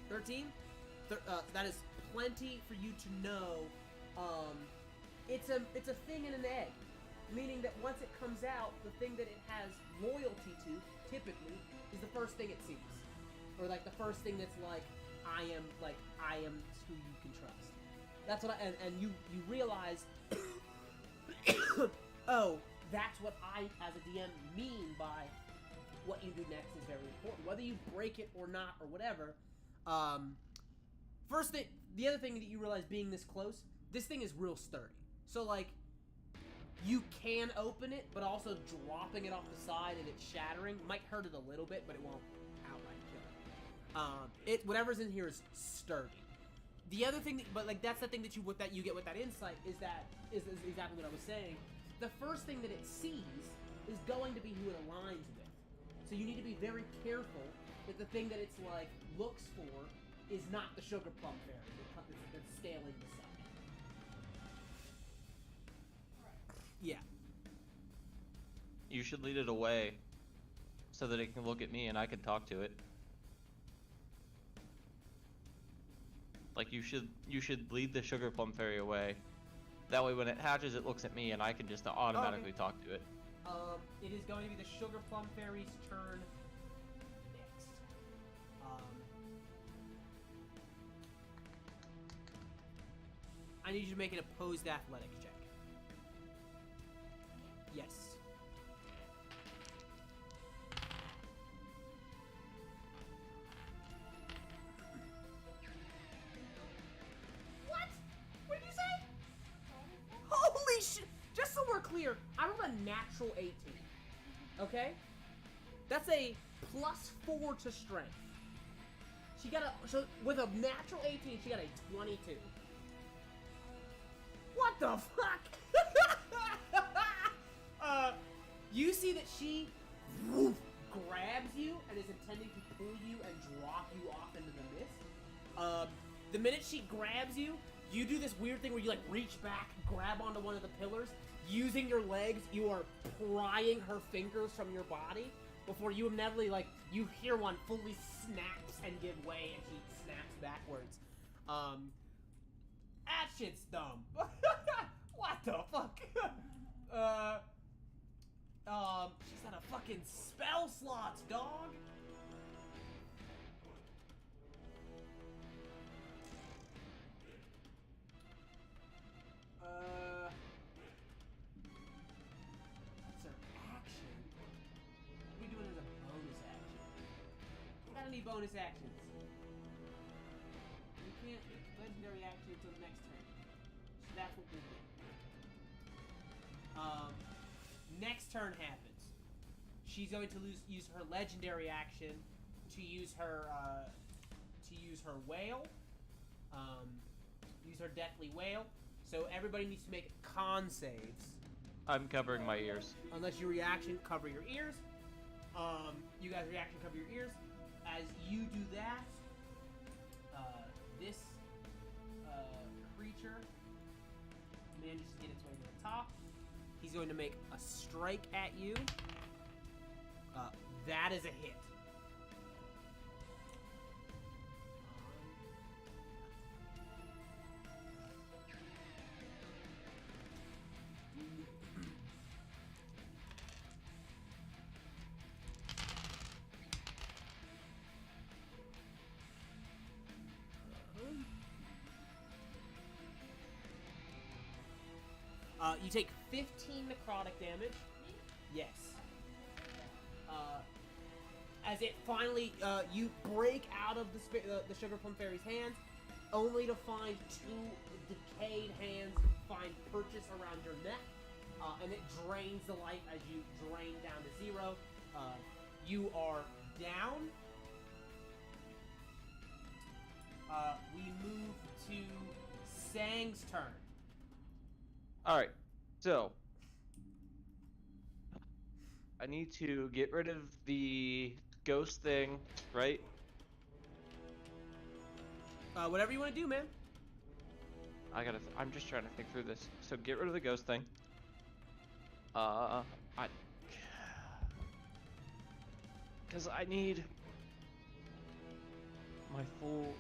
13? That is plenty for you to know. It's a thing in an egg, meaning that once it comes out, the thing that it has loyalty to, typically, is the first thing it sees, or like the first thing that's like, I am who you can trust. That's what and you realize, oh, that's what I as a DM mean by what you do next is very important. Whether you break it or not or whatever. First thing, the other thing that you realize being this close, this thing is real sturdy. So like, you can open it, but also dropping it off the side and it shattering might hurt it a little bit, but it won't outright kill it. Whatever's in here is sturdy. The other thing, but like that's the thing that you get with that insight is exactly what I was saying. The first thing that it sees is going to be who it aligns with. So you need to be very careful that the thing that it's like looks for is not the Sugar Plum Fairy that's scaling the sun. Yeah. You should lead it away so that it can look at me and I can talk to it. Like you should lead the Sugar Plum Fairy away. That way when it hatches it looks at me and I can just automatically talk to it. It is going to be the Sugar Plum Fairy's turn next. I need you to make an opposed athletics check. Yes. What? What did you say? Holy shit! Just so we're clear, I rolled a natural 18. Okay? That's a +4 to strength. She got so with a natural 18, she got a 22. What the fuck? You see that she grabs you and is intending to pull you and drop you off into the mist. The minute she grabs you, you do this weird thing where you like reach back, grab onto one of the pillars. Using your legs, you are prying her fingers from your body before you inevitably, like, you hear one fully snaps and give way and she snaps backwards. That shit's dumb. What the fuck? She's out of fucking spell slots, dog. That's her action. What are we doing as a bonus action? Got any bonus actions? You can't legendary action until the next turn. So that's what we'll do. Next turn happens. She's going to use her legendary action to use her wail. Use her deathly wail. So everybody needs to make con saves. I'm covering my ears. Unless your reaction, cover your ears. You guys' reaction, cover your ears. As you do that, this creature manages to get its way to the top. He's going to make a strike at you. That is a hit. You take 15 necrotic damage. Yes. As it finally, you break out of the Sugar Plum Fairy's hands, only to find two decayed hands find purchase around your neck, and it drains the life as you drain down to 0. You are down. We move to Sang's turn. Alright, so I need to get rid of the ghost thing, right? Whatever you want to do, man. I'm just trying to think through this. So get rid of the ghost thing. Because I need my full.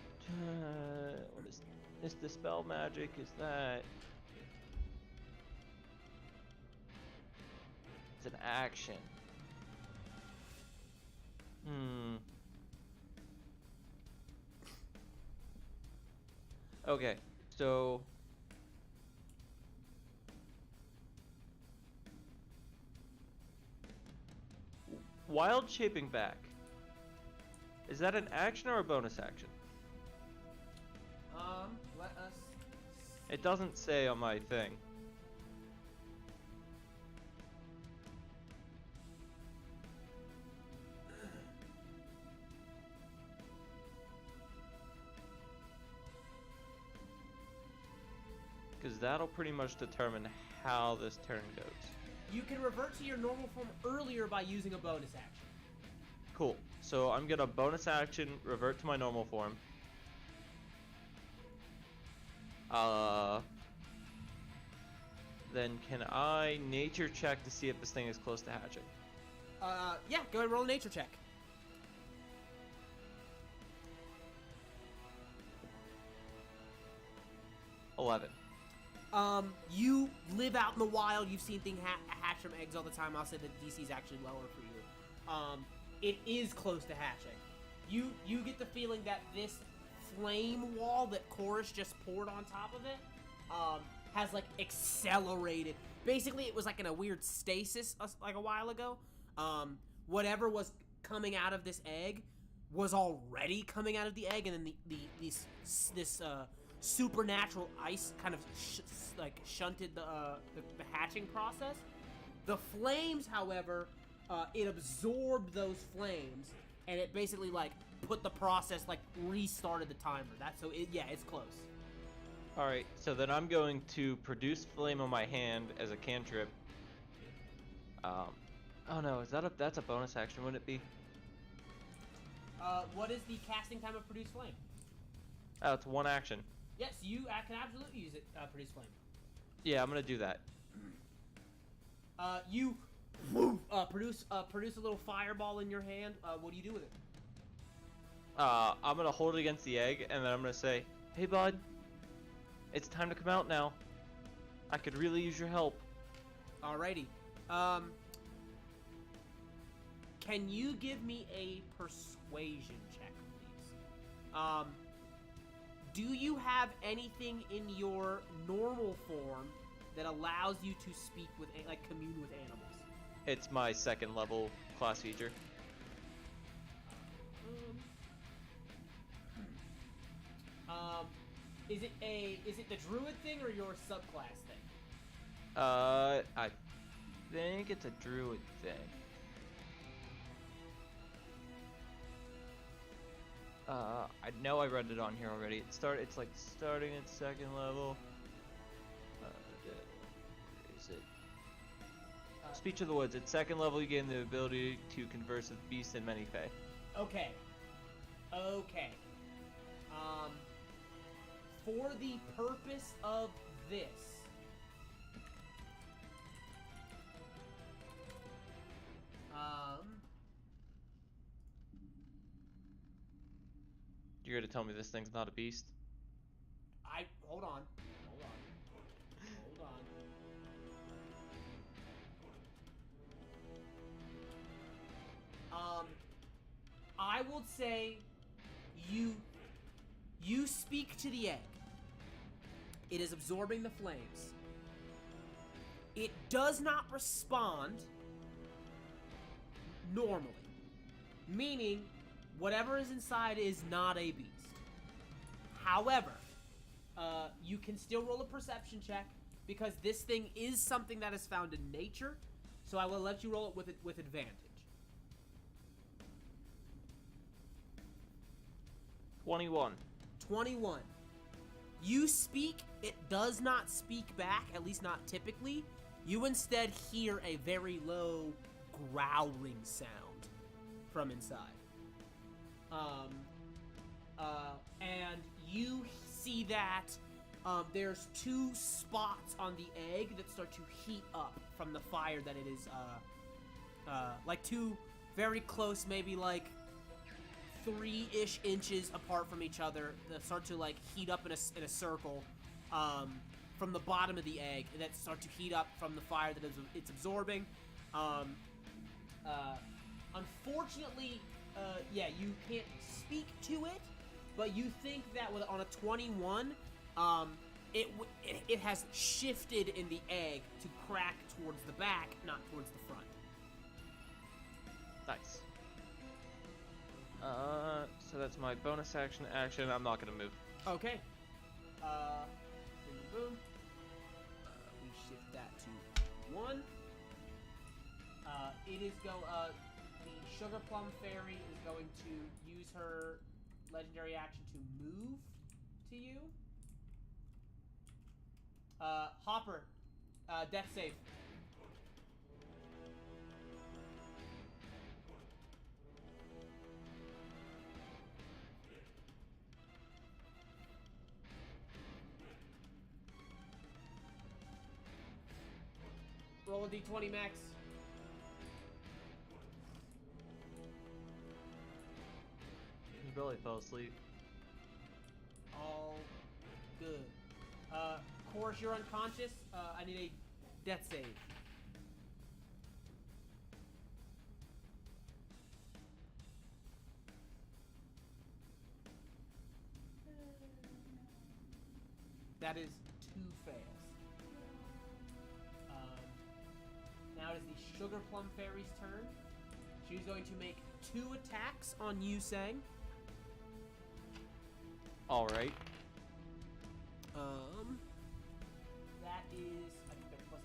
What is this? Dispel magic? Is that? It's an action. Okay, so wild shaping back. Is that an action or a bonus action? Let us. It doesn't say on my thing. Because that'll pretty much determine how this turn goes. You can revert to your normal form earlier by using a bonus action. Cool. So I'm gonna bonus action, revert to my normal form. Then can I nature check to see if this thing is close to hatching? Yeah, go ahead and roll a nature check. 11. You live out in the wild. You've seen things hatch from eggs all the time. I'll say that DC is actually lower for you. It is close to hatching. You get the feeling that this flame wall that Chorus just poured on top of it, has like accelerated. Basically, it was like in a weird stasis like a while ago. Whatever was coming out of this egg was already coming out of the egg, and then this supernatural ice kind of shunted the hatching process. The flames, however, it absorbed those flames, and it basically like put the process, like restarted the timer. It's close. All right, so then I'm going to produce flame on my hand as a cantrip. Oh no, that's a bonus action, wouldn't it be? What is the casting time of produce flame? Oh, it's one action. Yes, you can absolutely use it. Produce flame. Yeah, I'm gonna do that. You produce a little fireball in your hand. What do you do with it? I'm gonna hold it against the egg, and then I'm gonna say, "Hey, bud, it's time to come out now. I could really use your help." Alrighty. Can you give me a persuasion check, please? Do you have anything in your normal form that allows you to speak with, like, commune with animals? It's my second level class feature. Is it the druid thing or your subclass thing? I think it's a druid thing. I know I read it on here already. It's like starting at second level. Where is it? Speech of the Woods. At second level, you gain the ability to converse with beasts and many fae. Okay. For the purpose of this, You're gonna tell me this thing's not a beast? hold on. I will say you speak to the egg. It is absorbing the flames. It does not respond normally, meaning whatever is inside is not a beast. However, you can still roll a perception check because this thing is something that is found in nature, so I will let you roll it with advantage. 21. 21. You speak, it does not speak back, at least not typically. You instead hear a very low growling sound from inside. And you see that there's two spots on the egg that start to heat up from the fire that it is, like two very close, maybe like 3-ish inches apart from each other, that start to like heat up in a circle from the bottom of the egg, and that start to heat up from the fire that it's absorbing. Unfortunately, you can't speak to it, but you think that on a 21, it has shifted in the egg to crack towards the back, not towards the front. Nice. So that's my bonus action. I'm not gonna move. Okay. Boom. We shift that to 1. The Sugar Plum Fairy is going to use her legendary action to move to you. Hopper, death save. Roll a d20, Max. He probably fell asleep. All good. course, you're unconscious. I need a death save. That is too fast. Now it is the Sugar Plum Fairy's turn. She's going to make 2 attacks on you, Sang. All right. That is, I think they're plus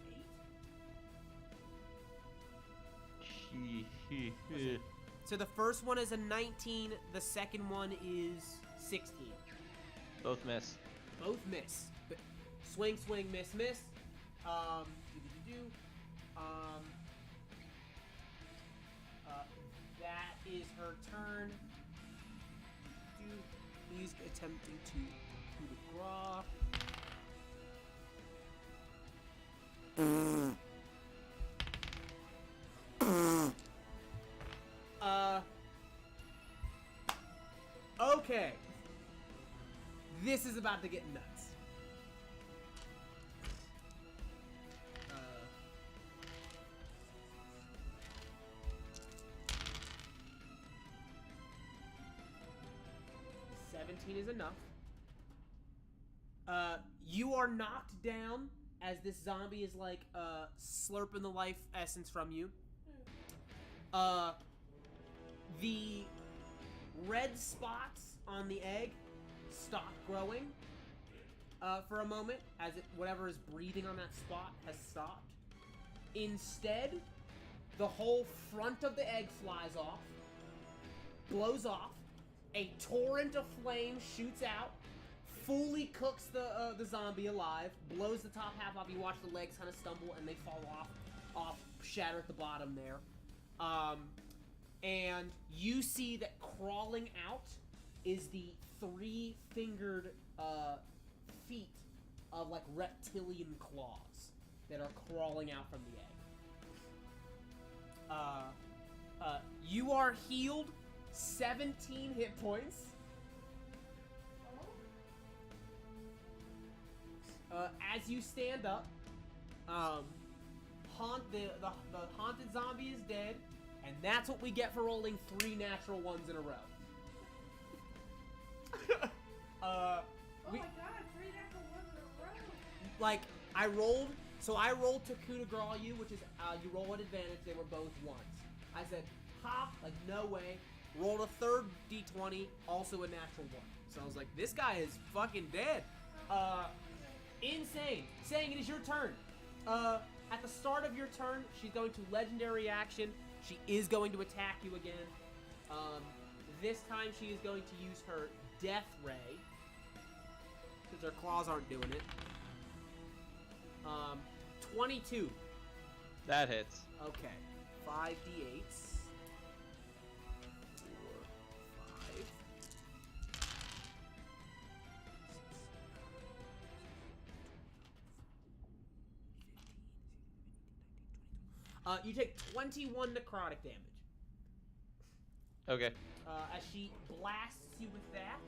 8. So the first one is a 19. The second one is 16. Both miss. Both miss. Swing, swing, miss, miss. That is her turn. He's attempting to coup de grace. Okay. This is about to get nuts. 17 is enough. You are knocked down as this zombie is like slurping the life essence from you. The red spots on the egg stop growing for a moment as whatever is breathing on that spot has stopped. Instead, the whole front of the egg flies off, blows off, a torrent of flame shoots out, fully cooks the zombie alive, blows the top half off. You watch the legs kind of stumble and they fall off, shatter at the bottom there. And you see that crawling out is the 3-fingered feet of like reptilian claws that are crawling out from the egg. You are healed 17 hit points. As you stand up, the haunted zombie is dead, and that's what we get for rolling 3 natural ones in a row. Oh my god, 3 natural ones in a row. Like, I rolled to coup de grace you, which is, you roll at advantage, they were both ones. I said, ha, like, no way. Rolled a third d20, also a natural one. So I was like, this guy is fucking dead. Insane. Saying it is your turn. At the start of your turn, she's going to legendary action. She is going to attack you again. This time she is going to use her Death Ray. Because her claws aren't doing it. 22. That hits. Okay. 5d8s. 4, 5. You take 21 necrotic damage. Okay. As she blasts you with that,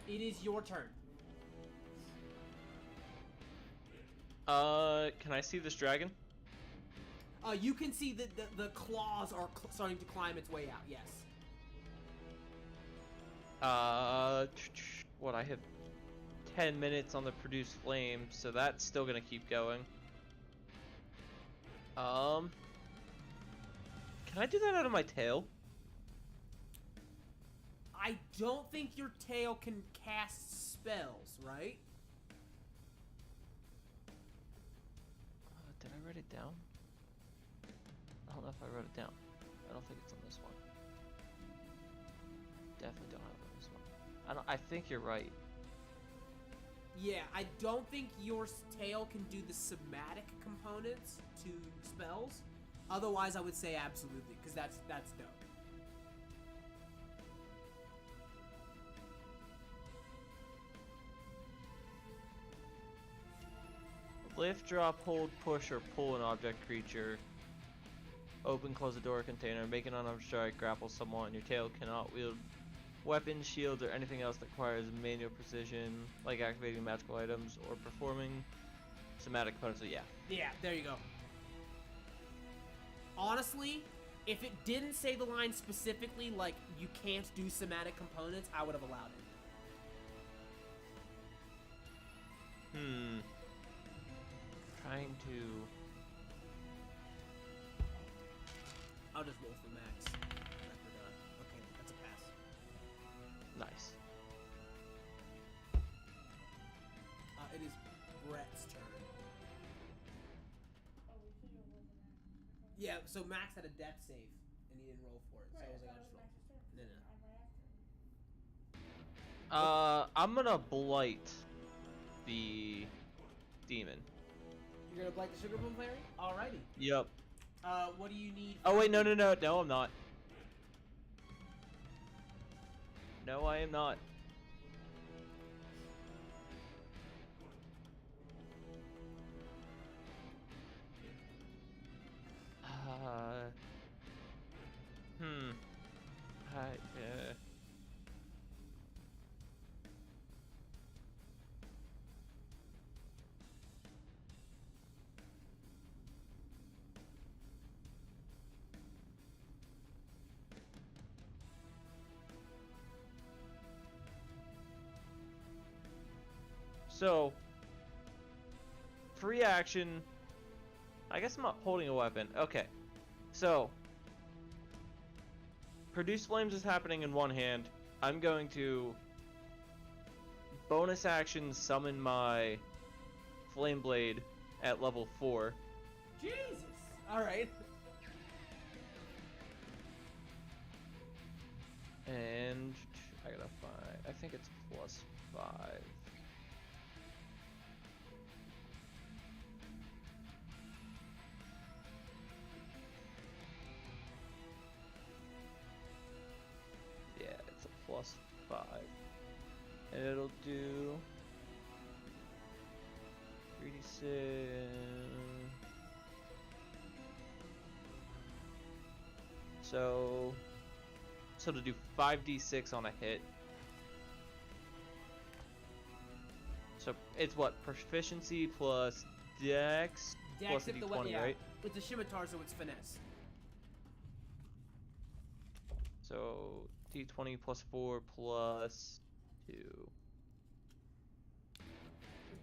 it is your turn. Can I see this dragon? You can see that the claws are starting to climb its way out, yes. What, I have 10 minutes on the produce flame, so that's still gonna keep going. Can I do that out of my tail? I don't think your tail can cast spells, right? Did I write it down? I don't know if I wrote it down. I don't think it's on this one. Definitely don't have it on this one. I think you're right. Yeah, I don't think your tail can do the somatic components to spells. Otherwise, I would say absolutely, because that's dope. Lift, drop, hold, push, or pull an object creature. Open, close a door or container, make an unarmed strike, grapple someone. Your tail cannot wield weapons, shields, or anything else that requires manual precision, like activating magical items or performing somatic components. So yeah. Yeah, there you go. Honestly, if it didn't say the line specifically, like, you can't do somatic components, I would have allowed it. Trying to... I'll just roll for max. Okay, that's a pass. Nice. It is Brett's turn. Oh, we should go over that. Yeah, so Max had a death save, and he didn't roll for it. So I was like, I'll just roll. No, no. I'm gonna blight the demon. You're gonna blight the Sugar Plum Fairy? Alrighty. Yep. What do you need? Oh wait, no, I'm not. No, I am not. So, free action. I guess I'm not holding a weapon. Okay. So, produce flames is happening in one hand. I'm going to bonus action summon my flame blade at level 4. Jesus! Alright. And I gotta find, I think it's +5. Yeah, it's a +5. And it'll do 3d6. So to do 5d6 on a hit. So it's what? Proficiency plus dex plus a if the d20, weapon, yeah. right? It's a scimitar, so it's finesse. So d20 plus 4 plus 2.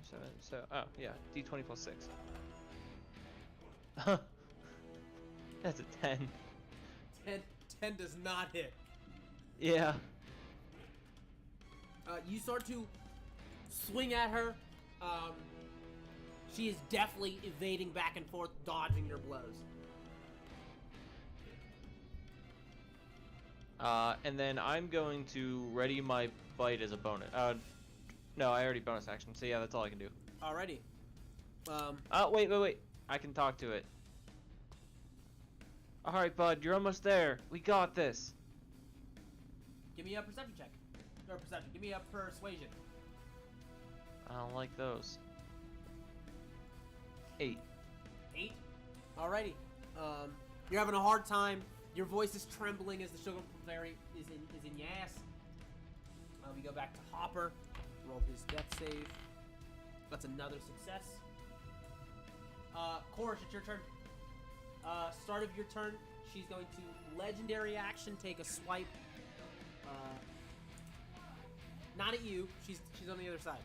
7, so, oh, yeah, d20 plus 6. That's a 10. 10 does not hit. Yeah. You start to swing at her. She is definitely evading back and forth, dodging your blows. And then I'm going to ready my bite as a bonus. No, I already bonus action, so yeah, that's all I can do. Alrighty. Wait. I can talk to it. Alright, bud, you're almost there. We got this. Give me a perception check. Or perception. Give me a persuasion. I don't like those. 8. 8. Alrighty. You're having a hard time. Your voice is trembling as the Sugar Plum Fairy is in Yas. We go back to Hopper. Roll his death save. That's another success. Chorus, it's your turn. Start of your turn, she's going to legendary action take a swipe. Not at you. She's on the other side.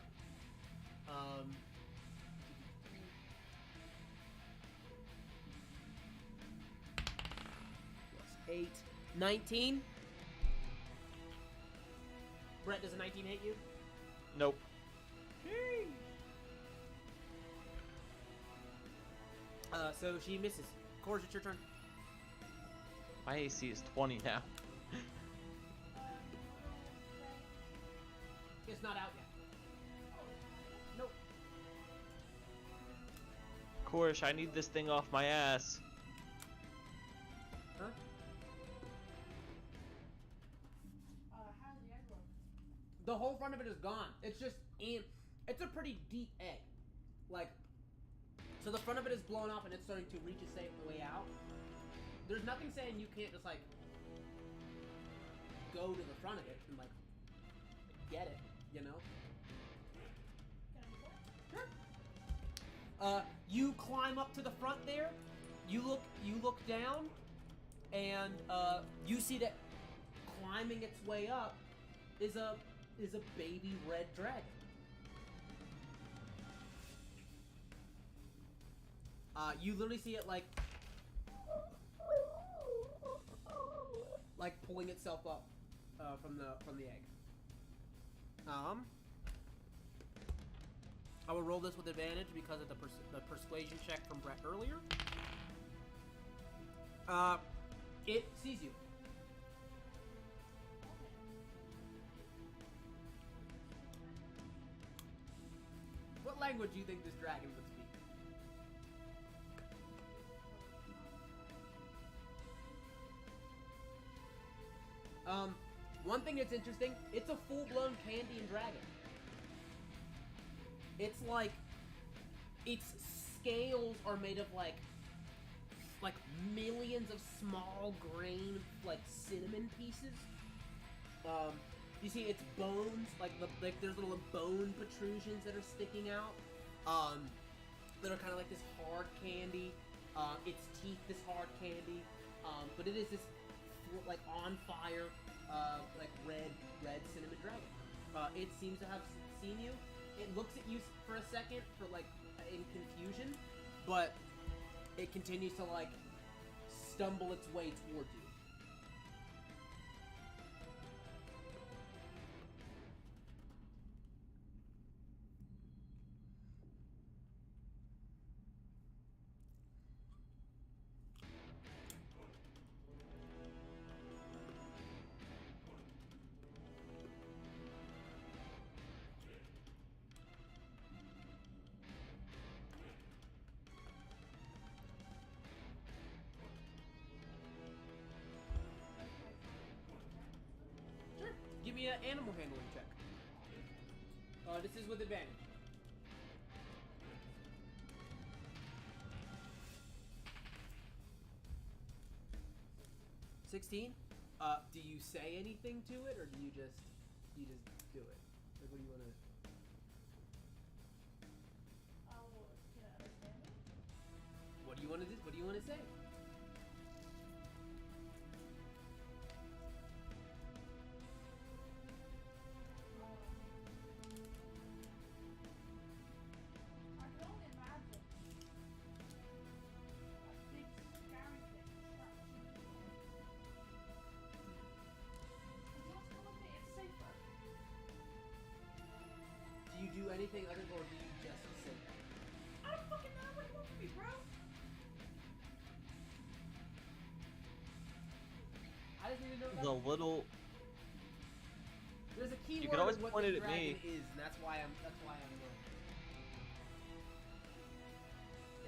Plus 8, 19. Brett, does a 19 hit you? Nope. So she misses. Chorus, it's your turn. My AC is 20 now. It's not out yet. Nope. Korish, I need this thing off my ass. Huh? How's the egg look? The whole front of it is gone. It's just it's a pretty deep egg. Like, so the front of it is blown off and it's starting to reach its way out. There's nothing saying you can't just like go to the front of it and like get it, you know. You climb up to the front there. You look down, and you see that climbing its way up is a baby red dragon. You literally see it like pulling itself up from the egg. I will roll this with advantage because of the persuasion check from Brett earlier. It sees you. What language do you think this dragon would speak? One thing that's interesting, it's a full-blown Candian dragon. It's like, its scales are made of like millions of small grain, like cinnamon pieces. You see its bones, like there's little bone protrusions that are sticking out, that are kind of like this hard candy. Its teeth, this hard candy, but it is this like on fire, like red cinnamon dragon. It seems to have seen you. It looks at you for a second, for like in confusion, but it continues to like stumble its way towards you. Give me an animal handling check. This is with advantage. $16. Do you say anything to it, or do you just do it? Like, what do you want to? Can I understand it? What do you want to do? What do you want to say? I can only imagine a big scary thing trapped in the air. Would you want to come with me? It's safer. Do you do anything other, or do you just say? I don't fucking know. What do you want from me, bro? I just need to know. The little. There's a key You word can always of what point the it at dragon me. is, and that's why I'm.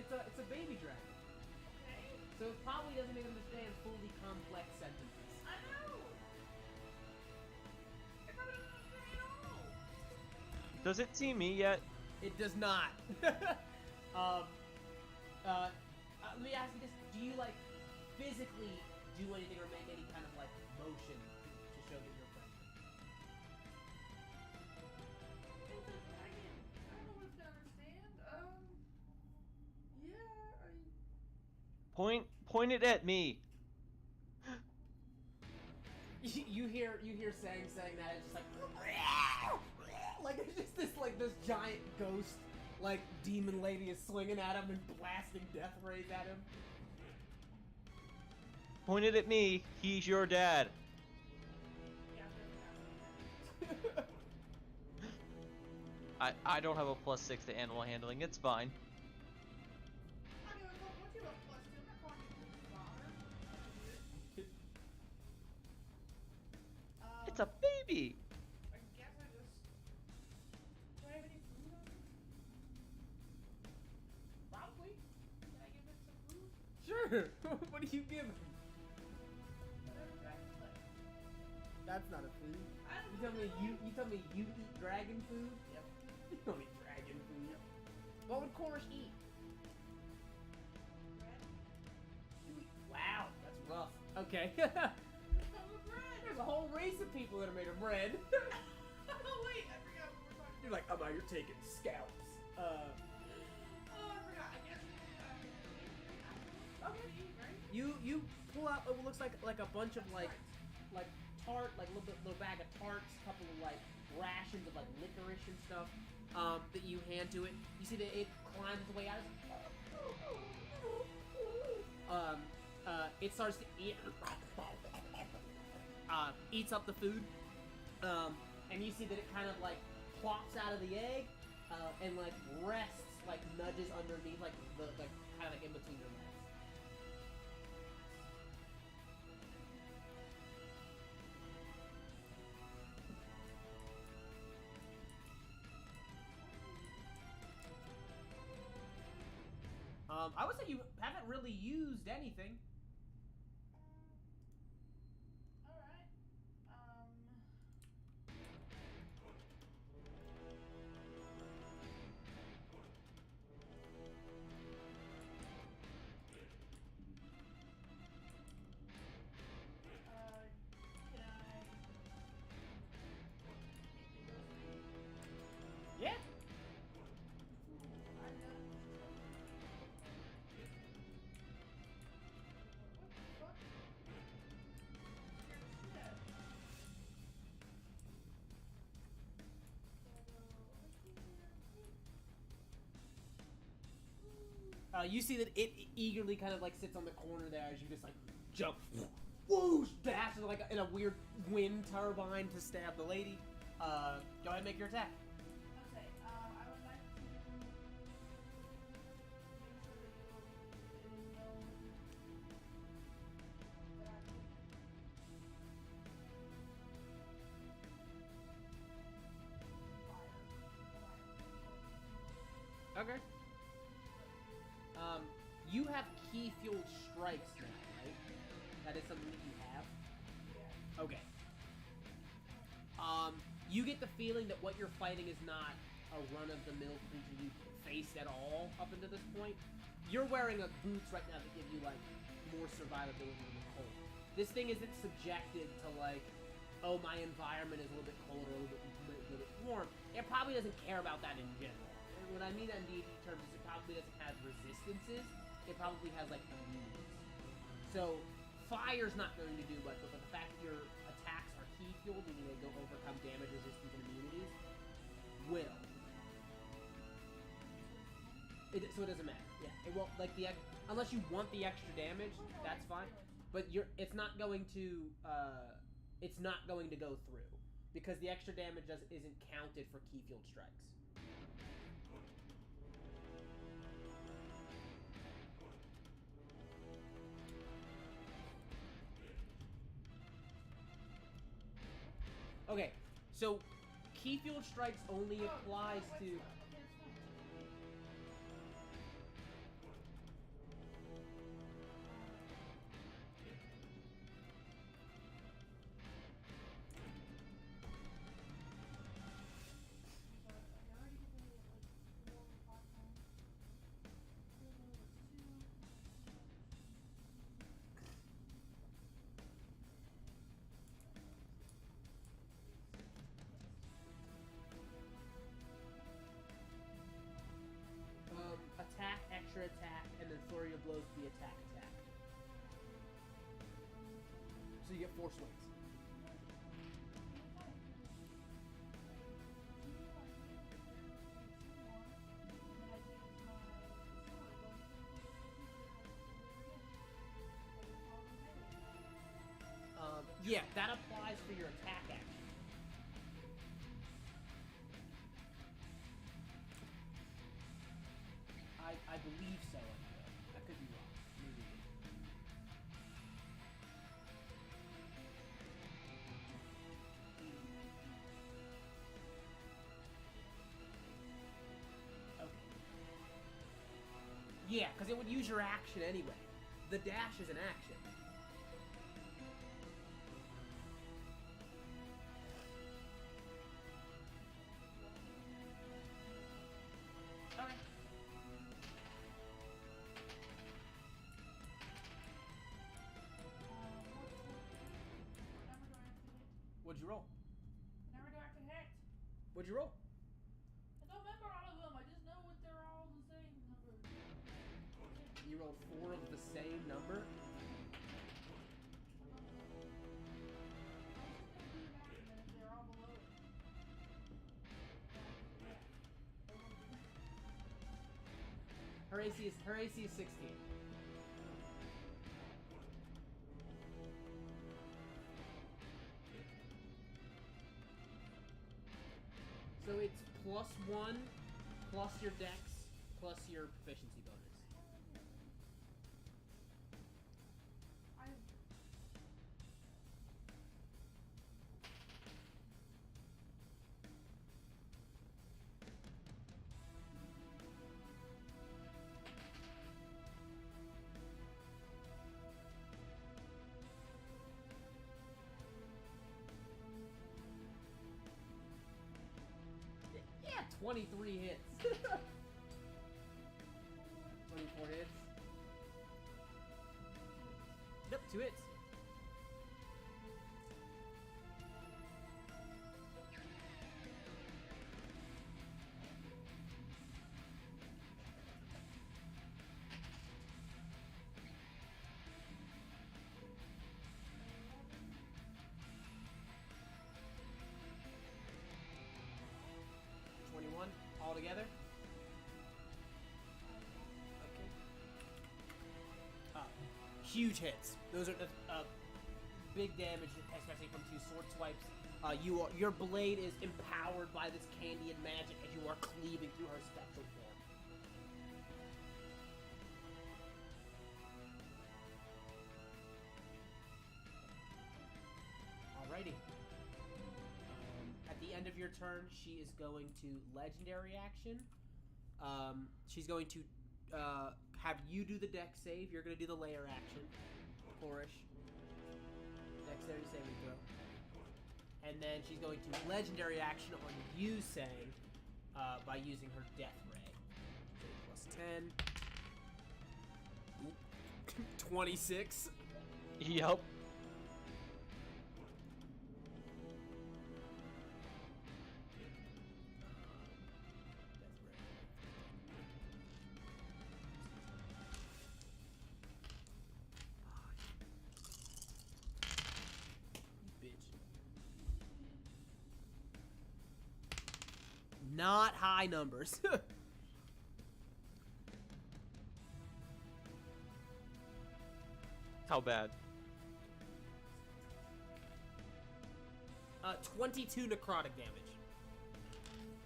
It's a baby dragon, Okay. so it probably doesn't even understand fully complex sentences. I know. It probably doesn't understand me at all. Does it see me yet? It does not. Let me ask you this: do you like physically do anything or make any kind of like motion to show that you're friendly? It's a dragon. I don't know what it's gonna understand. Yeah, I mean, Point it at me. You hear saying that, it's just like it's just this giant ghost like demon lady is swinging at him and blasting death rays at him. Point it at me. He's your dad. yeah, I don't have a +6 to animal handling. It's fine. I mean, what you have plus two? I'm not calling you father. It's a baby. I guess I just. Do I have any food on me? Probably. Can I give it some food? Sure. What do you give him? Whatever dragon's like. That's not a food. I don't You tell me know. you tell me you eat dragon food? Yep. You don't eat dragon food. What would Korish eat? Bread. Wow, that's rough. Okay. Come with bread. there's a whole race of people that are made of red. Oh wait, I forgot what we're talking You're like, oh, you're taking scalps. about. Oh, I forgot. I guess. Okay. Right? You pull out what looks like a bunch of like tart, like a little bag of tarts, a couple of like rations of like licorice and stuff that you hand to it. You see that it climbs its way out. It starts to eat, eats up the food, and you see that it kind of like plops out of the egg and like rests, like nudges underneath, like the kind of like in between your legs. I would say you haven't really used anything. Alright. Can I... Yeah. I'm done. What the fuck? You see that it eagerly kind of like sits on the corner there as you just like jump, whoosh, dash like in a weird wind turbine to stab the lady. Go ahead and make your attack. Okay, I would like to make sure that you know that I can fire. Okay. You have key fueled strikes now, right? That is something that you have. Yeah. Okay. You get the feeling that what you're fighting is not a run-of-the-mill creature you've faced at all up until this point. You're wearing a boots right now that give you, like, more survivability in the cold. This thing isn't subjected to, like, oh, my environment is a little bit cold or a little bit warm. It probably doesn't care about that in general. And what I mean in D&D terms is it probably doesn't have resistances. It probably has, like, immunities. So, fire's not going to do much, but the fact that your attacks are key-fueled, meaning they go overcome damage, resistance, and immunities, will. So it doesn't matter. Yeah, it won't, like, unless you want the extra damage, that's fine. But it's not going to go through. Because the extra damage isn't counted for key-fueled strikes. Okay, so key fueled strikes only applies to. Attack, extra attack, and then flurry of blows to the attack. So you get 4 swings. Yeah, that applies for your attack action. I believe so. I could be wrong. Maybe. Okay. Yeah, because it would use your action anyway. The dash is an action. Okay. you roll? Never do I can hit. What'd you roll? I don't remember all of them. I just know what they're all the same number. You rolled 4 of the same number? Her AC is 16. So it's +1 plus your dex plus your proficiency bonus. Yeah, 23 hits. 24 hits. Nope, 2 hits. All together? Okay. Huge hits. Those are big damage, especially from 2 sword swipes. Your blade is empowered by this Candian magic as you are cleaving through her spectral form. Alrighty. At the end of your turn, she is going to legendary action. She's going to have you do the dex save. You're going to do the layer action. Flourish. Dexterity saving throw. And then she's going to legendary action on you, Sang, by using her death ray. +10. 26. Yup. Not high numbers. How bad? 22 necrotic damage.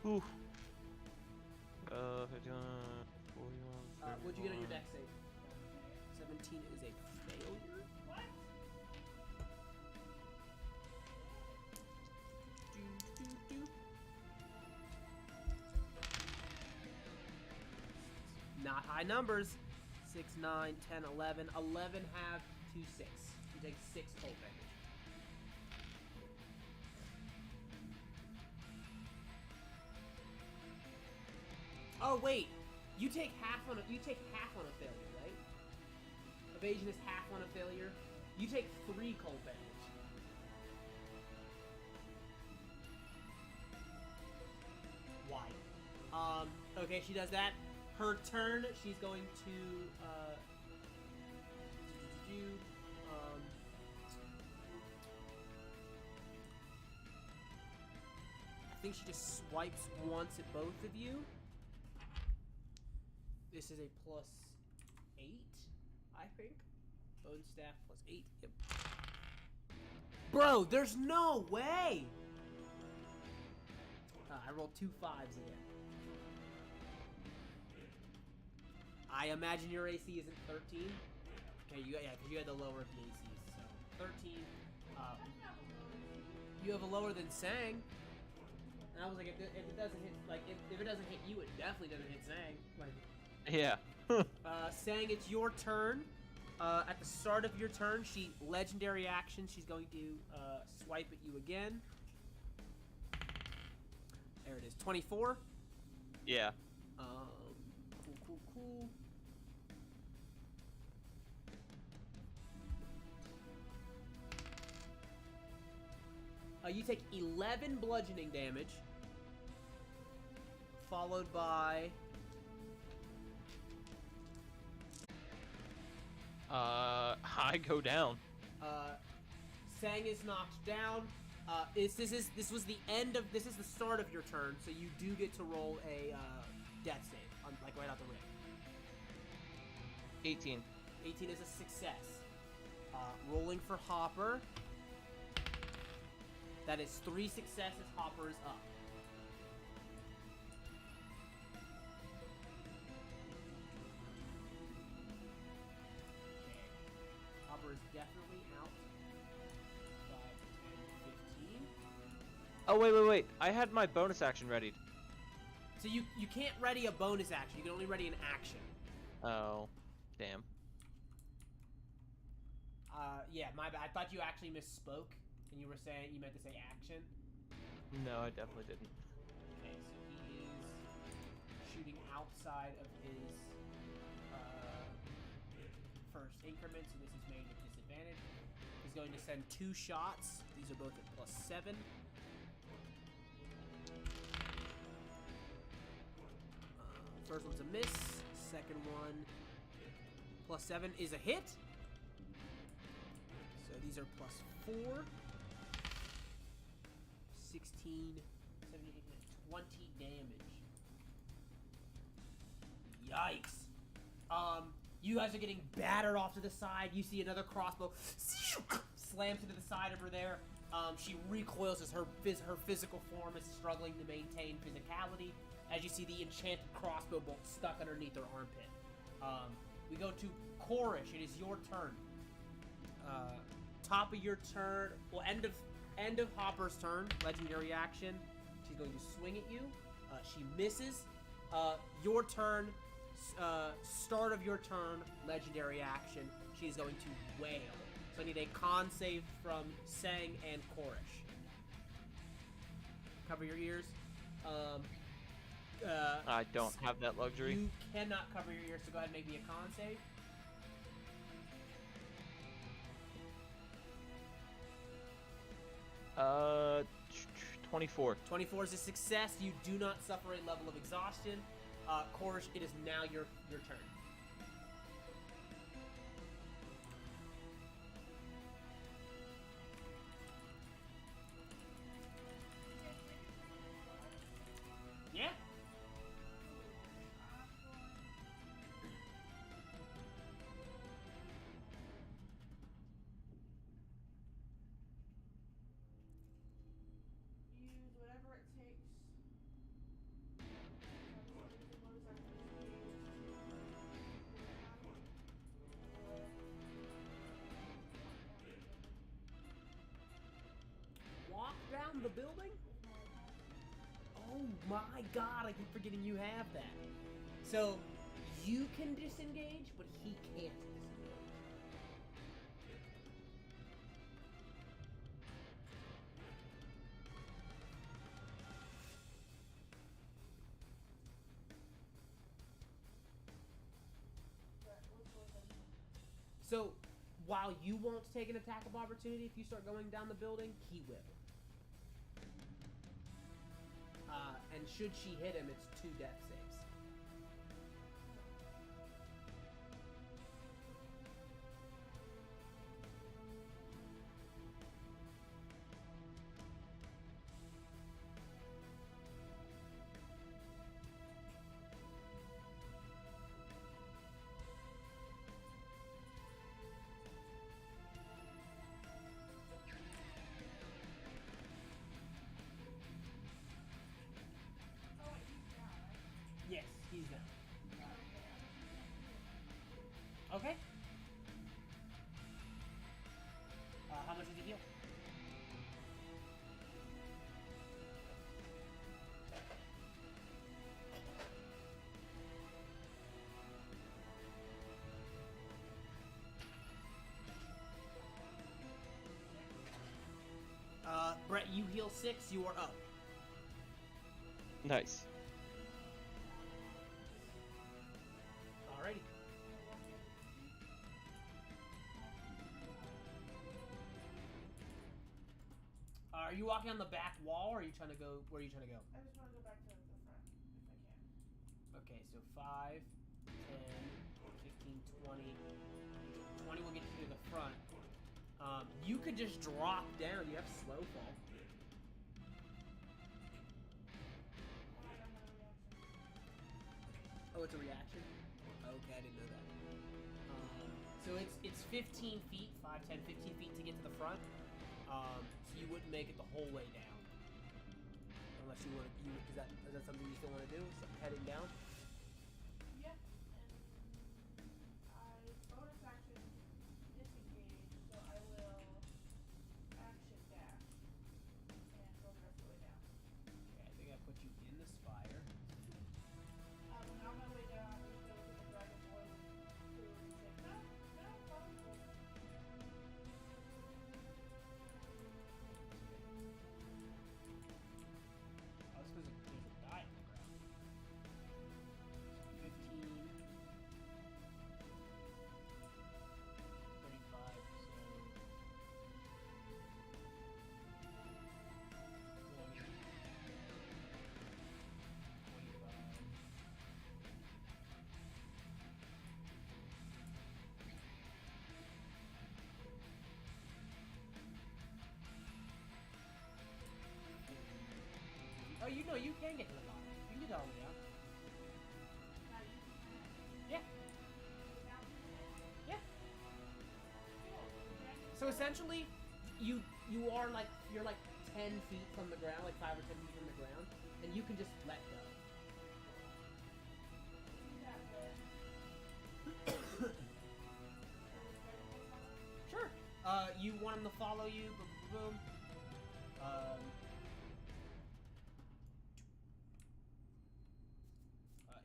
Ooh. 51, 41, What'd you get on your dex save? 17 is a failure. What? Not high numbers. 6, 9, 10, 11. 11 have 2, 6. You take 6 cold damage. Oh wait, you take half on a failure, right? Evasion is half on a failure. You take 3 cold damage. Why? Okay, she does that. Her turn, she's going to, I think she just swipes once at both of you. This is a +8, I think. Bone staff +8, yep. Bro, there's no way! I rolled 2 5s again. I imagine your AC isn't 13. Okay, because you had the lower of the ACs. So 13. You have a lower than Sang. And I was like, if it doesn't hit, like if it doesn't hit you, it definitely doesn't hit Sang. Like, Yeah. Sang, it's your turn. At the start of your turn, legendary action. She's going to swipe at you again. There it is, 24. Yeah. Cool. You take 11 bludgeoning damage, followed by... I go down. Sang is knocked down. This was the end of... This is the start of your turn, so you do get to roll a death save, like right out the rip. 18. 18 is a success. Rolling for Hopper. That is 3 successes. Hopper is up. Okay. Hopper is definitely out. 5, 10, 15. Oh, wait. I had my bonus action readied. So you can't ready a bonus action. You can only ready an action. Oh, damn. Yeah, my bad. I thought you actually misspoke, and you were saying you meant to say action. No, I definitely didn't. Okay, so he is shooting outside of his first increment, so this is made with disadvantage. He's going to send 2 shots. These are both at +7. First one's a miss. Second one, +7 is a hit. So these are +4. 16, 17, 18, 20 damage. Yikes. You guys are getting battered off to the side. You see another crossbow slams into the side of her there. She recoils as her physical form is struggling to maintain physicality. As you see the enchanted crossbow bolt stuck underneath her armpit. We go to Korish. It is your turn. Top of your turn. Well, end of Hopper's turn. Legendary action. She's going to swing at you. She misses. Your turn. Start of your turn. Legendary action. She's going to wail. So I need a con save from Sang and Korish. Cover your ears. I don't have that luxury. You cannot cover your ears, so go ahead and make me a con save. Uh, 24. 24 is a success. You do not suffer a level of exhaustion. Korish, it is now your turn. Yeah. Use whatever it takes. Walk down the building? Oh my god, I keep forgetting you have that. So, you can disengage, but he can't disengage. So, while you won't take an attack of opportunity if you start going down the building, he will. And should she hit him, it's 2 death saves. Yes, he's down. Okay. How much does he heal? Brett, you heal 6, you are up. Nice. Alrighty. Are you walking on the back wall, or are you trying to go? Where are you trying to go? I just want to go back to the front if I can. Okay, so 5, 10, 15, 20. 20 will get you to the front. You could just drop down. You have slow fall. I don't have a reaction. Oh, it's a reaction? Okay, I didn't know that. So it's 15 feet, 5, 10, 15 feet to get to the front. So you wouldn't make it the whole way down. Unless you want to, is that something you still want to do? So heading down? Yeah, and I bonus action disengage, so I will action dash and go the rest of the way down. Okay, I think I put you in the spire. When on my way down, I'm just going to look at the dragon boys who say, no, follow me. Oh, it's because there's a die in the ground. So 15, 35, so 20, 25. Oh, you know, you can get to the bottom. You can get all the way up. Now you can Yeah, down. yeah. Cool. Dragon So essentially, you're like 10 feet from the ground, like 5 or 10 feet from the ground, and you can just let go. do that with Sure. You want him to follow you. Boom, boom, boom.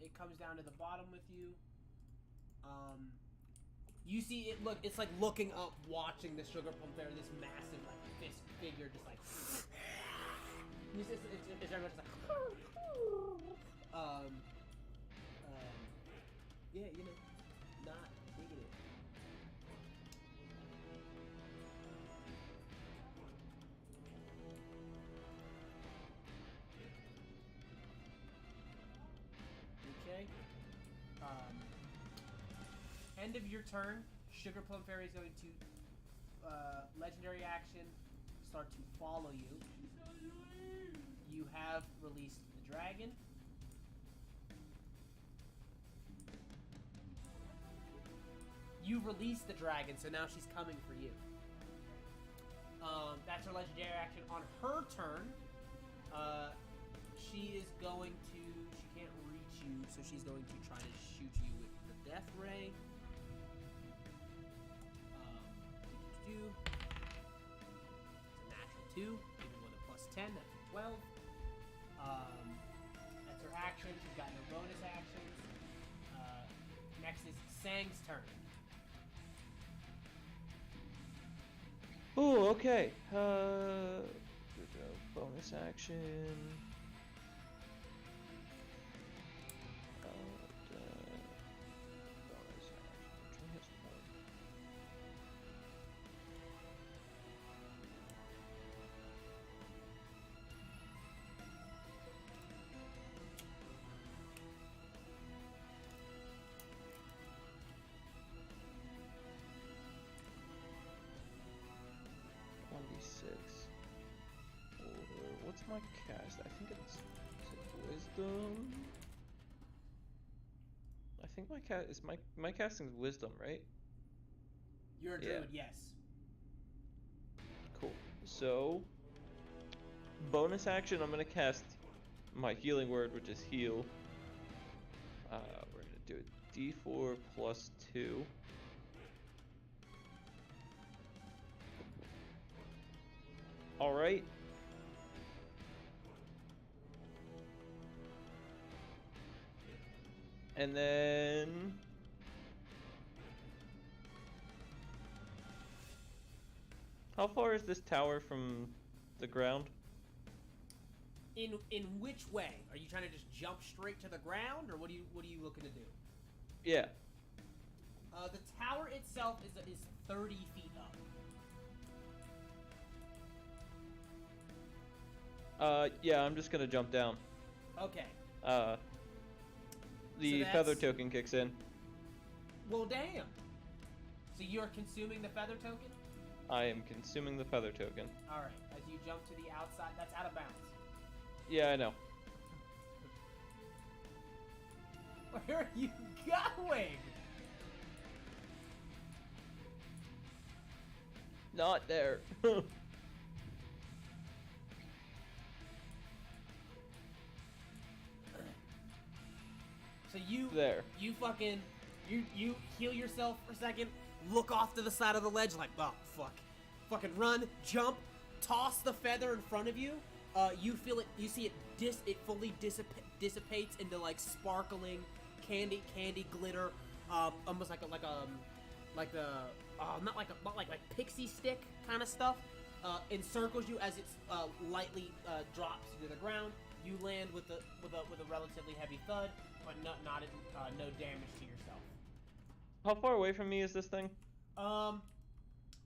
It comes down to the bottom with you. You see it. Look, it's like looking up, watching the Sugar Plum Fairy, this massive like fist figure, just like. It's very much like. Yeah, you know, not digging it. Okay. End of your turn. Sugar Plum Fairy is going to legendary action start to follow you. You have released the dragon. You released the dragon, so now she's coming for you. That's her legendary action. On her turn, she is going to. She can't reach you, so she's going to try to shoot you with the death ray. It's a natural 2, even with a +10, that's a 12. That's her action. She's got no bonus actions. Next is Sang's turn. Ooh, okay. Bonus action. Bonus action. What's my cast? I think it's wisdom. I think my cast is my casting's wisdom, right? You're a druid, yes. Cool. So bonus action, I'm gonna cast my healing word, which is heal. We're gonna do a D4 +2. All right. And then how far is this tower from the ground? In which way? Are you trying to just jump straight to the ground, or what are you looking to do? Yeah. The tower itself is 30 feet up. Yeah, I'm just gonna jump down. Okay. The So feather that's- token kicks in. Well, damn. So you're consuming the feather token? I am consuming the feather token. Alright, as you jump to the outside, that's out of bounds. Yeah, I know. Where are you going? Not there. So you There. you fucking you heal yourself for a second, look off to the side of the ledge like, oh fuck. Fucking run, jump, toss the feather in front of you. You feel it, you see it it fully dissipates into like sparkling candy glitter, almost like not like pixie stick kind of stuff. Encircles you as it lightly drops to the ground. You land with a relatively heavy thud, but no damage to yourself. How far away from me is this thing?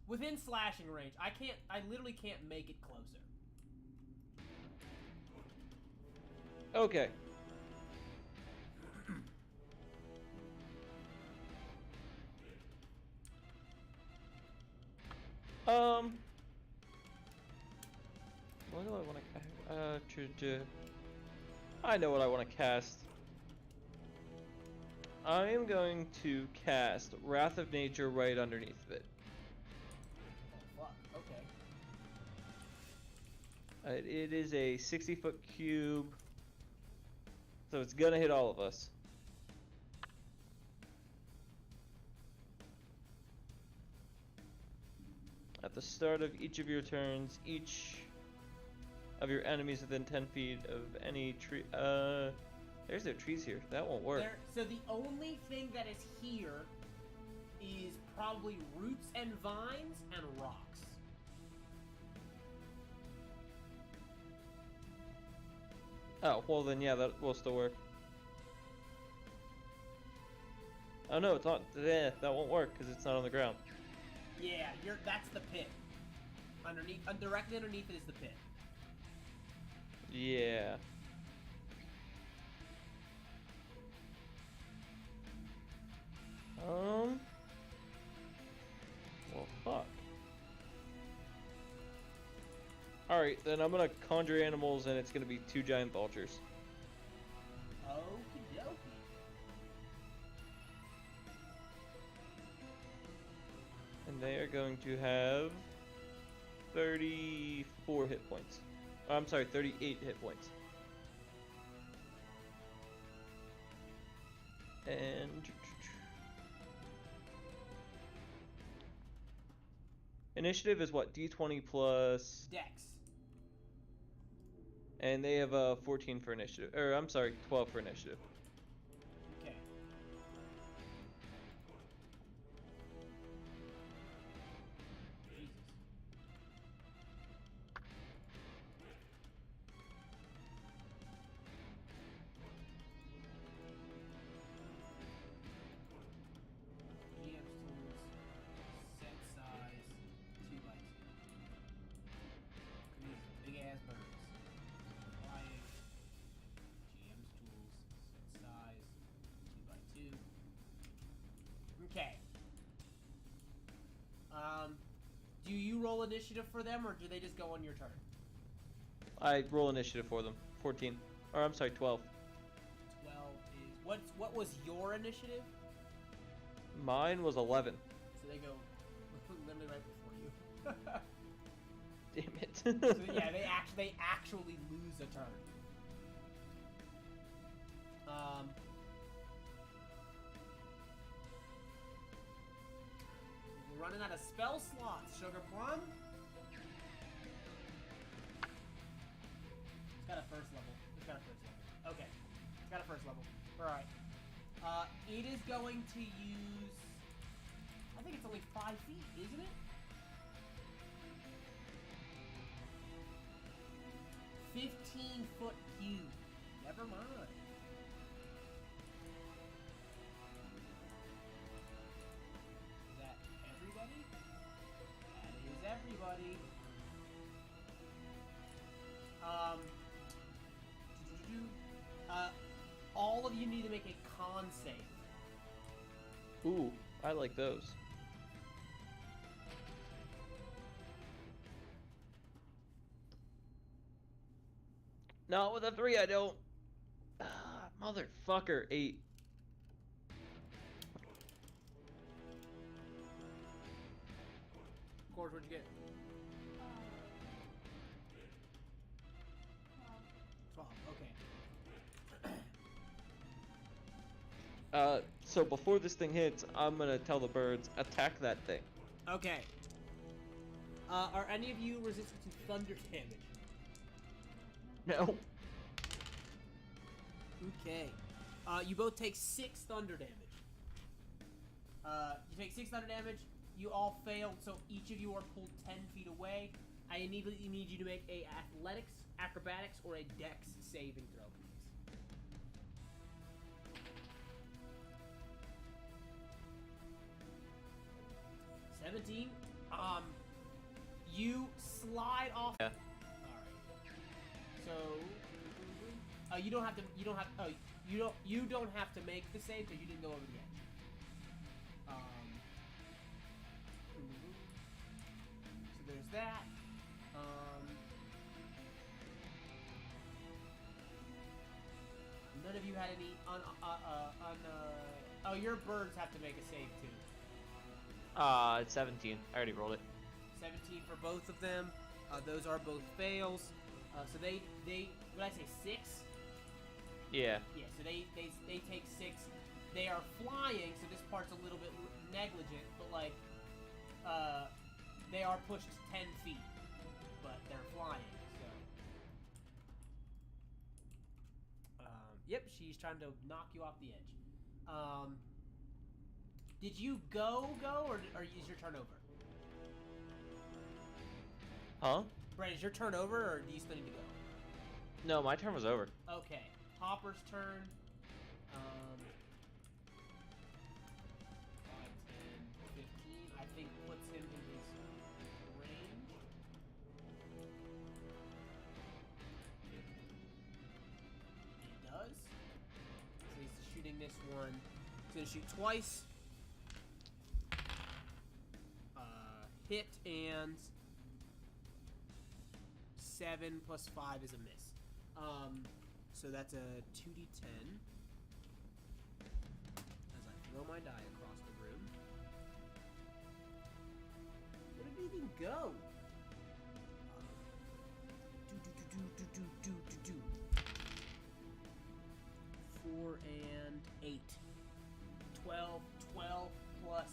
Within slashing range. I literally can't make it closer. Okay. What do I want to? I know what I want to cast. I am going to cast Wrath of Nature right underneath of it. Oh fuck. Okay. It is a 60-foot cube, so it's gonna hit all of us. At the start of each of your turns, each of your enemies within 10 feet of any tree. There's no trees here. That won't work. So the only thing that is here is probably roots and vines and rocks. Oh, well then, yeah, that will still work. Oh no, it's not. That won't work because it's not on the ground. Yeah, that's the pit. Directly underneath it is the pit. Yeah. Well, fuck. Alright, then I'm gonna conjure animals and it's gonna be 2 giant vultures. Okie dokie. And they are going to have 34 hit points. Oh, I'm sorry, 38 hit points. And initiative is what? D20 plus Dex. and they have a 14 for initiative. Or I'm sorry, 12 for initiative. Okay. Jesus. GM's tools, set size, 2x2. These big ass birds. Flying. GM's tools, set size, 2x2. Okay. Do you roll initiative for them, or do they just go on your turn? I roll initiative for them. 14. Or I'm sorry, 12. 12 is what was your initiative? Mine was 11. So they go literally right before you. Damn it. So yeah, they actually lose a turn. We're running out of spell slots, Sugar Plum. It's got a first level. Okay. It's got a first level. Alright. It is going to use... I think it's only 5 feet, isn't it? 15-foot cube. Never mind. Is that everybody? That is everybody. Um, all of you need to make a con save. Ooh, I like those. Not with a 3, I don't. Motherfucker, 8. Gorge, what'd you get? 12. Okay. So before this thing hits, I'm gonna tell the birds, attack that thing. Okay. Are any of you resistant to thunder damage? No. Okay. You both take 6 thunder damage. You take 6 thunder damage. You all failed, so each of you are pulled 10 feet away. I immediately need you to make a athletics, acrobatics, or a dex saving throw, please. 17. You slide off. Yeah. All right. So, you don't have to. You don't have to make the save because you didn't go over the edge. So there's that. None of you had any oh, your birds have to make a save too. It's 17. I already rolled it. 17 for both of them. Those are both fails. So they what did I say, 6? Yeah. Yeah, so they take 6. They are flying, so this part's a little bit negligent, but like they are pushed 10 feet, but they're flying, so yep, she's trying to knock you off the edge. Did you go, or is your turn over? Huh? Brett, is your turn over, or do you still need to go? No, my turn was over. Okay, Hopper's turn. 5, 10, 15, I think puts him in his range. He does. So he's shooting this one. He's gonna shoot twice. Hit and 7 plus 5 is a miss. So that's a 2d10. As I throw my die across the room. Where did it even go? 4 and 8. 12 plus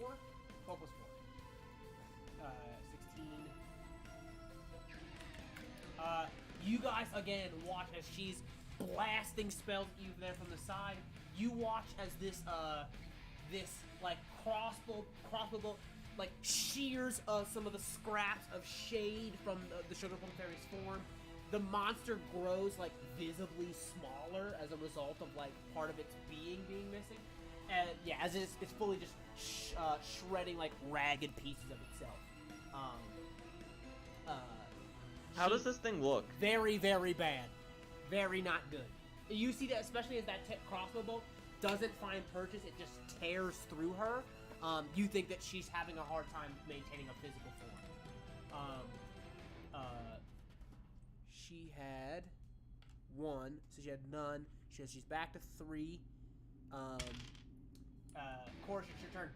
4? 12 plus 4. 16. You guys again watch as she's blasting spells at you there from the side. You watch as this like crossbow bolt like shears some of the scraps of shade from the Sugar Plum Fairy's form. The monster grows like visibly smaller as a result of like part of its being missing. And yeah, as it's fully just shredding like ragged pieces of itself. How does this thing look? Very, very bad. Very not good. You see that, especially as that crossbow bolt doesn't find purchase, it just tears through her. You think that she's having a hard time maintaining a physical form. She had 1, so she had none. She's back to 3. Course, it's your turn.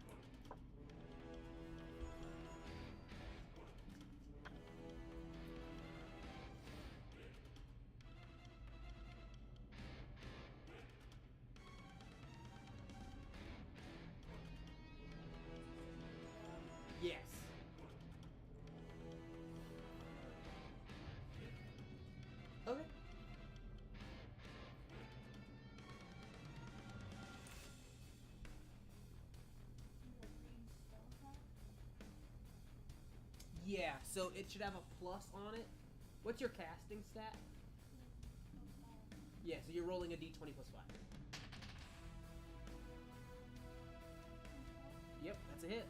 Yes. Okay. Yeah, so it should have a plus on it. What's your casting stat? Yeah, so you're rolling a d20 plus 5. Yep, that's a hit.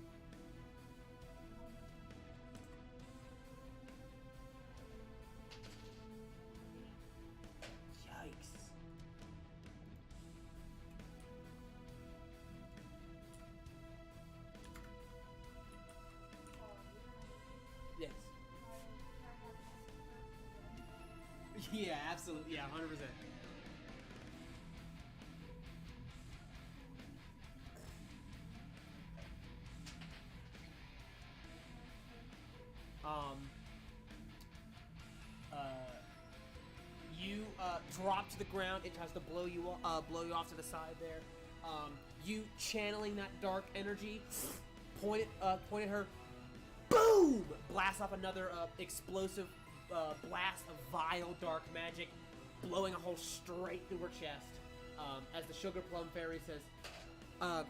Yeah, absolutely. Yeah, 100%. You drop to the ground. It tries to blow you off to the side there. You channeling that dark energy, point at her. Boom! Blast off another explosive blast of vile dark magic, blowing a hole straight through her chest. As the Sugar Plum Fairy says,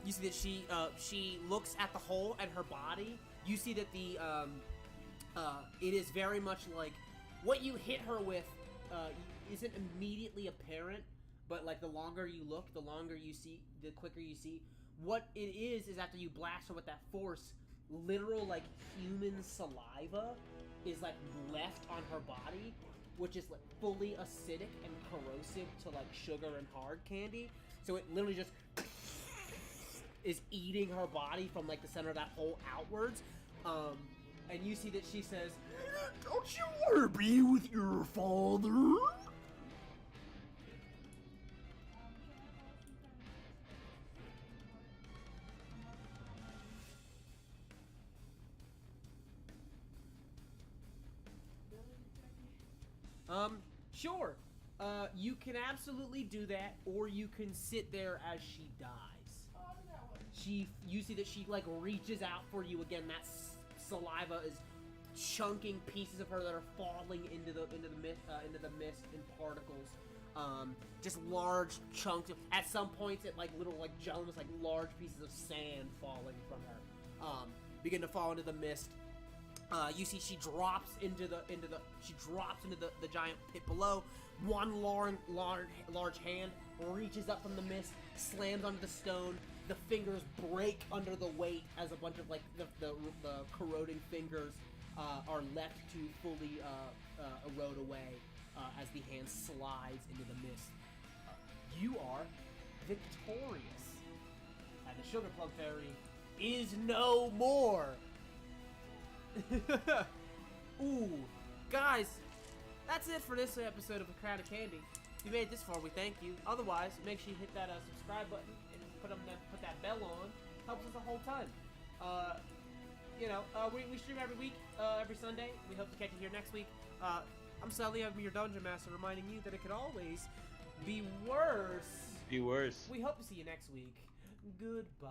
you see that she looks at the hole and her body. You see that it is very much like what you hit her with isn't immediately apparent, but like the longer you look, the longer you see, the quicker you see. What it is after you blast her with that force, literal like human saliva is like left on her body, which is like fully acidic and corrosive to like sugar and hard candy. So it literally just is eating her body from like the center of that hole outwards. And you see that she says, "Don't you want to be with your father?" Sure. You can absolutely do that, or you can sit there as she dies. You see that she like reaches out for you again. That saliva is chunking pieces of her that are falling into the mist in particles. Just large chunks. At some points, it like little like almost like large pieces of sand falling from her. Begin to fall into the mist. You see she drops into the giant pit below. One large hand reaches up from the mist, slams onto the stone. The fingers break under the weight as a bunch of like the corroding fingers are left to fully erode away as the hand slides into the mist. You are victorious, and the Sugar Plum Fairy is no more. Ooh, guys, that's it for this episode of The Crown of Candy. If you made it this far, we thank you. Otherwise, make sure you hit that subscribe button and put that bell on. Helps us the whole time. We stream every week, every Sunday. We hope to catch you here next week. I'm Sally, I'm your Dungeon Master, reminding you that it could always be worse. Be worse. We hope to see you next week. Goodbye.